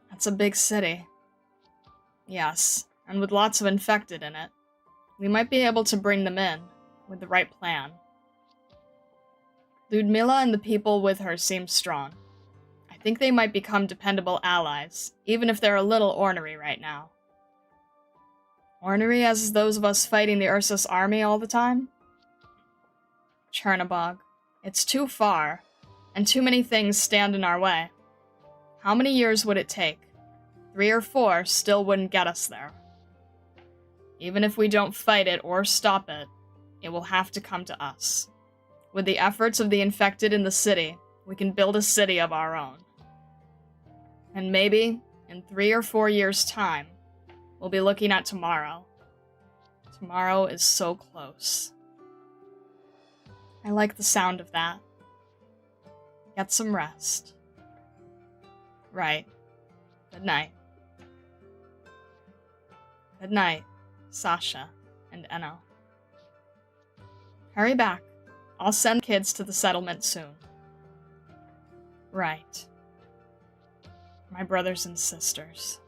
That's a big city. Yes, and with lots of infected in it. We might be able to bring them in, with the right plan. Ludmilla and the people with her seem strong. I think they might become dependable allies, even if they're a little ornery right now. Ornery as those of us fighting the Ursus army all the time? Chernobog. It's too far, and too many things stand in our way. How many years would it take? 3 or 4 still wouldn't get us there. Even if we don't fight it or stop it, it will have to come to us. With the efforts of the infected in the city, we can build a city of our own. And maybe, in 3 or 4 years' time, we'll be looking at tomorrow. Tomorrow is so close. I like the sound of that. Get some rest. Right. Good night. Good night, Sasha and Enno. Hurry back. I'll send kids to the settlement soon. Right. My brothers and sisters.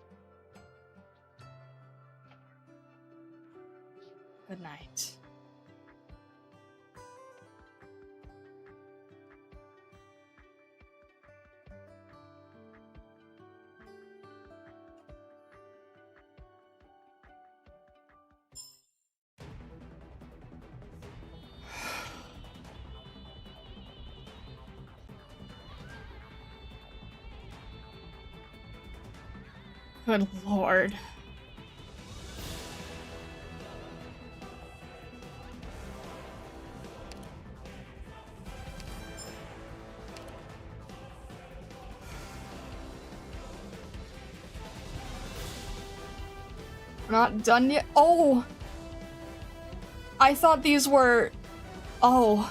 Good night. Good lord. We're not done yet. Oh! I thought these were... Oh.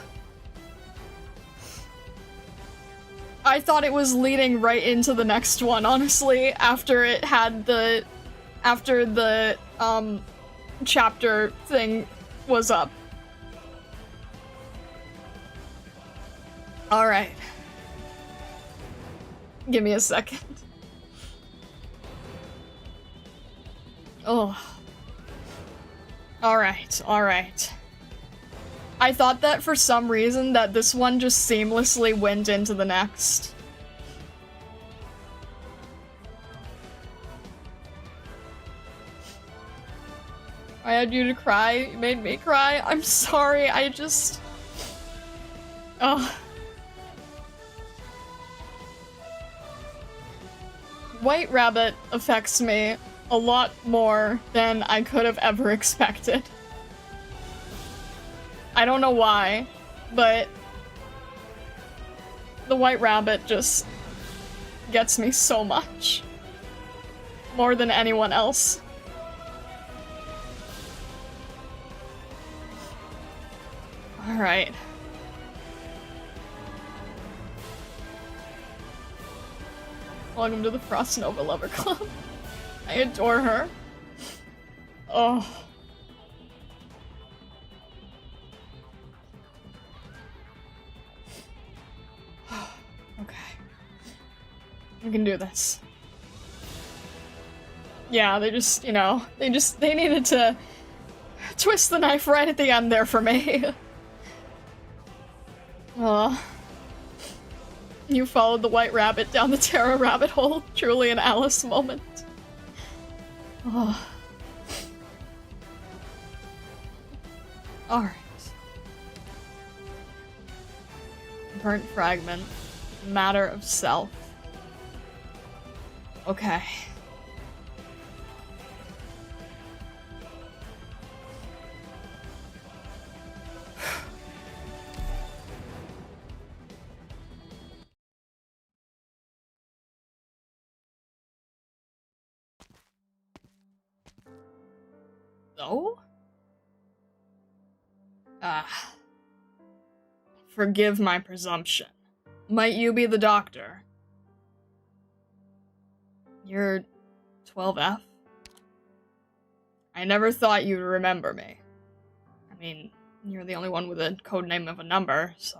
I thought it was leading right into the next one, honestly, after it had the... After the, chapter thing was up. Alright. Give me a second. Oh. Alright, alright. I thought that for some reason that this one just seamlessly went into the next. I had you to cry, you made me cry. I'm sorry, I just... Oh. White Rabbit affects me a lot more than I could have ever expected. I don't know why, but the White Rabbit just gets me so much. More than anyone else. Alright. Welcome to the Frost Nova Lover Club. I adore her. Oh. Okay. We can do this. Yeah, they just, you know, they needed to twist the knife right at the end there for me. Aw. You followed the white rabbit down the Terra rabbit hole. Truly an Alice moment. Oh. Alright. Burnt fragment. Matter of self. Okay. Oh? Forgive my presumption. Might you be the doctor? You're 12F? I never thought you'd remember me. I mean, you're the only one with a codename of a number, so...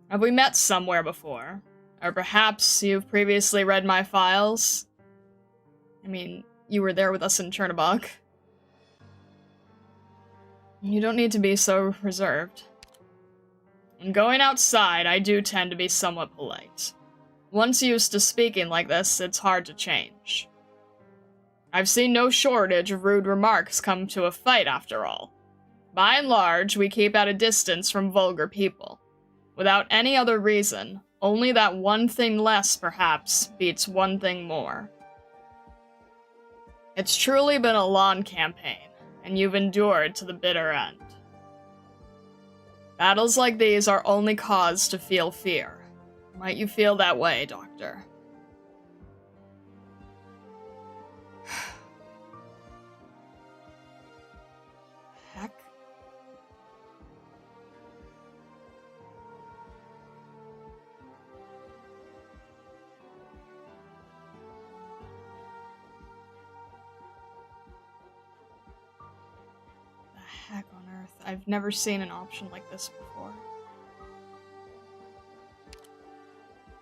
Have we met somewhere before? Or perhaps you've previously read my files? I mean, you were there with us in Chernobog. You don't need to be so reserved. When going outside, I do tend to be somewhat polite. Once used to speaking like this, it's hard to change. I've seen no shortage of rude remarks come to a fight, after all. By and large, we keep at a distance from vulgar people. Without any other reason, only that one thing less, perhaps, beats one thing more. It's truly been a long campaign, and you've endured to the bitter end. Battles like these are only cause to feel fear. Might you feel that way, Doctor? Heck? The heck on earth? I've never seen an option like this before.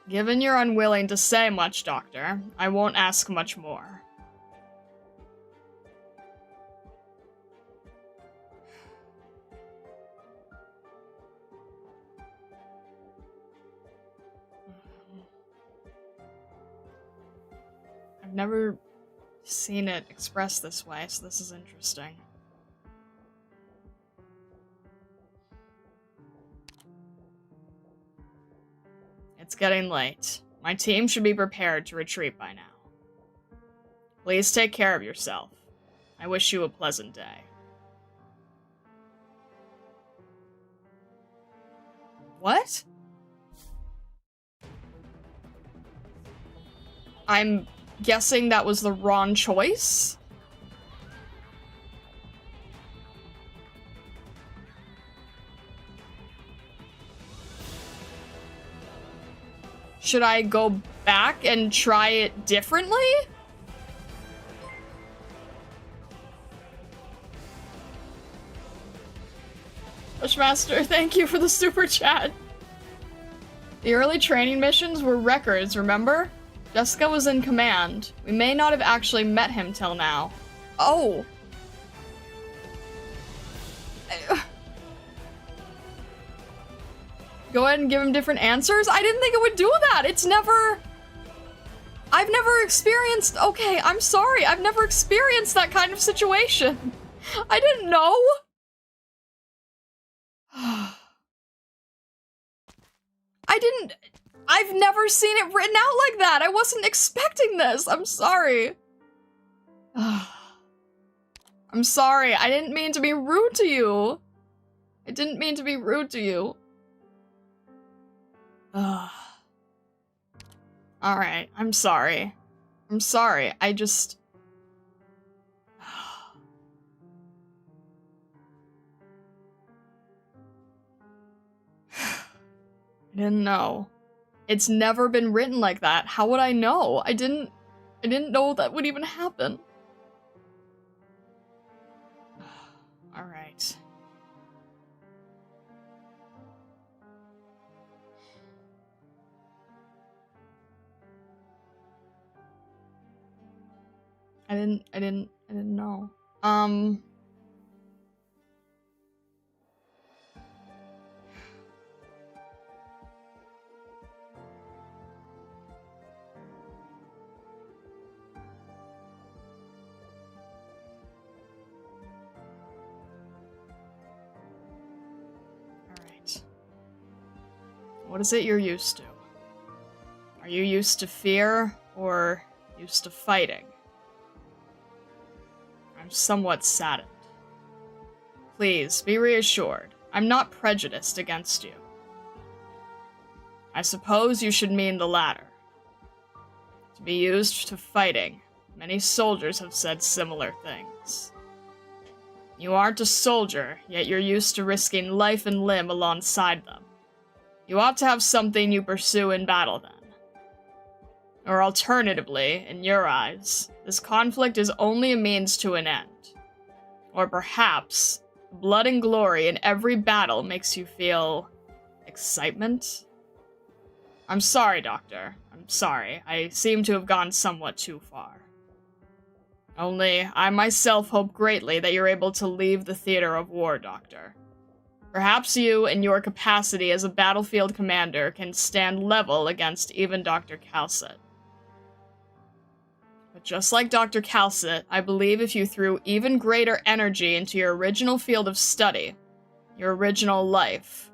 Given you're unwilling to say much, Doctor, I won't ask much more. I've never seen it expressed this way, so this is interesting. It's getting late. My team should be prepared to retreat by now. Please take care of yourself. I wish you a pleasant day. What? I'm guessing that was the wrong choice? Should I go back and try it differently? Bushmaster, thank you for the super chat. The early training missions were records, remember? Jessica was in command. We may not have actually met him till now. Oh. Go ahead and give him different answers? I didn't think it would do that. It's never... I've never experienced... Okay, I'm sorry. I've never experienced that kind of situation. I didn't know. I've never seen it written out like that. I wasn't expecting this. I'm sorry. I'm sorry. I didn't mean to be rude to you. I didn't mean to be rude to you. Alright, I'm sorry. I'm sorry. I just... I didn't know. It's never been written like that. How would I know? I didn't know that would even happen. Alright. I didn't know. Alright. What is it you're used to? Are you used to fear, or used to fighting? I'm somewhat saddened. Please, be reassured. I'm not prejudiced against you. I suppose you should mean the latter. To be used to fighting, many soldiers have said similar things. You aren't a soldier, yet you're used to risking life and limb alongside them. You ought to have something you pursue in battle then. Or alternatively, in your eyes, this conflict is only a means to an end. Or perhaps, blood and glory in every battle makes you feel excitement? I'm sorry, Doctor. I'm sorry. I seem to have gone somewhat too far. Only, I myself hope greatly that you're able to leave the theater of war, Doctor. Perhaps you, in your capacity as a battlefield commander, can stand level against even Dr. Calcet. But just like Dr. Calcet, I believe if you threw even greater energy into your original field of study, your original life,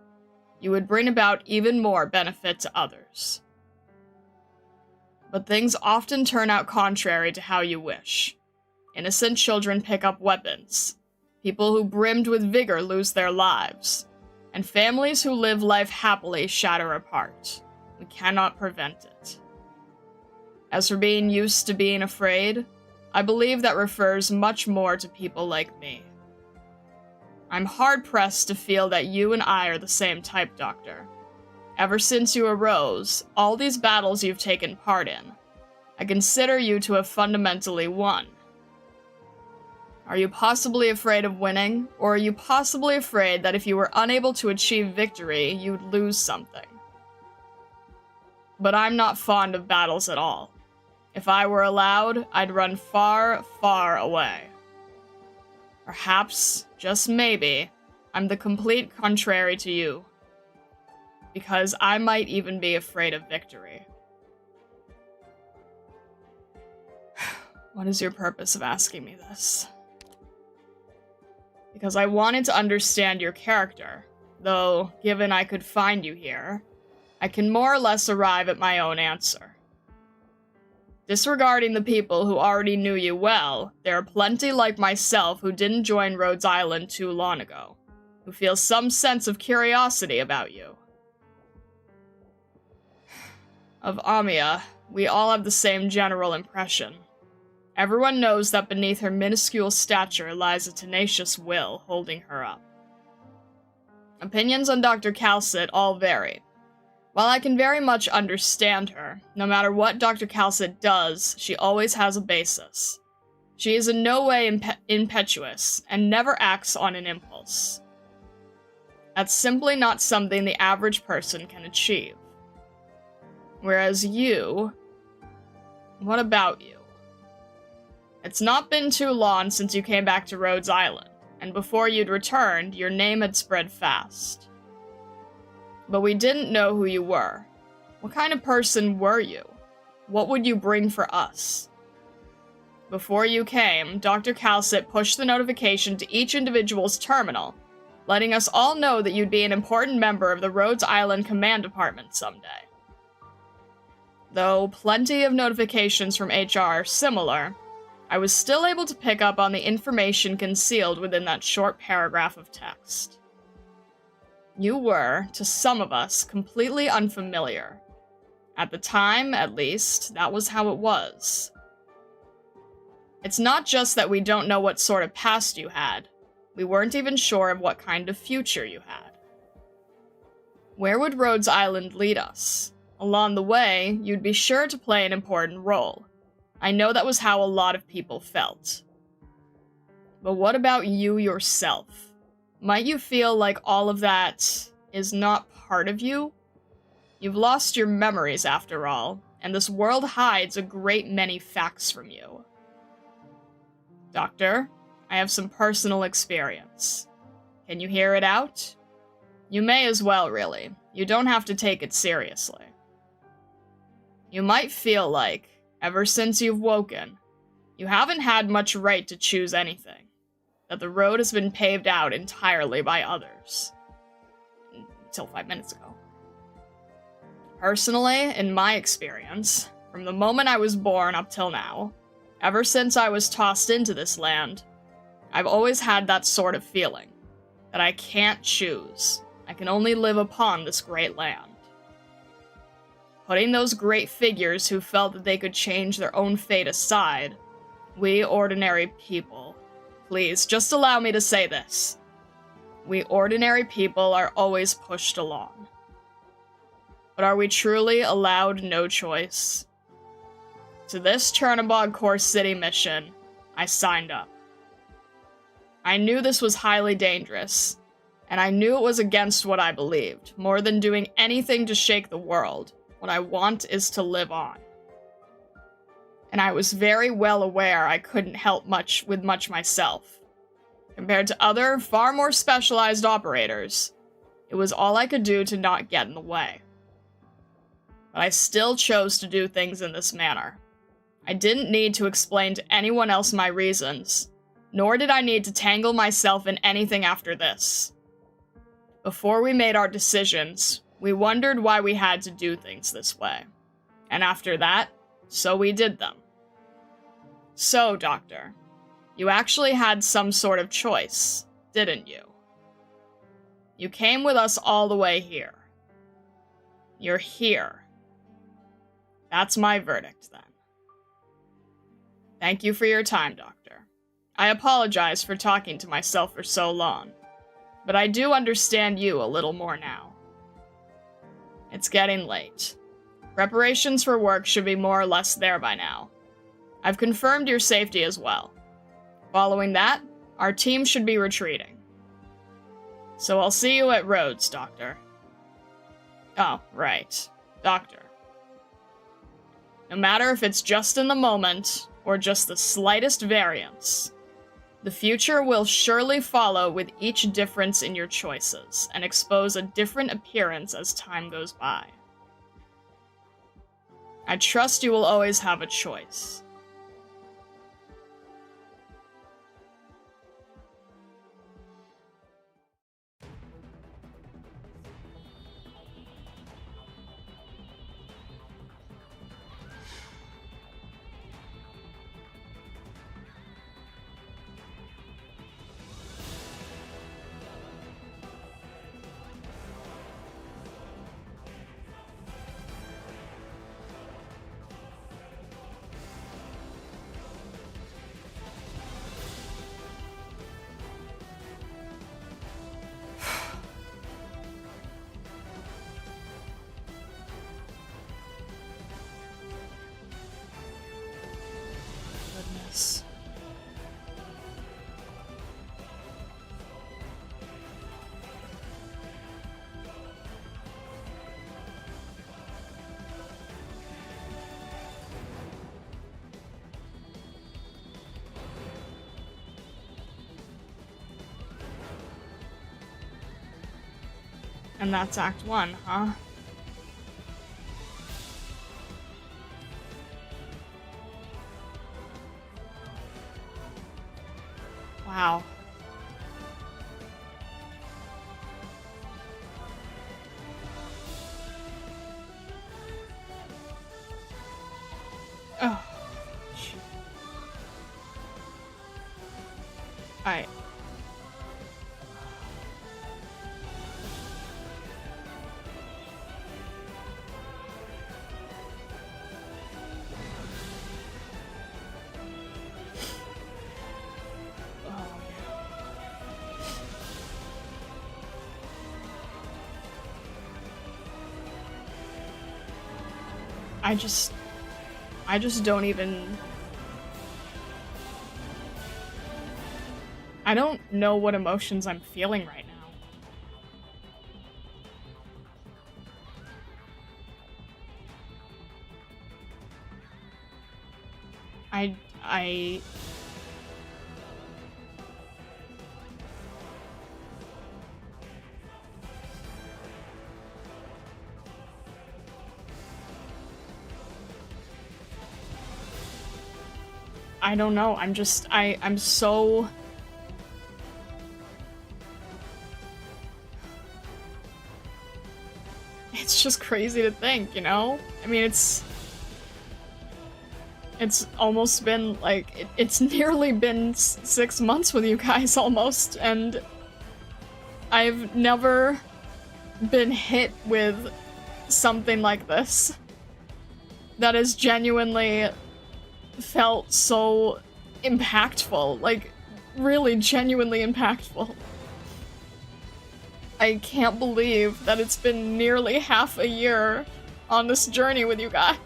you would bring about even more benefit to others. But things often turn out contrary to how you wish. Innocent children pick up weapons. People who brimmed with vigor lose their lives. And families who live life happily shatter apart. We cannot prevent it. As for being used to being afraid, I believe that refers much more to people like me. I'm hard-pressed to feel that you and I are the same type, Doctor. Ever since you arose, all these battles you've taken part in, I consider you to have fundamentally won. Are you possibly afraid of winning, or are you possibly afraid that if you were unable to achieve victory, you'd lose something? But I'm not fond of battles at all. If I were allowed, I'd run far, far away. Perhaps, just maybe, I'm the complete contrary to you. Because I might even be afraid of victory. What is your purpose of asking me this? Because I wanted to understand your character, though, given I could find you here, I can more or less arrive at my own answer. Disregarding the people who already knew you well, there are plenty like myself who didn't join Rhodes Island too long ago, who feel some sense of curiosity about you. Of Amiya, we all have the same general impression. Everyone knows that beneath her minuscule stature lies a tenacious will holding her up. Opinions on Dr. Calcet all vary. While I can very much understand her, no matter what Dr. Calcet does, she always has a basis. She is in no way impetuous, and never acts on an impulse. That's simply not something the average person can achieve. Whereas you... What about you? It's not been too long since you came back to Rhodes Island, and before you'd returned, your name had spread fast. But we didn't know who you were. What kind of person were you? What would you bring for us? Before you came, Dr. Calcet pushed the notification to each individual's terminal, letting us all know that you'd be an important member of the Rhodes Island Command Department someday. Though plenty of notifications from HR are similar, I was still able to pick up on the information concealed within that short paragraph of text. You were, to some of us, completely unfamiliar. At the time, at least, that was how it was. It's not just that we don't know what sort of past you had. We weren't even sure of what kind of future you had. Where would Rhodes Island lead us? Along the way, you'd be sure to play an important role. I know that was how a lot of people felt. But what about you yourself? Might you feel like all of that is not part of you? You've lost your memories after all, and this world hides a great many facts from you. Doctor, I have some personal experience. Can you hear it out? You may as well, really. You don't have to take it seriously. You might feel like, ever since you've woken, you haven't had much right to choose anything. That the road has been paved out entirely by others. Until 5 minutes ago. Personally, in my experience, from the moment I was born up till now, ever since I was tossed into this land, I've always had that sort of feeling. That I can't choose. I can only live upon this great land. Putting those great figures who felt that they could change their own fate aside, we ordinary people, please, just allow me to say this. We ordinary people are always pushed along. But are we truly allowed no choice? To this Chernobog Core City mission, I signed up. I knew this was highly dangerous, and I knew it was against what I believed. More than doing anything to shake the world, what I want is to live on. And I was very well aware I couldn't help much myself. Compared to other, far more specialized operators, it was all I could do to not get in the way. But I still chose to do things in this manner. I didn't need to explain to anyone else my reasons, nor did I need to tangle myself in anything after this. Before we made our decisions, we wondered why we had to do things this way. And after that, so we did them. So, Doctor, you actually had some sort of choice, didn't you? You came with us all the way here. You're here. That's my verdict, then. Thank you for your time, Doctor. I apologize for talking to myself for so long, but I do understand you a little more now. It's getting late. Preparations for work should be more or less there by now. I've confirmed your safety as well. Following that, our team should be retreating. So I'll see you at Rhodes, Doctor. Oh, right. Doctor. No matter if it's just in the moment, or just the slightest variance, the future will surely follow with each difference in your choices, and expose a different appearance as time goes by. I trust you will always have a choice. Goodness. And that's Act 1, huh? Wow. Oh. Shoot. Alright. I just don't even... I don't know what emotions I'm feeling right now. I don't know. I'm so... It's just crazy to think, you know? I mean, it's almost been, like, it's nearly been 6 months with you guys, almost, and I've never been hit with something like this that has genuinely felt so impactful, like, really genuinely impactful. I can't believe that it's been nearly half a year on this journey with you guys.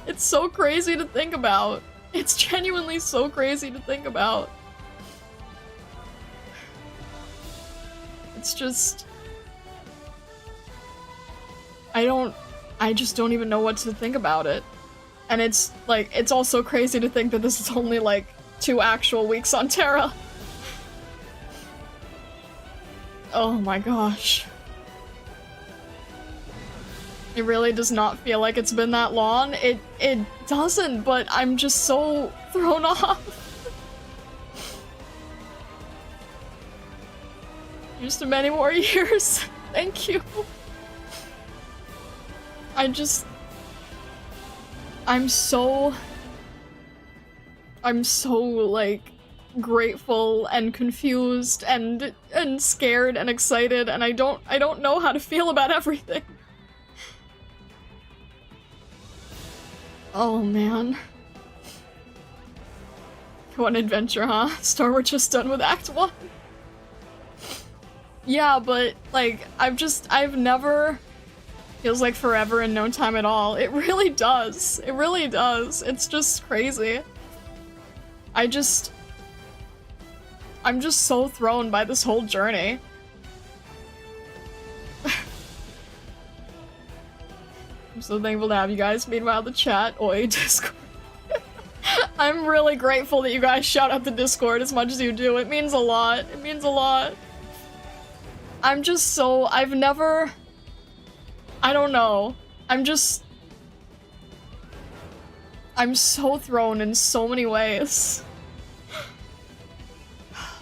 It's so crazy to think about. It's genuinely so crazy to think about. It's just... I just don't even know what to think about it. And it's, like, it's also crazy to think that this is only, like, 2 actual weeks on Terra. Oh my gosh. It really does not feel like it's been that long. It doesn't, but I'm just so thrown off. Here's to many more years. Thank you. I'm so, like, grateful and confused and scared and excited, and I don't know how to feel about everything. Oh man. What an adventure, huh? Star Wars just done with Act 1. Yeah, but, like, I've never... Feels like forever and no time at all. It really does. It really does. It's just crazy. I'm just so thrown by this whole journey. I'm so thankful to have you guys. Meanwhile, the chat, oi, Discord. I'm really grateful that you guys shout out the Discord as much as you do. It means a lot. It means a lot. I'm just so... I don't know. I'm so thrown in so many ways.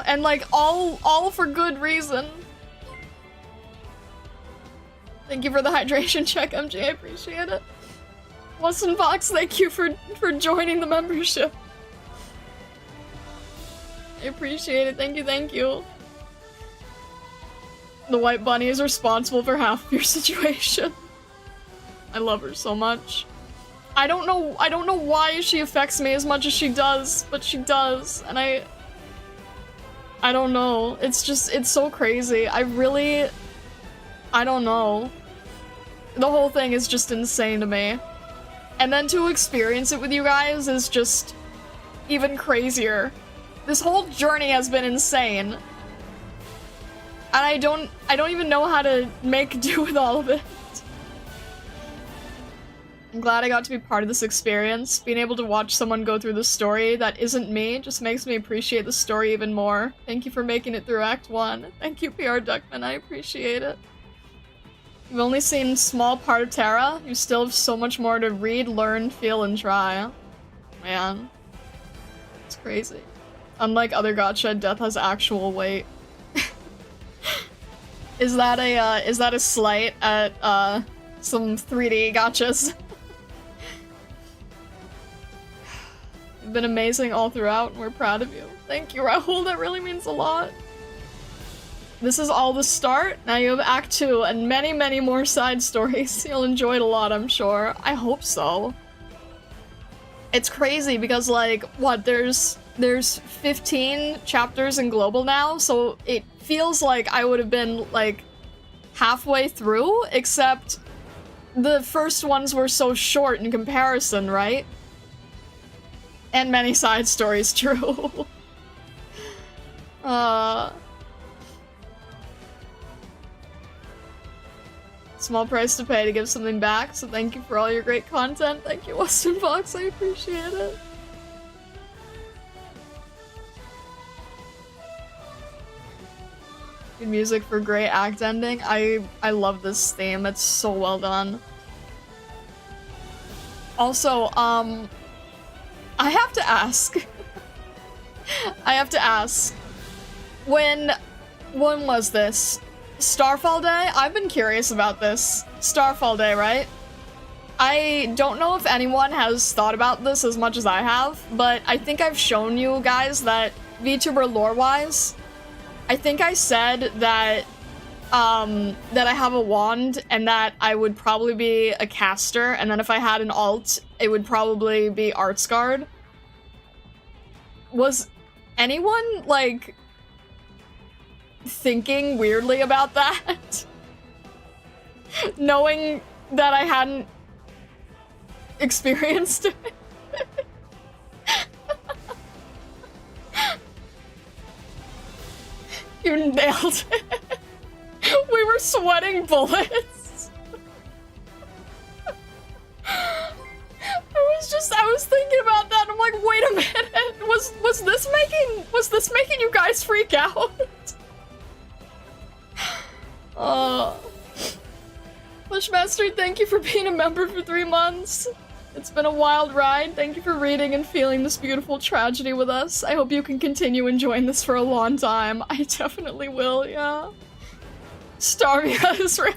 And, like, all for good reason. Thank you for the hydration check, MJ. I appreciate it. Weston Fox, thank you for joining the membership. I appreciate it. Thank you, thank you. The white bunny is responsible for half of your situation. I love her so much. I don't know why she affects me as much as she does, but she does, and I don't know. It's so crazy. I don't know. The whole thing is just insane to me. And then to experience it with you guys is just even crazier. This whole journey has been insane. And I don't even know how to make do with all of it. I'm glad I got to be part of this experience. Being able to watch someone go through the story that isn't me just makes me appreciate the story even more. Thank you for making it through Act 1. Thank you, PR Duckman. I appreciate it. You've only seen a small part of Terra. You still have so much more to read, learn, feel, and try. Man. It's crazy. Unlike other gacha, death has actual weight. Is that a slight at some 3D gachas? You've been amazing all throughout and we're proud of you. Thank you, Rahul, that really means a lot. This is all the start. Now you have Act 2 and many, many more side stories. You'll enjoy it a lot, I'm sure. I hope so. It's crazy because, like, what, there's 15 chapters in Global now, so it feels like I would have been, like, halfway through, except the first ones were so short in comparison, right? And many side stories, true. Small price to pay to give something back, so thank you for all your great content. Thank you, Weston Fox, I appreciate it. Good music for great act ending. I love this theme, it's so well done. Also, I have to ask. I have to ask. When was this? Starfall Day? I've been curious about this. Starfall Day, right? I don't know if anyone has thought about this as much as I have, but I think I've shown you guys that VTuber lore-wise, I think I said that that I have a wand and that I would probably be a caster, and then if I had an alt, it would probably be Artsguard. Was anyone, like, thinking weirdly about that? Knowing that I hadn't experienced it? You nailed it. We were sweating bullets. I was thinking about that. I'm like, wait a minute. Was this making you guys freak out? Bushmaster, thank you for being a member for 3 months. It's been a wild ride. Thank you for reading and feeling this beautiful tragedy with us. I hope you can continue enjoying this for a long time. I definitely will, yeah. Starvia is real.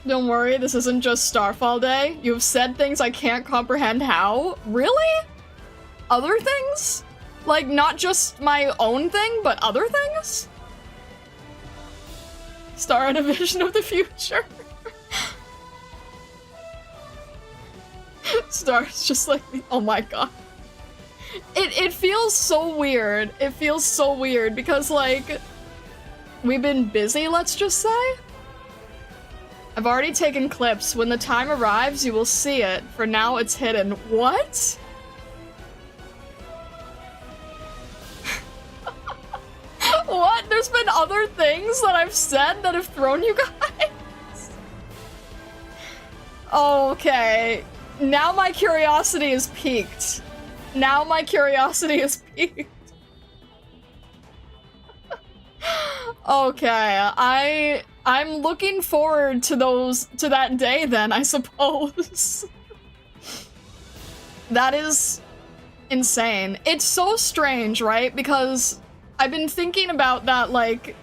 Don't worry, this isn't just Starfall Day. You've said things I can't comprehend how. Really? Other things? Like, not just my own thing, but other things? Star in a vision of the future. Star's just like, oh my god. It feels so weird. It feels so weird because, like, we've been busy, let's just say. I've already taken clips. When the time arrives, you will see it. For now, it's hidden. What? What? There's been other things that I've said that have thrown you guys? Okay. Now my curiosity is piqued. Now my curiosity is piqued. Okay, I'm looking forward to that day then, I suppose. That is insane. It's so strange, right? Because I've been thinking about that, like,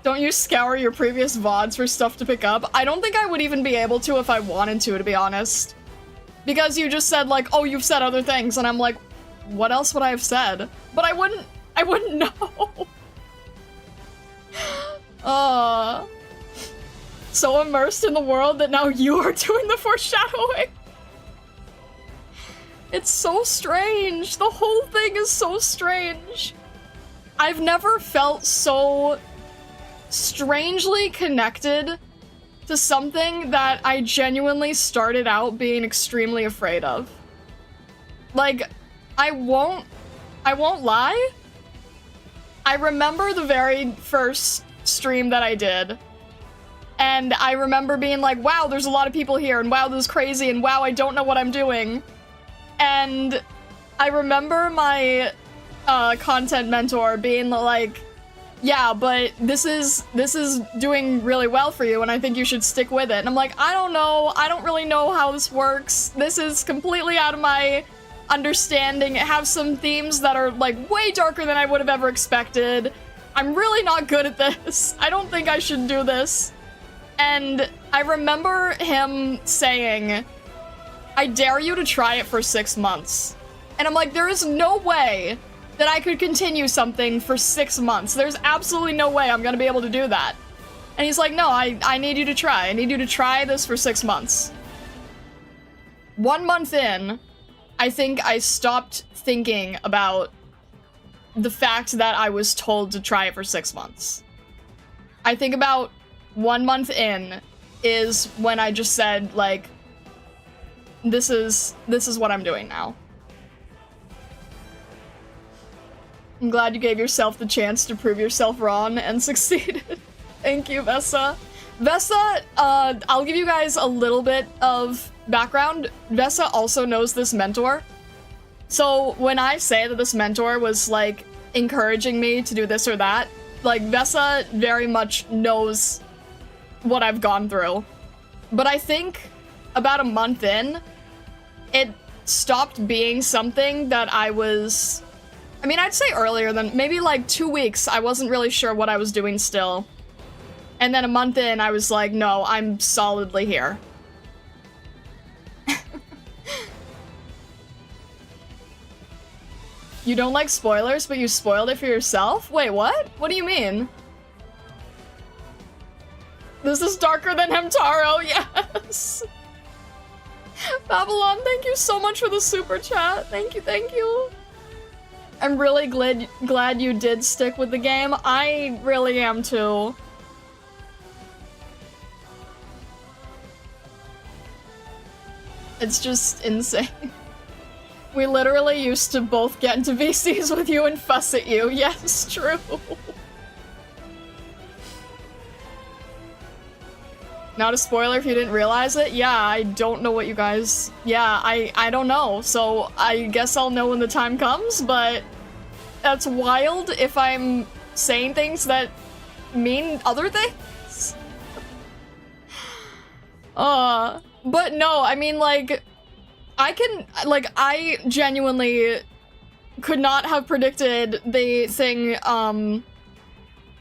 don't you scour your previous VODs for stuff to pick up? I don't think I would even be able to if I wanted to be honest. Because you just said, like, oh, you've said other things, and I'm like, what else would I have said? But I wouldn't know. So immersed in the world that now you are doing the foreshadowing. It's so strange. The whole thing is so strange. I've never felt so strangely connected to something that I genuinely started out being extremely afraid of. Like, I won't lie. I remember the very first stream that I did, and I remember being like, wow, there's a lot of people here, and wow, this is crazy, and wow, I don't know what I'm doing. And I remember my content mentor being like, yeah, but this is doing really well for you, and I think you should stick with it. And I'm like, I don't know, I don't really know how this works. This is completely out of my understanding. It has some themes that are, like, way darker than I would have ever expected. I'm really not good at this. I don't think I should do this. And I remember him saying, I dare you to try it for 6 months. And I'm like, there is no way that I could continue something for 6 months. There's absolutely no way I'm gonna be able to do that. And he's like, no, I need you to try. I need you to try this for 6 months. 1 month in, I think I stopped thinking about the fact that I was told to try it for 6 months. I think about 1 month in is when I just said, like, this is what I'm doing now. I'm glad you gave yourself the chance to prove yourself wrong and succeeded. Thank you, Vessa. Vessa, I'll give you guys a little bit of background. Vessa also knows this mentor. So when I say that this mentor was, like, encouraging me to do this or that, like, Vessa very much knows what I've gone through. But I think about a month in, it stopped being something that I was... I mean, I'd say earlier than maybe like 2 weeks, I wasn't really sure what I was doing still. And then a month in, I was like, no, I'm solidly here. You don't like spoilers, but you spoiled it for yourself? Wait, what? What do you mean? This is darker than Hamtaro, yes! Babylon, thank you so much for the super chat. Thank you, thank you. I'm really glad you did stick with the game. I really am too. It's just insane. We literally used to both get into VCs with you and fuss at you. Yes, true. Not a spoiler if you didn't realize it? Yeah, I don't know what you guys... Yeah, I don't know. So I guess I'll know when the time comes, but that's wild if I'm saying things that mean other things. But no, I mean, like, I genuinely could not have predicted the thing,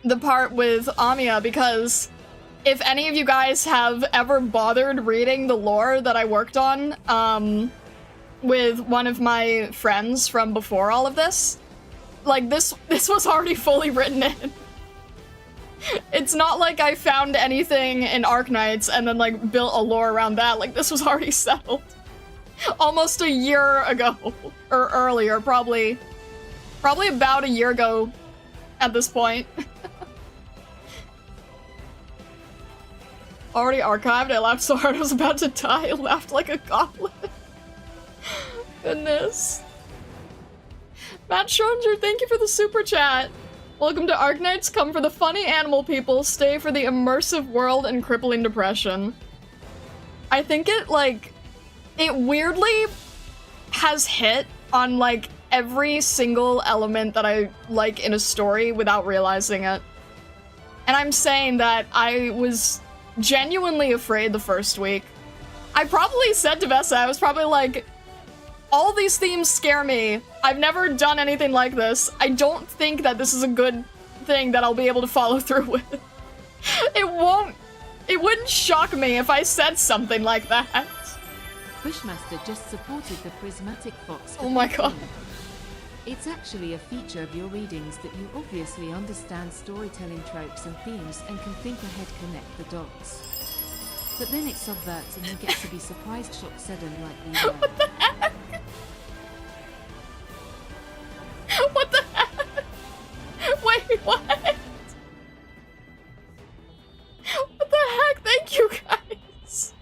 the part with Amiya, because if any of you guys have ever bothered reading the lore that I worked on, with one of my friends from before all of this, like, this was already fully written in. It's not like I found anything in Arknights and then, like, built a lore around that. Like, this was already settled. Almost a year ago. Or earlier, probably about a year ago at this point. Already archived? I laughed so hard I was about to die. I laughed like a goblin. Goodness. Matt Schronger, thank you for the super chat. Welcome to Arknights. Come for the funny animal people. Stay for the immersive world and crippling depression. I think it, like, it weirdly has hit on, like, every single element that I like in a story without realizing it. And I'm saying that I was genuinely afraid the first week. I probably said to Vessa, I was probably like, all these themes scare me. I've never done anything like this. I don't think that this is a good thing that I'll be able to follow through with. It wouldn't shock me if I said something like that. Bushmaster just supported the prismatic fox. Oh my god. It's actually a feature of your readings that you obviously understand storytelling tropes and themes and can think ahead, connect the dots. But then it subverts and you get to be surprised, shocked, sudden like we were. What the heck? What the heck? Wait, what? What the heck? Thank you guys.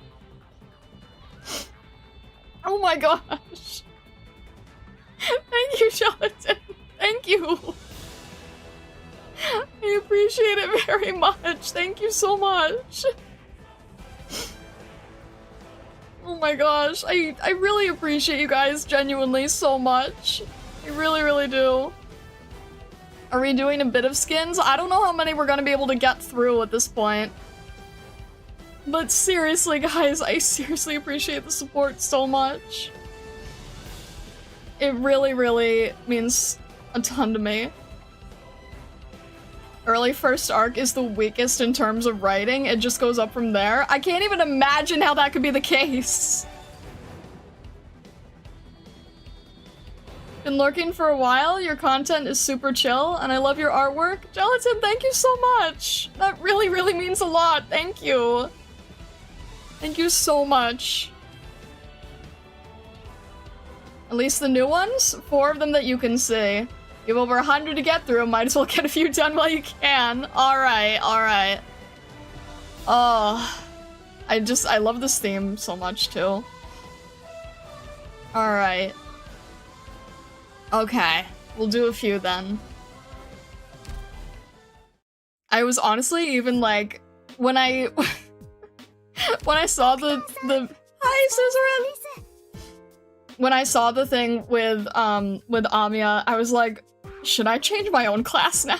Oh my gosh. Thank you, Jonathan. Thank you. I appreciate it very much. Thank you so much. Oh my gosh. I really appreciate you guys genuinely so much. I really, really do. Are we doing a bit of skins? I don't know how many we're gonna be able to get through at this point. But seriously, guys, I seriously appreciate the support so much. It really, really means a ton to me. Early first arc is the weakest in terms of writing. It just goes up from there. I can't even imagine how that could be the case. Been lurking for a while. Your content is super chill, and I love your artwork. Gelatin, thank you so much. That really, really means a lot. Thank you. Thank you so much. At least the new ones? 4 of them that you can see. You have over 100 to get through. Might as well get a few done while you can. Alright, alright. Oh. I love this theme so much, too. Alright. Okay. We'll do a few then. I was honestly even like, when I saw the Hi, Suzuran! When I saw the thing with Amiya, I was like, should I change my own class now?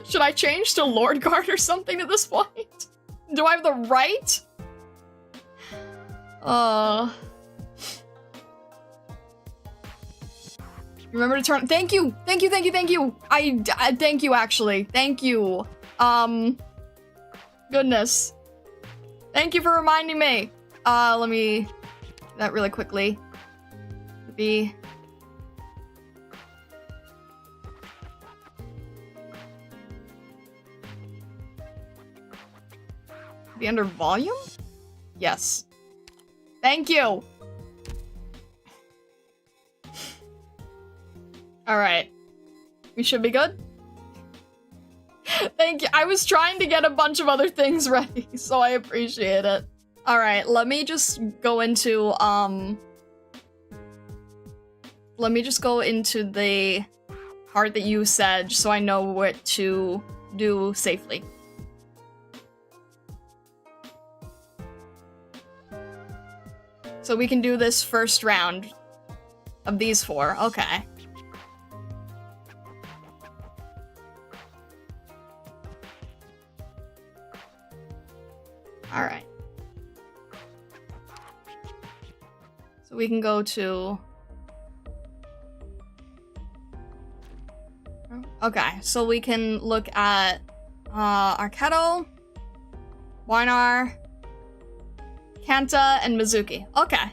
Should I change to Lord Guard or something at this point? Do I have the right Remember to turn. Thank you. Thank you. Thank you. Thank you. I thank you. Actually, thank you. Goodness. Thank you for reminding me. Let me do that really be under volume? Yes. Thank you. All right. We should be good. Thank you. I was trying to get a bunch of other things ready, so I appreciate it. All right, let me just go into the part that you said so I know what to do safely. So we can do this first round of these 4. Okay. All right. So we can go to... Okay, so we can look at Arketo, Barnar, Kanta, and Mizuki. Okay.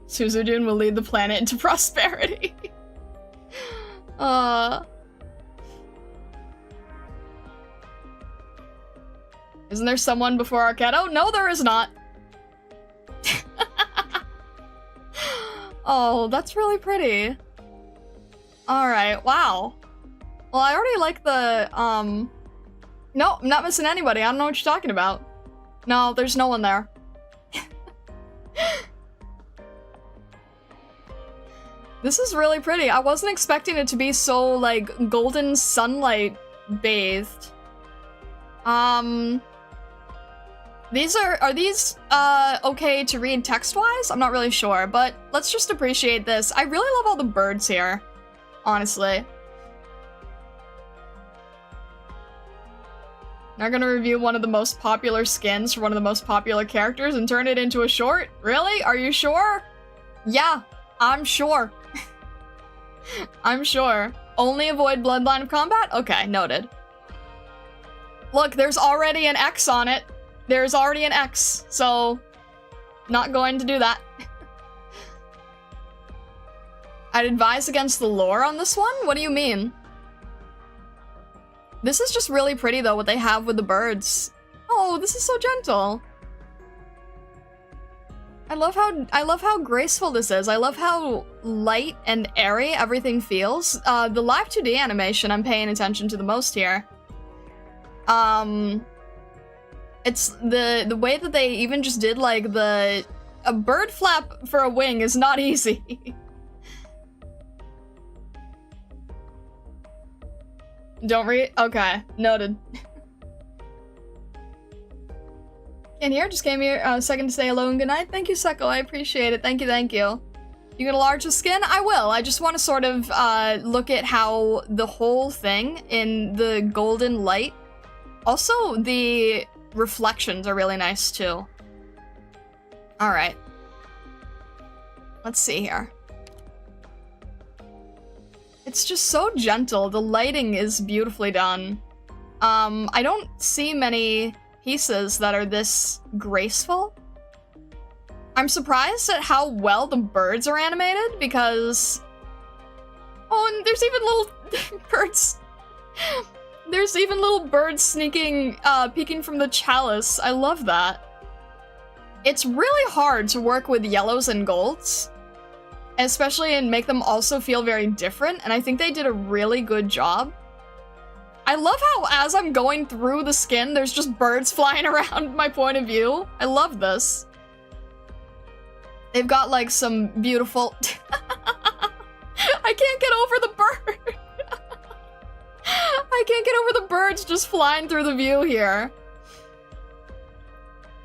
Suzudun will lead the planet into prosperity. Isn't there someone before Arketo? No, there is not. Oh, that's really pretty. Alright, wow. Well, I already like the, No, I'm not missing anybody. I don't know what you're talking about. No, there's no one there. This is really pretty. I wasn't expecting it to be so, like, golden sunlight bathed. These are these, okay to read text-wise? I'm not really sure, but let's just appreciate this. I really love all the birds here, honestly. Now gonna review one of the most popular skins for one of the most popular characters and turn it into a short? Really? Are you sure? Yeah, I'm sure. I'm sure. Only avoid bloodline of combat? Okay, noted. Look, there's already an X on it. There's already an X, so not going to do that. I'd advise against the lore on this one? What do you mean? This is just really pretty though, what they have with the birds. Oh, this is so gentle. I love how graceful this is. I love how light and airy everything feels. The live 2D animation I'm paying attention to the most here. It's the way that they even just did like a bird flap for a wing is not easy. Don't read? Okay, noted. Can't hear, just came here a second to say hello and good night. Thank you, Seko, I appreciate it. Thank you, thank you. You gonna enlarge the skin? I will. I just want to sort of look at how the whole thing in the golden light. Also, the reflections are really nice too. Alright. Let's see here. It's just so gentle. The lighting is beautifully done. I don't see many pieces that are this graceful. I'm surprised at how well the birds are animated because... Oh, and there's even little birds. There's even little birds sneaking, peeking from the chalice. I love that. It's really hard to work with yellows and golds, especially and make them also feel very different, and I think they did a really good job. I love how as I'm going through the skin, there's just birds flying around my point of view. I love this. They've got like some beautiful... I can't get over the bird! I can't get over the birds just flying through the view here.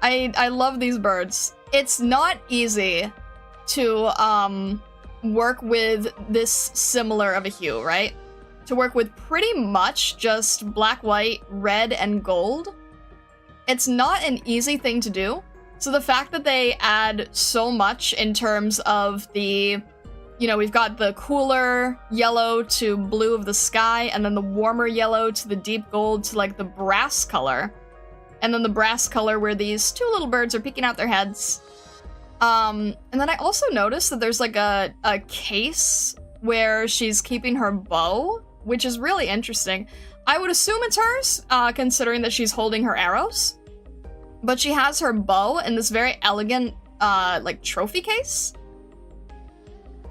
I love these birds. It's not easy to work with this similar of a hue, right? To work with pretty much just black, white, red, and gold. it's not an easy thing to do. So the fact that they add so much in terms of the, you know, we've got the cooler yellow to blue of the sky, and then the warmer yellow to the deep gold to like the brass color. And then the brass color where these two little birds are peeking out their heads. And then I also noticed that there's like a case where she's keeping her bow, which is really interesting. I would assume it's hers, considering that she's holding her arrows. But she has her bow in this very elegant, like, trophy case.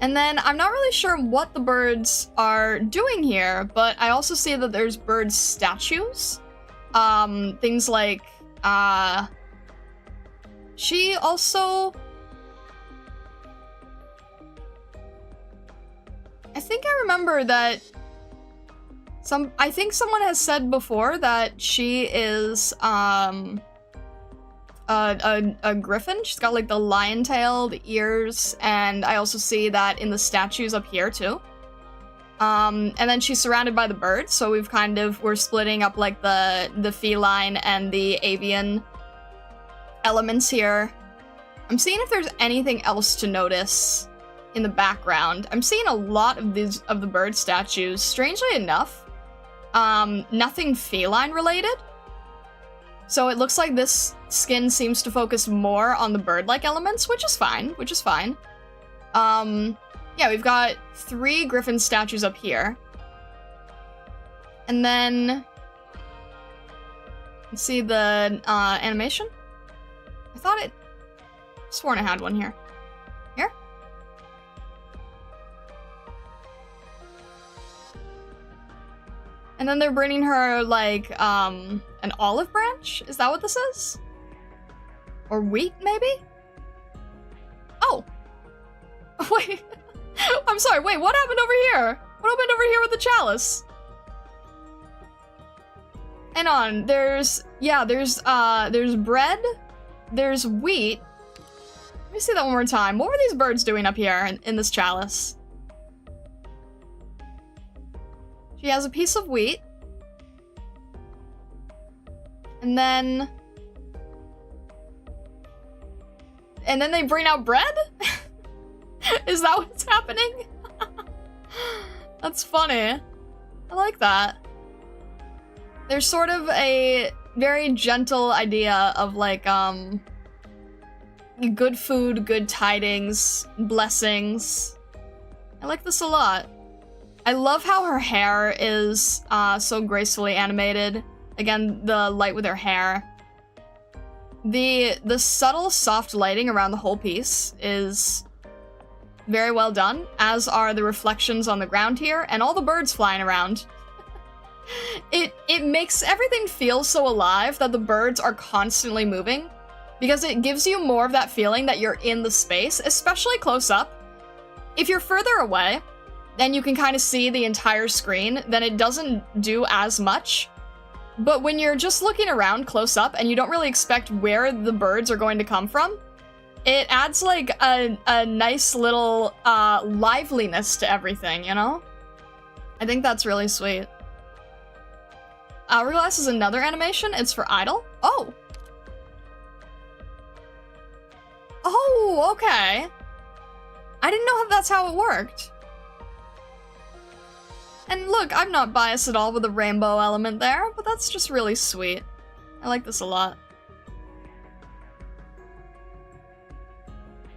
And then I'm not really sure what the birds are doing here, but I also see that there's bird statues. Things like, she also... I think I remember that I think someone has said before that she is, a griffin. She's got like the lion tail, the ears, and I also see that in the statues up here too. And then she's surrounded by the birds, so we're splitting up like the feline and the avian elements here. I'm seeing if there's anything else to notice in the background. I'm seeing a lot of the bird statues. Strangely enough, nothing feline related. So it looks like this skin seems to focus more on the bird-like elements, which is fine, yeah, we've got 3 griffin statues up here. And then, let's see the animation. I sworn I had one here. Here? And then they're bringing her, like, an olive branch? Is that what this is? Or wheat, maybe? Oh! Wait. I'm sorry, wait, what happened over here? What happened over here with the chalice? Hang on, there's bread, there's wheat. Let me see that one more time. What were these birds doing up here in this chalice? She has a piece of wheat. And then they bring out bread? Is that what's happening? That's funny. I like that. There's sort of a very gentle idea of like, good food, good tidings, blessings. I like this a lot. I love how her hair is so gracefully animated. Again, the light with her hair. The subtle, soft lighting around the whole piece is very well done, as are the reflections on the ground here, and all the birds flying around. It makes everything feel so alive that the birds are constantly moving, because it gives you more of that feeling that you're in the space, especially close up. If you're further away, then you can kind of see the entire screen, then it doesn't do as much. But when you're just looking around close up and you don't really expect where the birds are going to come from, it adds like a nice little liveliness to everything, you know? I think that's really sweet. Hourglass is another animation. It's for Idol. Oh! Oh, okay. I didn't know that's how it worked. And look, I'm not biased at all with the rainbow element there, but that's just really sweet. I like this a lot.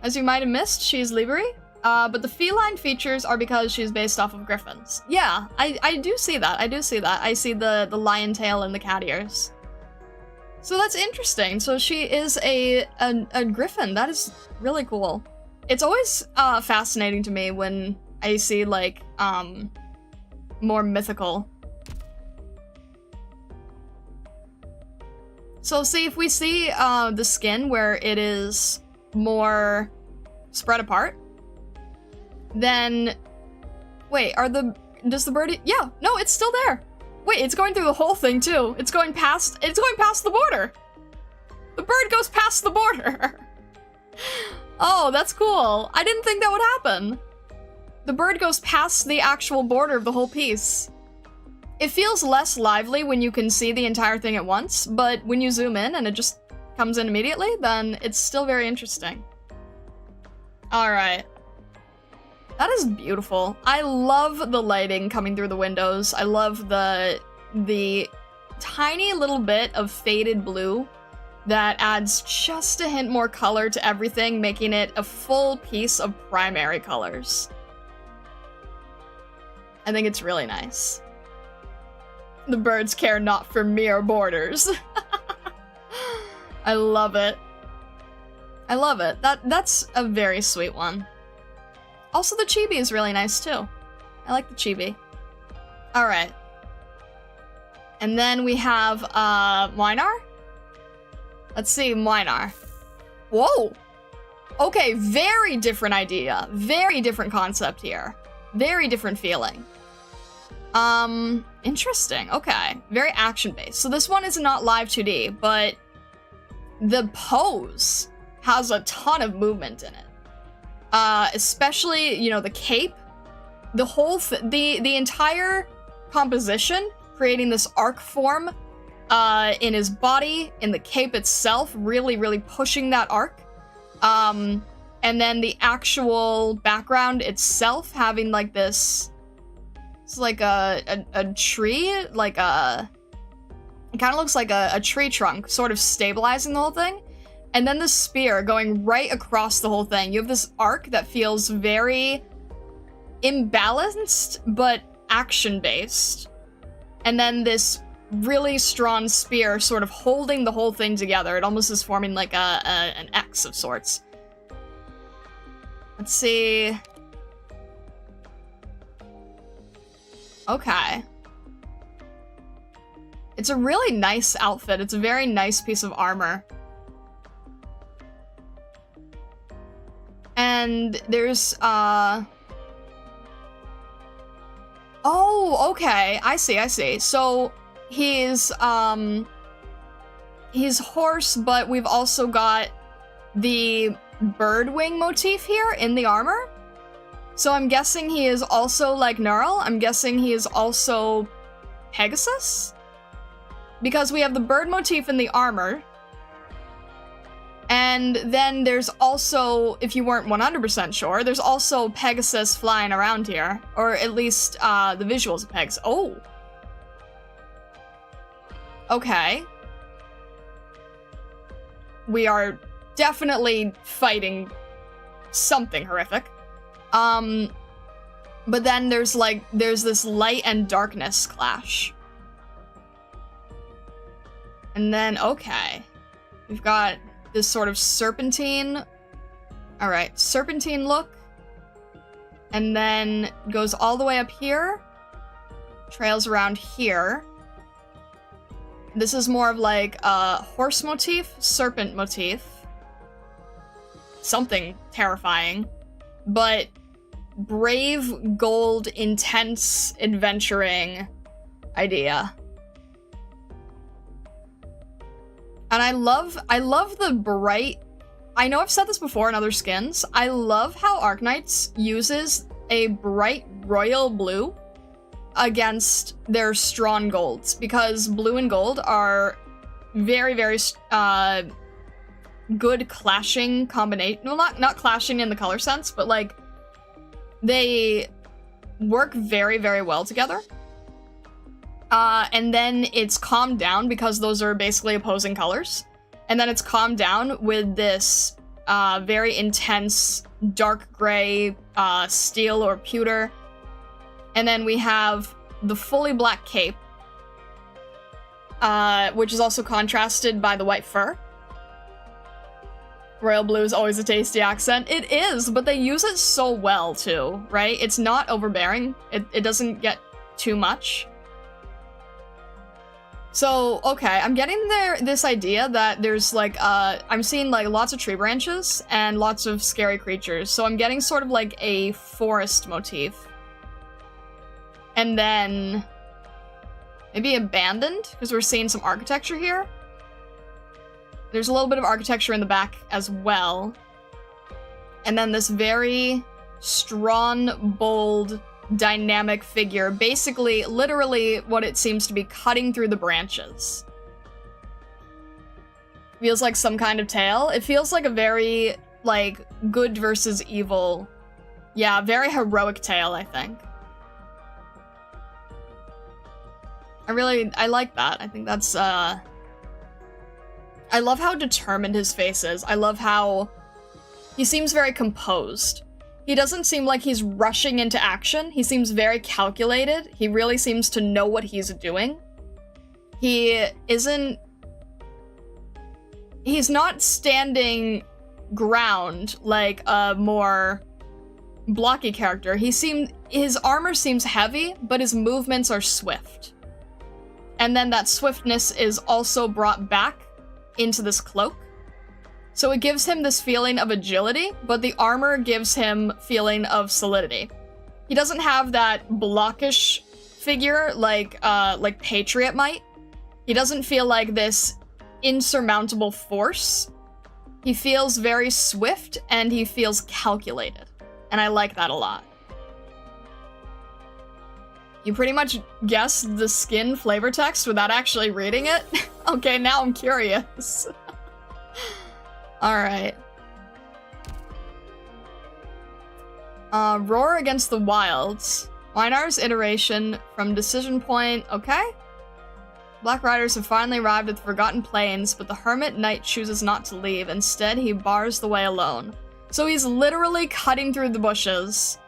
As you might have missed, she's Liberi, but the feline features are because she's based off of griffins. Yeah, I do see that, I see the lion tail and the cat ears. So that's interesting, so she is a griffin. That is really cool. It's always fascinating to me when I see like, more mythical. So see, if we see the skin where it is more spread apart, then wait, does the bird, yeah, no, it's still there. Wait, it's going through the whole thing too. It's going past the border. The bird goes past the border. Oh, that's cool. I didn't think that would happen. The bird goes past the actual border of the whole piece. It feels less lively when you can see the entire thing at once, but when you zoom in and it just comes in immediately, then it's still very interesting. Alright. That is beautiful. I love the lighting coming through the windows. I love the tiny little bit of faded blue that adds just a hint more color to everything, making it a full piece of primary colors. I think it's really nice. The birds care not for mere borders. I love it. I love it. That's a very sweet one. Also, the chibi is really nice too. I like the chibi. Alright. And then we have, Mwynar? Let's see, Mwynar. Whoa! Okay, very different idea. Very different concept here. Very different feeling. Interesting. Okay. Very action-based. So this one is not live 2D, but the pose has a ton of movement in it. Especially, you know, the cape. The whole the entire composition, creating this arc form in his body, in the cape itself, really pushing that arc. And then the actual background itself having like this, it's like a tree, like a, it kind of looks like a tree trunk, sort of stabilizing the whole thing. And then the spear going right across the whole thing. You have this arc that feels very imbalanced, but action-based. And then this really strong spear sort of holding the whole thing together. It almost is forming like an X of sorts. Let's see. Okay. It's a really nice outfit. It's a very nice piece of armor. And there's, oh, okay. I see. So, he's horse, but we've also got the bird wing motif here in the armor. So I'm guessing he is also like Neural. I'm guessing he is also Pegasus. Because we have the bird motif in the armor. And then there's also, if you weren't 100% sure, there's also Pegasus flying around here. Or at least the visuals of Pegasus. Oh. Okay. We are definitely fighting something horrific. But then there's this light and darkness clash. And then, okay. We've got this sort of serpentine. Alright, serpentine look. And then goes all the way up here. Trails around here. This is more of like a horse motif, serpent motif. Something terrifying. But brave, gold, intense, adventuring idea. And I love the bright, I know I've said this before in other skins, I love how Arknights uses a bright royal blue against their strong golds, because blue and gold are very good clashing combination. Well, not clashing in the color sense, but like they work very well together. And then it's calmed down because those are basically opposing colors. And then it's calmed down with this very intense dark gray steel or pewter. And then we have the fully black cape, which is also contrasted by the white fur. Royal blue is always a tasty accent. It is, but they use it so well too, right? It's not overbearing. It doesn't get too much. So, okay, I'm getting this idea that there's like, I'm seeing like lots of tree branches and lots of scary creatures. So I'm getting sort of like a forest motif. And then maybe abandoned, because we're seeing some architecture here. There's a little bit of architecture in the back as well. And then this very strong, bold dynamic figure, basically, literally what it seems to be cutting through the branches. Feels like some kind of tale. It feels like a very, like, good versus evil. Yeah, very heroic tale, I think. I like that. I think that's, I love how determined his face is. I love how he seems very composed. He doesn't seem like he's rushing into action. He seems very calculated. He really seems to know what he's doing. He's not standing ground like a more blocky character. His armor seems heavy, but his movements are swift. And then that swiftness is also brought back into this cloak. So it gives him this feeling of agility, but the armor gives him feeling of solidity. He doesn't have that blockish figure like Patriot might. He doesn't feel like this insurmountable force. He feels very swift and he feels calculated. And I like that a lot. You pretty much guessed the skin flavor text without actually reading it? Okay, now I'm curious. Alright. Roar against the Wilds. Wynar's iteration from Decision Point, okay? Black Riders have finally arrived at the Forgotten Plains, but the Hermit Knight chooses not to leave. Instead, he bars the way alone. So he's literally cutting through the bushes.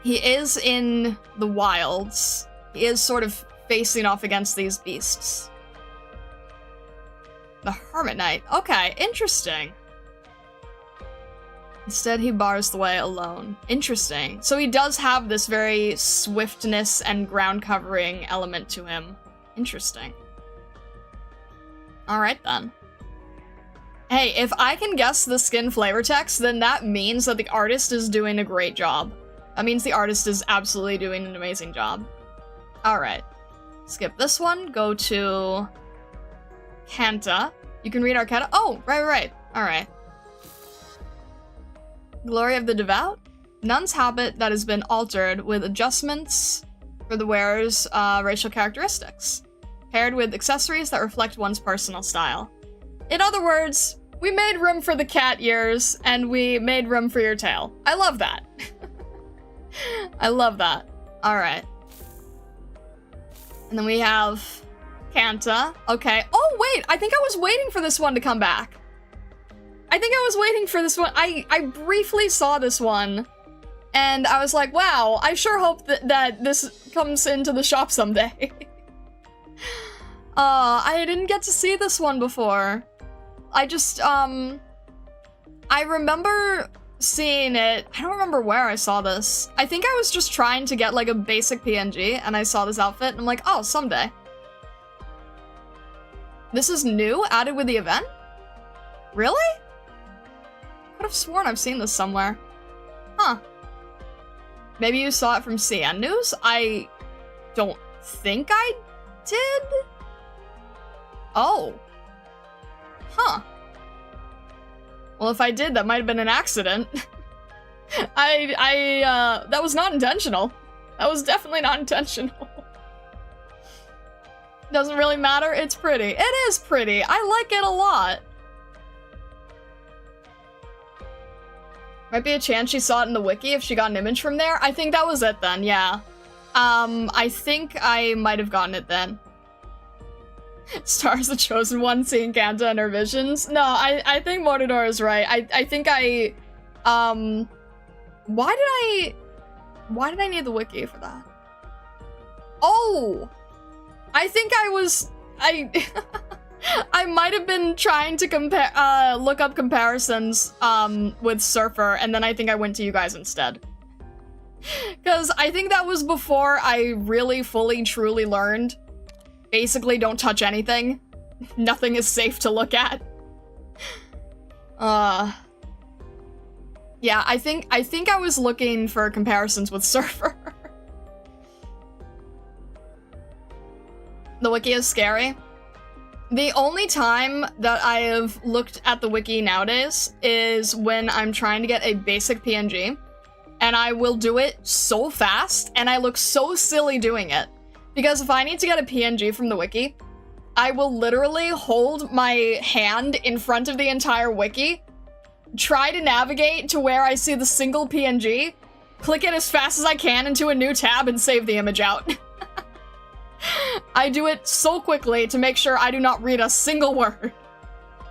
He is in the wilds. He is sort of facing off against these beasts. The Hermit Knight. Okay, interesting. Instead, he bars the way alone. Interesting. So he does have this very swiftness and ground covering element to him. Interesting. Alright then. Hey, if I can guess the skin flavor text, then that means that the artist is doing a great job. That means the artist is absolutely doing an amazing job. Alright. Skip this one. Go to Kanta. You can read Arcata. Oh, right. Alright. Glory of the Devout. Nun's habit that has been altered with adjustments for the wearer's racial characteristics, paired with accessories that reflect one's personal style. In other words, we made room for the cat ears, and we made room for your tail. I love that. I love that. Alright. And then we have Kanta. Okay. Oh, wait! I think I was waiting for this one to come back. I think I was waiting for this one. I briefly saw this one, and I was like, wow, I sure hope that this comes into the shop someday. I didn't get to see this one before. I just, I remember seeing it. I don't remember where I saw this. I think I was just trying to get, like, a basic PNG, and I saw this outfit, and I'm like, oh, someday. This is new, added with the event? Really? I could have sworn I've seen this somewhere. Huh. Maybe you saw it from CN News? I don't think I did? Oh. Huh. Well, if I did, that might have been an accident. That was not intentional. That was definitely not intentional. Doesn't really matter, it's pretty. It is pretty, I like it a lot. Might be a chance she saw it in the wiki if she got an image from there. I think that was it then, yeah. I think I might have gotten it then. Star's the chosen one, seeing Kanta in her visions. No, I think Mordor is right. I think I, why did I need the wiki for that? Oh! I think I might have been trying to look up comparisons, with Surfer, and then I think I went to you guys instead. Because I think that was before I really fully, truly learned. Basically, don't touch anything. Nothing is safe to look at. Yeah, I think I was looking for comparisons with Surfer. The wiki is scary. The only time that I have looked at the wiki nowadays is when I'm trying to get a basic PNG, and I will do it so fast, and I look so silly doing it. Because if I need to get a PNG from the wiki, I will literally hold my hand in front of the entire wiki, try to navigate to where I see the single PNG, click it as fast as I can into a new tab, and save the image out. I do it so quickly to make sure I do not read a single word.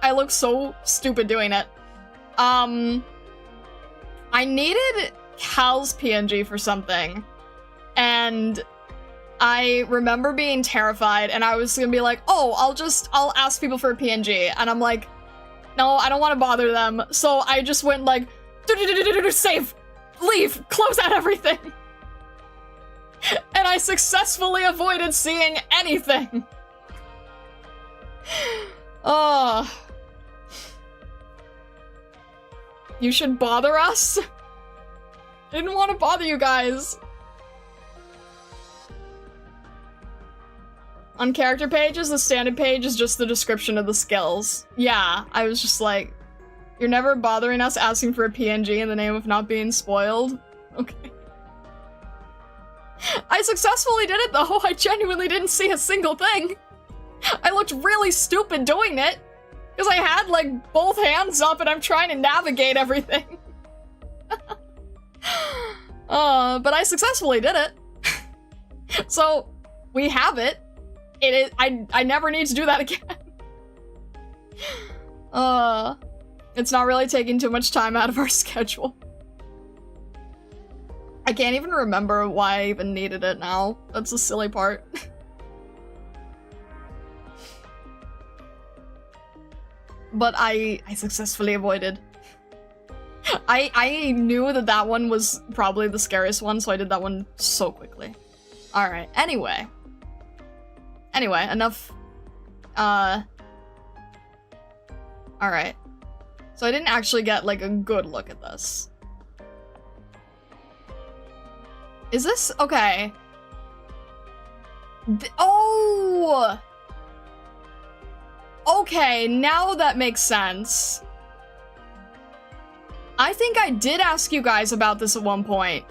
I look so stupid doing it. I needed Cal's PNG for something, and I remember being terrified, and I was gonna be like, oh, I'll ask people for a PNG, and I'm like, no, I don't want to bother them, so I just went like, save, leave, close out everything, and I successfully avoided seeing anything. Oh. You should bother us? I didn't want to bother you guys. On character pages, the standard page is just the description of the skills. Yeah, I was just like, you're never bothering us asking for a PNG in the name of not being spoiled? Okay. I successfully did it though, I genuinely didn't see a single thing. I looked really stupid doing it, because I had like both hands up and I'm trying to navigate everything. But I successfully did it. So, we have it. I never need to do that again. It's not really taking too much time out of our schedule. I can't even remember why I even needed it now. That's the silly part. But I successfully avoided. I knew that one was probably the scariest one, so I did that one so quickly. Alright, anyway, enough, alright. So I didn't actually get, like, a good look at this. Is this- okay. Oh! Okay, now that makes sense. I think I did ask you guys about this at one point,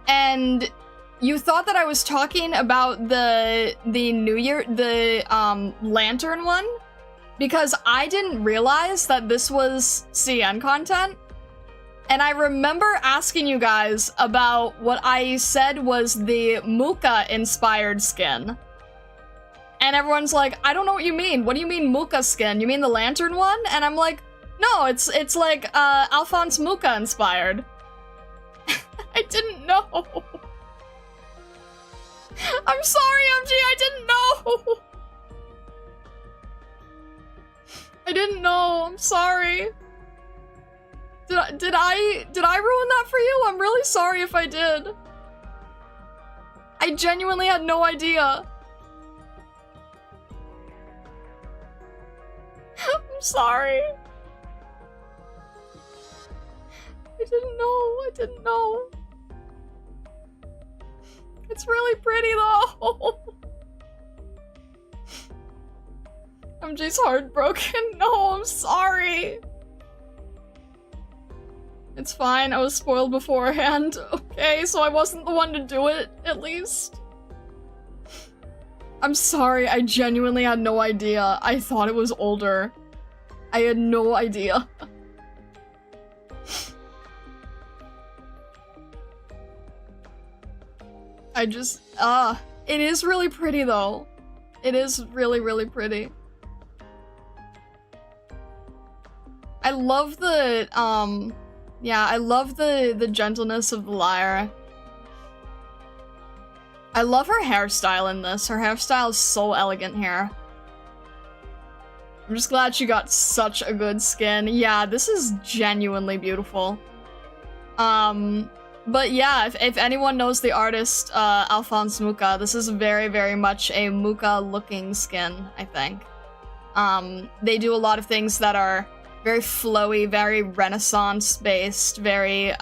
and you thought that I was talking about the New Year, the lantern one, because I didn't realize that this was CN content, and I remember asking you guys about what I said was the Muka-inspired skin. And everyone's like, I don't know what you mean. What do you mean Muka skin? You mean the lantern one? And I'm like, no, it's like Alphonse Muka inspired. I didn't know. I'm sorry, MG, I didn't know. I didn't know. I'm sorry. Did I ruin that for you? I'm really sorry if I did. I genuinely had no idea. I'm sorry. I didn't know. It's really pretty though. MJ's heartbroken. No, I'm sorry. It's fine, I was spoiled beforehand. Okay, so I wasn't the one to do it, at least. I'm sorry, I genuinely had no idea. I thought it was older. I had no idea. It is really pretty though. It is really, really pretty. I love the, yeah, I love the gentleness of the lyre. I love her hairstyle in this. Her hairstyle is so elegant here. I'm just glad she got such a good skin. Yeah, this is genuinely beautiful. But yeah, if anyone knows the artist, Alphonse Muka, this is very, very much a Muka-looking skin, I think. They do a lot of things that are very flowy, very Renaissance-based, very,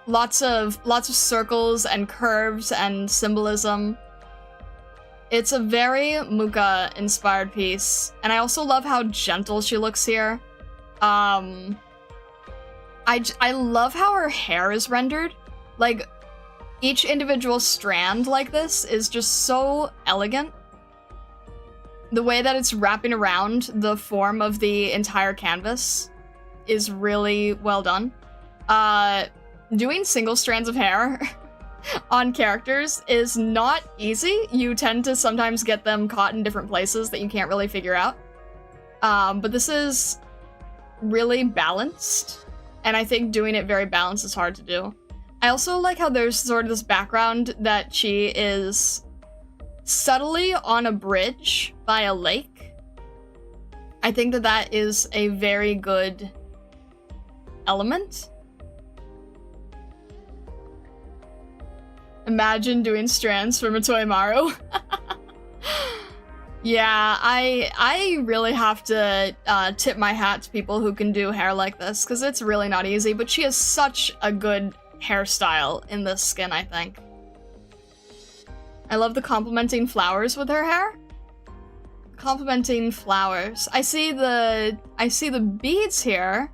lots of circles and curves and symbolism. It's a very Muka-inspired piece, and I also love how gentle she looks here. I love how her hair is rendered. Like, each individual strand like this is just so elegant. The way that it's wrapping around the form of the entire canvas is really well done. Doing single strands of hair on characters is not easy. You tend to sometimes get them caught in different places that you can't really figure out. But this is really balanced, and I think doing it very balanced is hard to do. I also like how there's sort of this background that she is subtly on a bridge by a lake. I think that that is a very good element. Imagine doing strands from a Toimaru. Yeah, I really have to tip my hat to people who can do hair like this, because it's really not easy, but she has such a good hairstyle in this skin, I think. I love the complementing flowers with her hair. Complementing flowers. I see the beads here.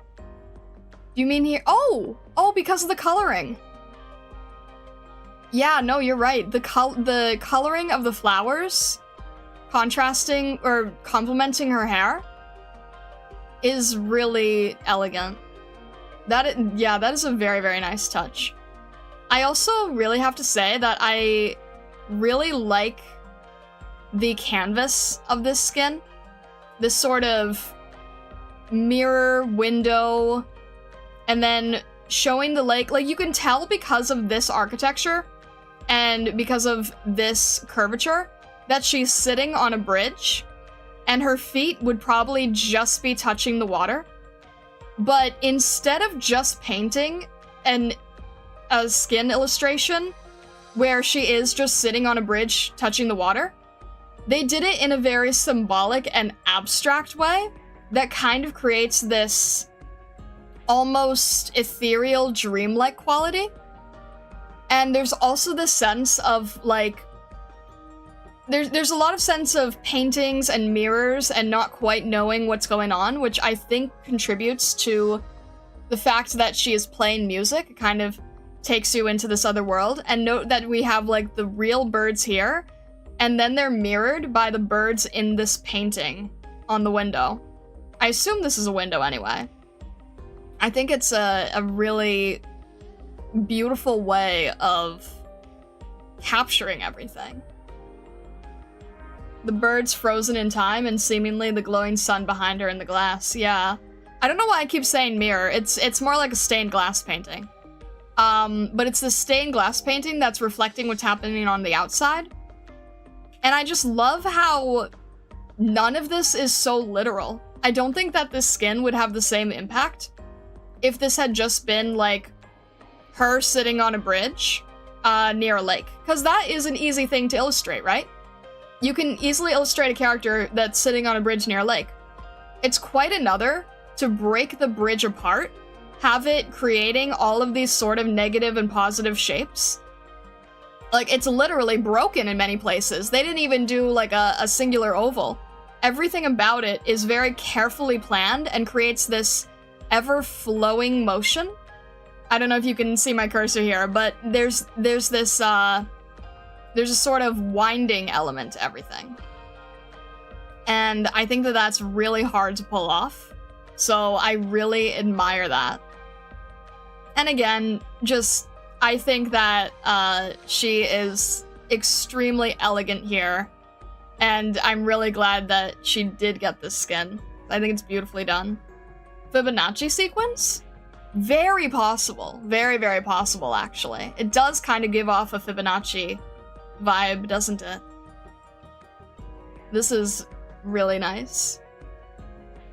Do you mean here? Oh, because of the coloring. Yeah, no, you're right. The coloring of the flowers contrasting or complementing her hair is really elegant. That is a very, very nice touch. I also really have to say that I really like the canvas of this skin. This sort of mirror window, and then showing the lake. Like, you can tell because of this architecture and because of this curvature that she's sitting on a bridge, and her feet would probably just be touching the water. But instead of just painting a skin illustration where she is just sitting on a bridge touching the water, they did it in a very symbolic and abstract way that kind of creates this almost ethereal, dreamlike quality. And there's also this sense of, like, there's a lot of sense of paintings and mirrors and not quite knowing what's going on, which I think contributes to the fact that she is playing music. It kind of takes you into this other world. And note that we have, like, the real birds here, and then they're mirrored by the birds in this painting on the window. I assume this is a window anyway. I think it's a really beautiful way of capturing everything. The birds frozen in time and seemingly the glowing sun behind her in the glass. Yeah. I don't know why I keep saying mirror. It's more like a stained glass painting. But it's the stained glass painting that's reflecting what's happening on the outside. And I just love how none of this is so literal. I don't think that this skin would have the same impact if this had just been, like, her sitting on a bridge near a lake. Because that is an easy thing to illustrate, right? You can easily illustrate a character that's sitting on a bridge near a lake. It's quite another to break the bridge apart, have it creating all of these sort of negative and positive shapes. Like, it's literally broken in many places. They didn't even do, like, a singular oval. Everything about it is very carefully planned and creates this ever-flowing motion. I don't know if you can see my cursor here, but there's this, there's a sort of winding element to everything. And I think that that's really hard to pull off. So I really admire that. And again, just, I think that she is extremely elegant here. And I'm really glad that she did get this skin. I think it's beautifully done. Fibonacci sequence? Very possible. Very, very possible, actually. It does kind of give off a Fibonacci vibe, doesn't it? This is really nice.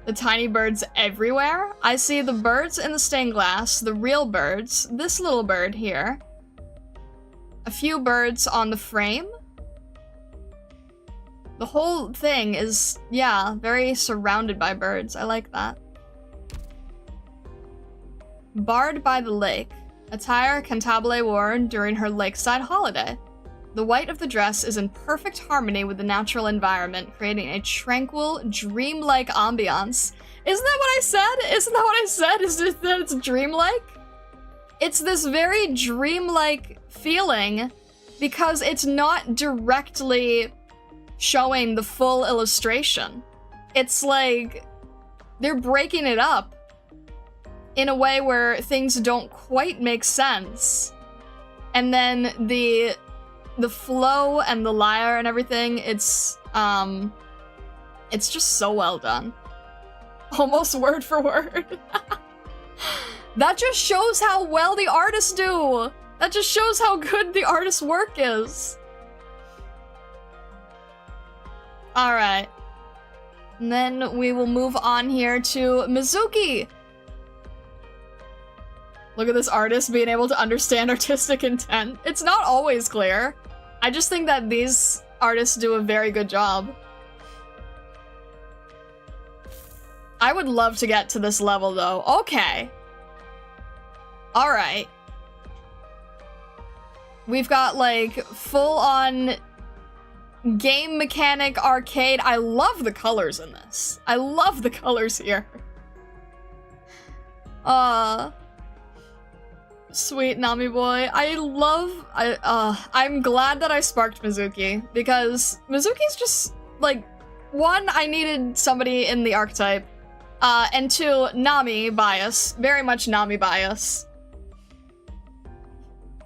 The tiny birds everywhere. I see the birds in the stained glass, the real birds, this little bird here, a few birds on the frame. The whole thing is, yeah, very surrounded by birds. I like that. Barred by the lake. Attire Cantabile wore during her lakeside holiday. The white of the dress is in perfect harmony with the natural environment, creating a tranquil, dreamlike ambiance. Isn't that what I said? Isn't that what I said? Is it that it's dreamlike? It's this very dreamlike feeling because it's not directly showing the full illustration. It's like they're breaking it up in a way where things don't quite make sense. And then the flow and the lyre and everything, it's just so well done. Almost word for word. That just shows how well the artists do. That just shows how good the artist's work is. All right. And then we will move on here to Mizuki. Look at this artist being able to understand artistic intent. It's not always clear. I just think that these artists do a very good job. I would love to get to this level though. Okay. All right. We've got like full on game mechanic arcade. I love the colors in this. I love the colors here. Sweet Nami boy. I'm glad that I sparked Mizuki because Mizuki's just like, one, I needed somebody in the archetype, and two, Nami bias. Very much Nami bias.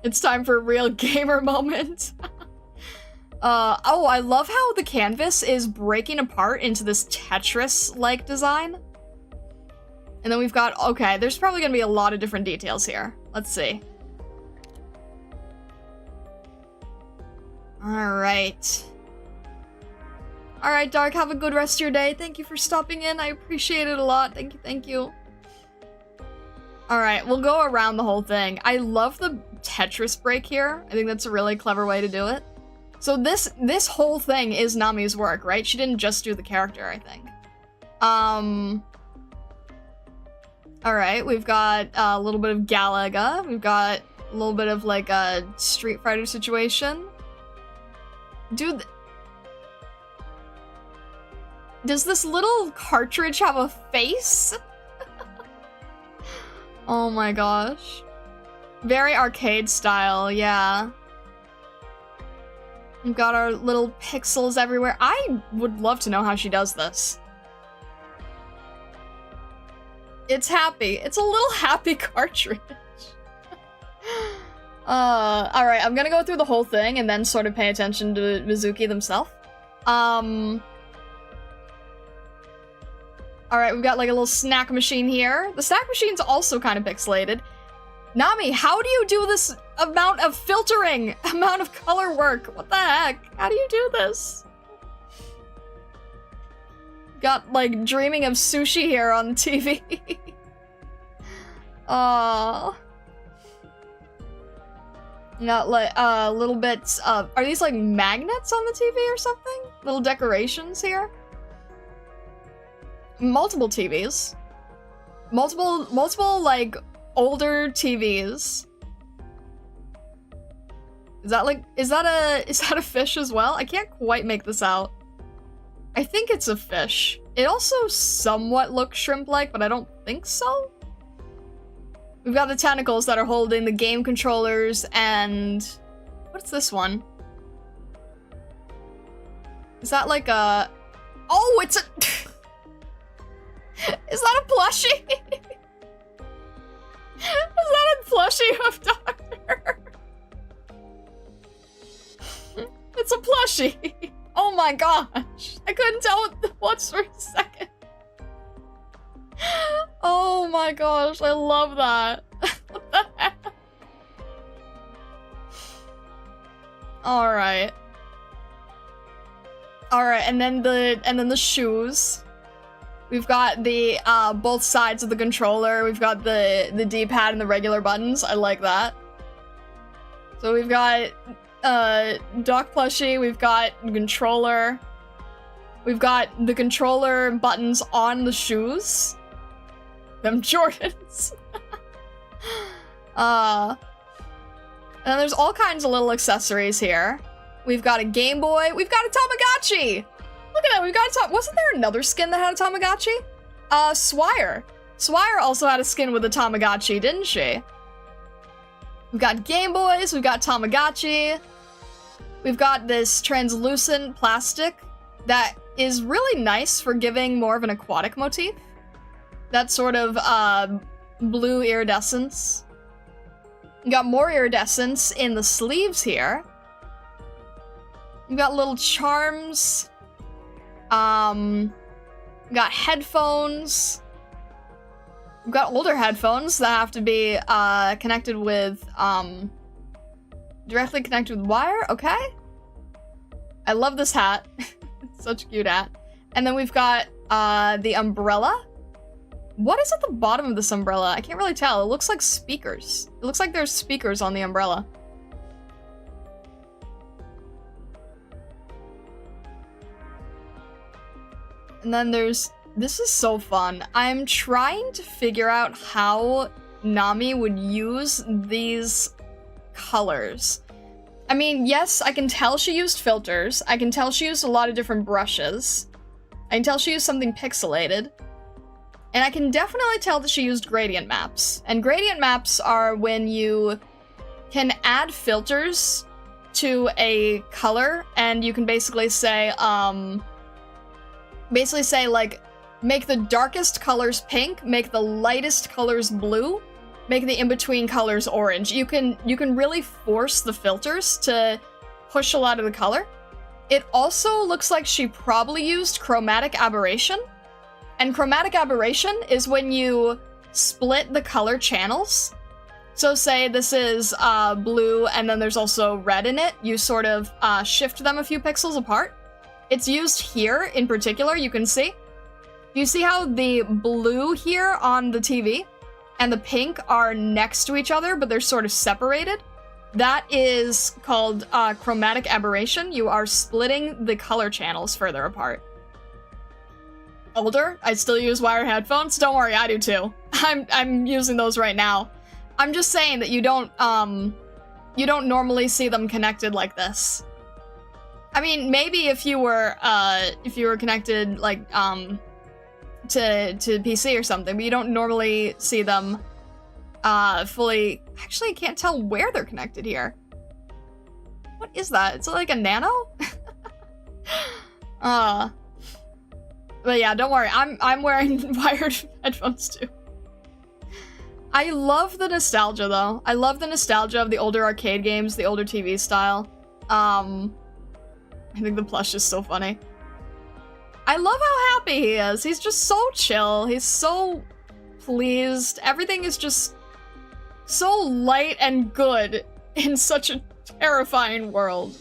It's time for a real gamer moment. Oh, I love how the canvas is breaking apart into this Tetris-like design. And then we've got, okay, there's probably gonna be a lot of different details here. Let's see. Alright. Alright, Dark, have a good rest of your day. Thank you for stopping in. I appreciate it a lot. Thank you, thank you. Alright, we'll go around the whole thing. I love the Tetris break here. I think that's a really clever way to do it. So this whole thing is Nami's work, right? She didn't just do the character, I think. Alright, we've got a little bit of Galaga. We've got a little bit of like a Street Fighter situation. Dude, does this little cartridge have a face? Oh my gosh. Very arcade style, yeah. We've got our little pixels everywhere. I would love to know how she does this. It's happy. It's a little happy cartridge. Alright, I'm gonna go through the whole thing and then sort of pay attention to Mizuki themselves. Alright, we've got like a little snack machine here. The snack machine's also kind of pixelated. Nami, how do you do this amount of filtering? Amount of color work? What the heck? How do you do this? Got like dreaming of sushi here on the TV. Got like little bits of, are these like magnets on the TV or something? Little decorations here. Multiple TVs. Multiple like older TVs. Is that a fish as well? I can't quite make this out. I think it's a fish. It also somewhat looks shrimp-like, but I don't think so. We've got the tentacles that are holding the game controllers and... What's this one? Is that like a... Oh, it's a... Is that a plushie? Is that a plushie of Doctor? It's a plushie. Oh my gosh. I couldn't tell what it was for a second. Oh my gosh, I love that. What the heck? Alright. Alright, and then the shoes. We've got the both sides of the controller. We've got the D-pad and the regular buttons. I like that. So we've got Doc plushie, we've got controller. We've got the controller buttons on the shoes. Them Jordans. And then there's all kinds of little accessories here. We've got a Game Boy. We've got a Tamagotchi. Look at that. We've got a wasn't there another skin that had a Tamagotchi? Swire. Swire also had a skin with a Tamagotchi, didn't she? We've got Game Boys. We've got Tamagotchi. We've got this translucent plastic that is really nice for giving more of an aquatic motif. That sort of blue iridescence. We got more iridescence in the sleeves here. We've got little charms. We got headphones. We've got older headphones that have to be connected with directly connected with wire. Okay. I love this hat. It's such a cute hat. And then we've got the umbrella. What is at the bottom of this umbrella? I can't really tell. It looks like speakers. It looks like there's speakers on the umbrella. And then there's... This is so fun. I'm trying to figure out how Nami would use these colors. I mean, yes, I can tell she used filters. I can tell she used a lot of different brushes. I can tell she used something pixelated. And I can definitely tell that she used gradient maps. And gradient maps are when you can add filters to a color, and you can basically say, like, make the darkest colors pink, make the lightest colors blue, make the in-between colors orange. You can really force the filters to push a lot of the color. It also looks like she probably used chromatic aberration. And chromatic aberration is when you split the color channels. So say this is blue and then there's also red in it. You sort of shift them a few pixels apart. It's used here in particular, you can see. You see how the blue here on the TV and the pink are next to each other, but they're sort of separated? That is called chromatic aberration. You are splitting the color channels further apart. Older, I still use wired headphones. Don't worry, I do too. I'm using those right now. I'm just saying that you don't normally see them connected like this. I mean, maybe if you were connected like to PC or something, but you don't normally see them fully. Actually, I can't tell where they're connected here. What is that? Is it like a nano? But yeah, don't worry. I'm wearing wired headphones too. I love the nostalgia though. I love the nostalgia of the older arcade games, the older TV style. I think the plush is so funny. I love how happy he is. He's just so chill. He's so pleased. Everything is just so light and good in such a terrifying world.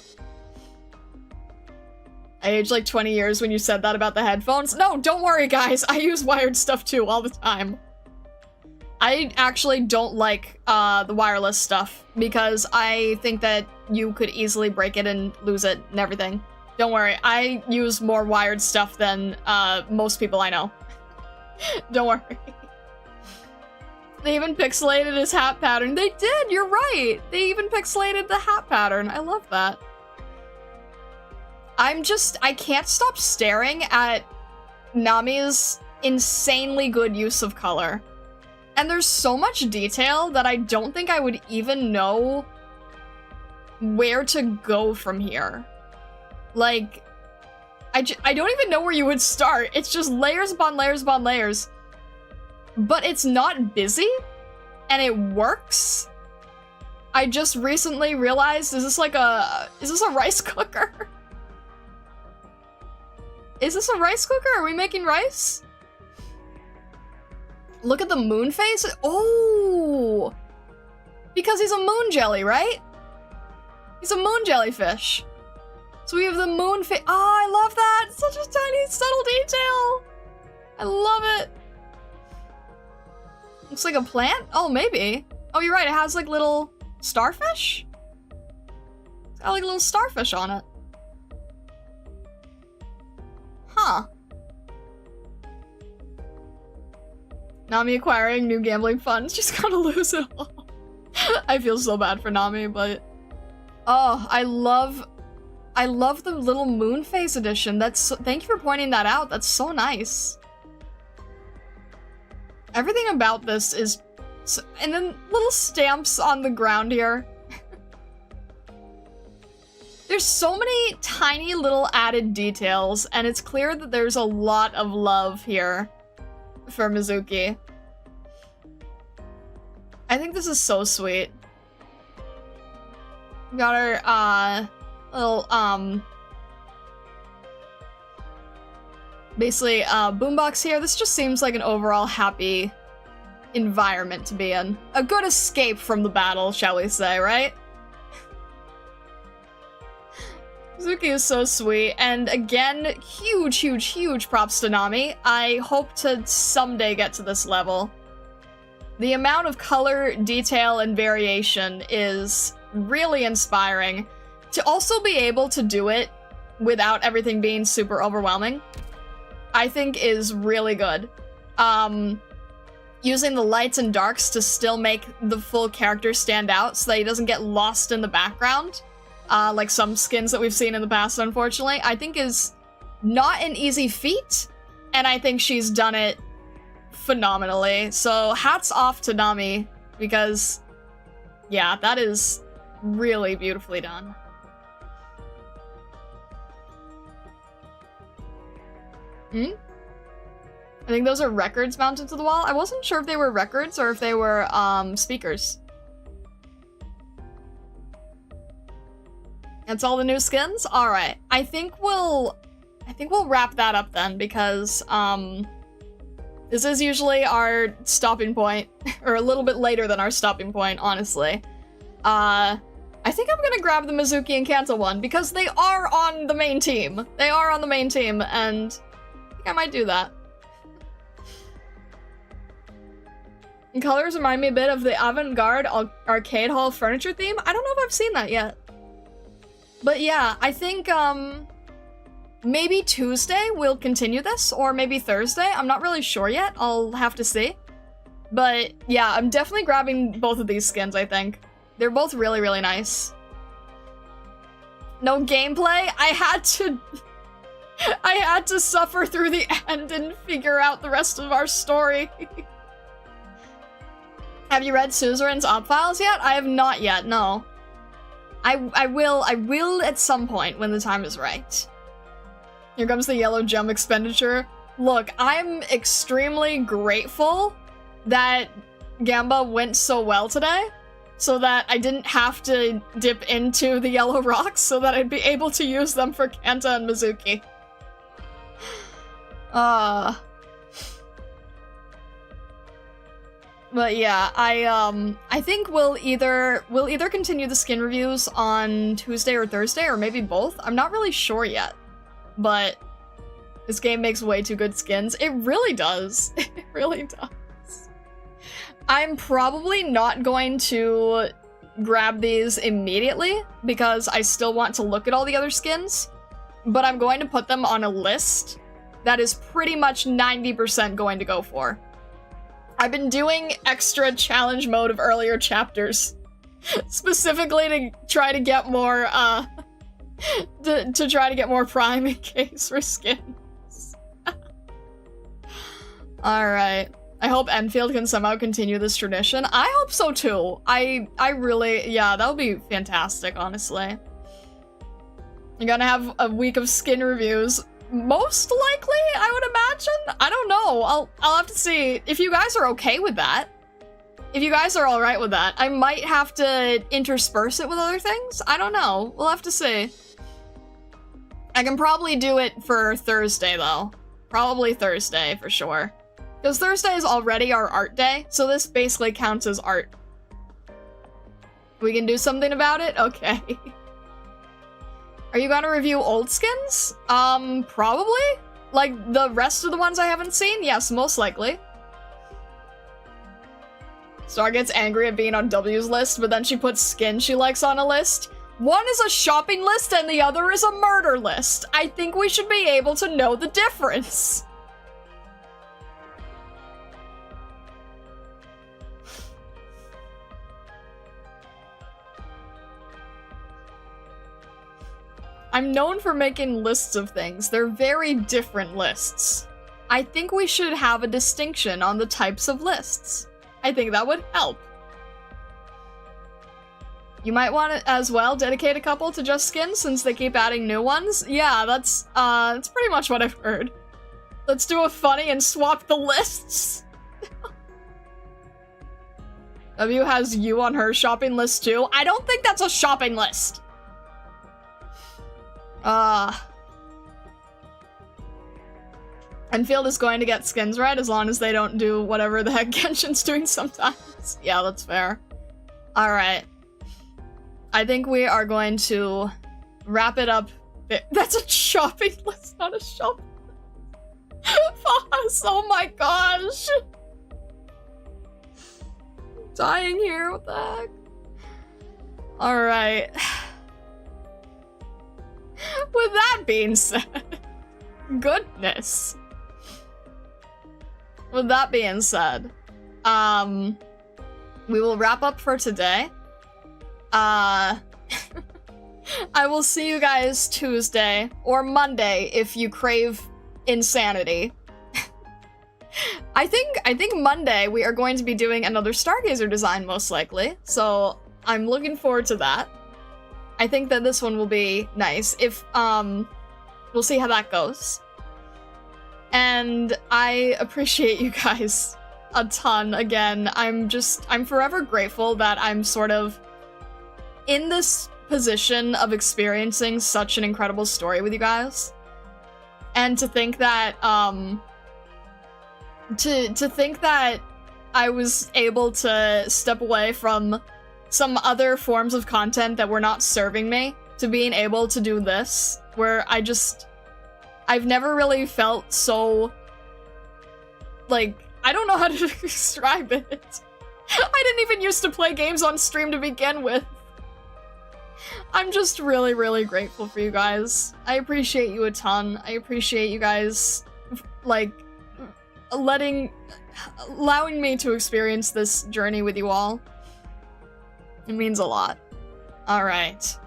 I aged like 20 years when you said that about the headphones. No, don't worry, guys. I use wired stuff too all the time. I actually don't like the wireless stuff because I think that you could easily break it and lose it and everything. Don't worry, I use more wired stuff than most people I know. Don't worry. They even pixelated his hat pattern. They did, you're right. They even pixelated the hat pattern. I love that. I can't stop staring at Nami's insanely good use of color. And there's so much detail that I don't think I would even know where to go from here. Like, I don't even know where you would start. It's just layers upon layers upon layers. But it's not busy, and it works. I just recently realized, is this a rice cooker? Is this a rice cooker? Are we making rice? Look at the moon face. Oh! Because he's a moon jelly, right? He's a moon jellyfish. So we have the moon face. Oh, I love that! It's such a tiny, subtle detail! I love it! Looks like a plant? Oh, maybe. Oh, you're right, it has like little starfish? It's got like a little starfish on it. Huh. Nami acquiring new gambling funds, just gotta lose it all. I feel so bad for Nami, but... Oh, I love I love the little moon phase edition. Thank you for pointing that out. That's so nice. Everything about this is... and then little stamps on the ground here. There's so many tiny little added details, and it's clear that there's a lot of love here for Mizuki. I think this is so sweet. We got our, little, basically, boombox here. This just seems like an overall happy environment to be in. A good escape from the battle, shall we say, right? Mizuki is so sweet, and again, huge props to Nami. I hope to someday get to this level. The amount of color, detail, and variation is really inspiring. To also be able to do it without everything being super overwhelming, I think is really good. Using the lights and darks to still make the full character stand out so that he doesn't get lost in the background, like some skins that we've seen in the past, unfortunately, I think is not an easy feat, and I think she's done it phenomenally. So hats off to Nami, because, yeah, that is really beautifully done. I think those are records mounted to the wall. I wasn't sure if they were records or if they were, speakers. That's all the new skins? Alright. I think we'll wrap that up then, because, this is usually our stopping point, or a little bit later than our stopping point, honestly. I think I'm gonna grab the Mizuki and Kanta one, because they are on the main team. They are on the main team, and I think I might do that. And colors remind me a bit of the avant-garde arcade hall furniture theme. I don't know if I've seen that yet. But yeah, I think, maybe Tuesday we'll continue this, or maybe Thursday. I'm not really sure yet. I'll have to see. But yeah, I'm definitely grabbing both of these skins, I think. They're both really, really nice. No gameplay? I had to suffer through the end and figure out the rest of our story. Have you read Suzerain's op files yet? I have not yet, no. I will at some point when the time is right. Here comes the yellow gem expenditure. Look, I'm extremely grateful that Gamba went so well today, so that I didn't have to dip into the yellow rocks, so that I'd be able to use them for Kanta and Mizuki. But yeah, I think we'll either continue the skin reviews on Tuesday or Thursday, or maybe both. I'm not really sure yet. But this game makes way too good skins. It really does. It really does. I'm probably not going to grab these immediately because I still want to look at all the other skins, but I'm going to put them on a list that is pretty much 90% going to go for. I've been doing extra challenge mode of earlier chapters, specifically to try to get more, to try to get more prime in case for skins. Alright. I hope Enfield can somehow continue this tradition. I hope so too. I really, yeah, that would be fantastic, honestly. You're gonna have a week of skin reviews. Most likely, I would imagine? I don't know. I'll have to see. If you guys are okay with that. If you guys are alright with that, I might have to intersperse it with other things. I don't know. We'll have to see. I can probably do it for Thursday, though. Probably Thursday, for sure. Because Thursday is already our art day, so this basically counts as art. We can do something about it? Okay. Are you gonna review old skins? Probably? Like, the rest of the ones I haven't seen? Yes, most likely. Star gets angry at being on W's list, but then she puts skins she likes on a list. One is a shopping list and the other is a murder list. I think we should be able to know the difference. I'm known for making lists of things. They're very different lists. I think we should have a distinction on the types of lists. I think that would help. You might want to, as well, dedicate a couple to just skins since they keep adding new ones. Yeah, that's pretty much what I've heard. Let's do a funny and swap the lists. W has you on her shopping list too. I don't think that's a shopping list. Enfield is going to get skins right as long as they don't do whatever the heck Genshin's doing sometimes. Yeah, that's fair. Alright. I think we are going to wrap it up. That's a shopping list, not a shop. Oh my gosh. I'm dying here, what the heck? Alright. With that being said, goodness. With that being said, we will wrap up for today. I will see you guys Tuesday or Monday if you crave insanity. I think Monday we are going to be doing another Stargazer design most likely, so I'm looking forward to that. I think that this one will be nice. If we'll see how that goes. And I appreciate you guys a ton again. I'm forever grateful that I'm sort of in this position of experiencing such an incredible story with you guys. And to think that to think that I was able to step away from some other forms of content that were not serving me to being able to do this, where I've never really felt so, like, I don't know how to describe it. I didn't even used to play games on stream to begin with. I'm just really, really grateful for you guys. I appreciate you a ton. I appreciate you guys, like, allowing me to experience this journey with you all. It means a lot. Alright.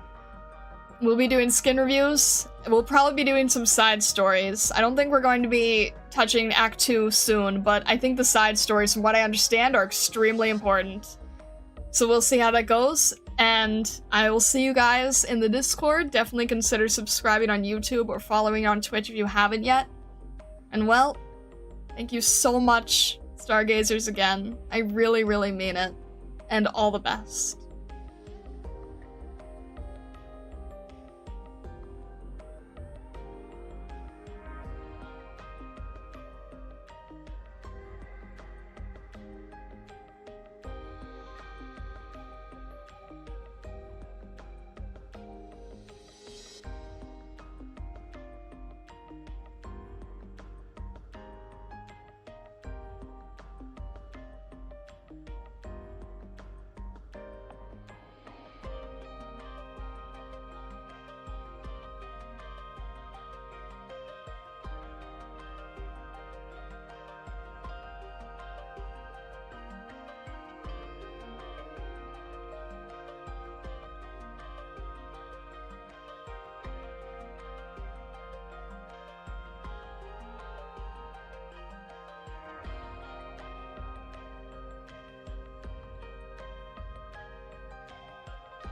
We'll be doing skin reviews. We'll probably be doing some side stories. I don't think we're going to be touching Act 2 soon, but I think the side stories, from what I understand, are extremely important. So we'll see how that goes, and I will see you guys in the Discord. Definitely consider subscribing on YouTube or following on Twitch if you haven't yet. And well, thank you so much, Stargazers, again. I really, really mean it. And all the best.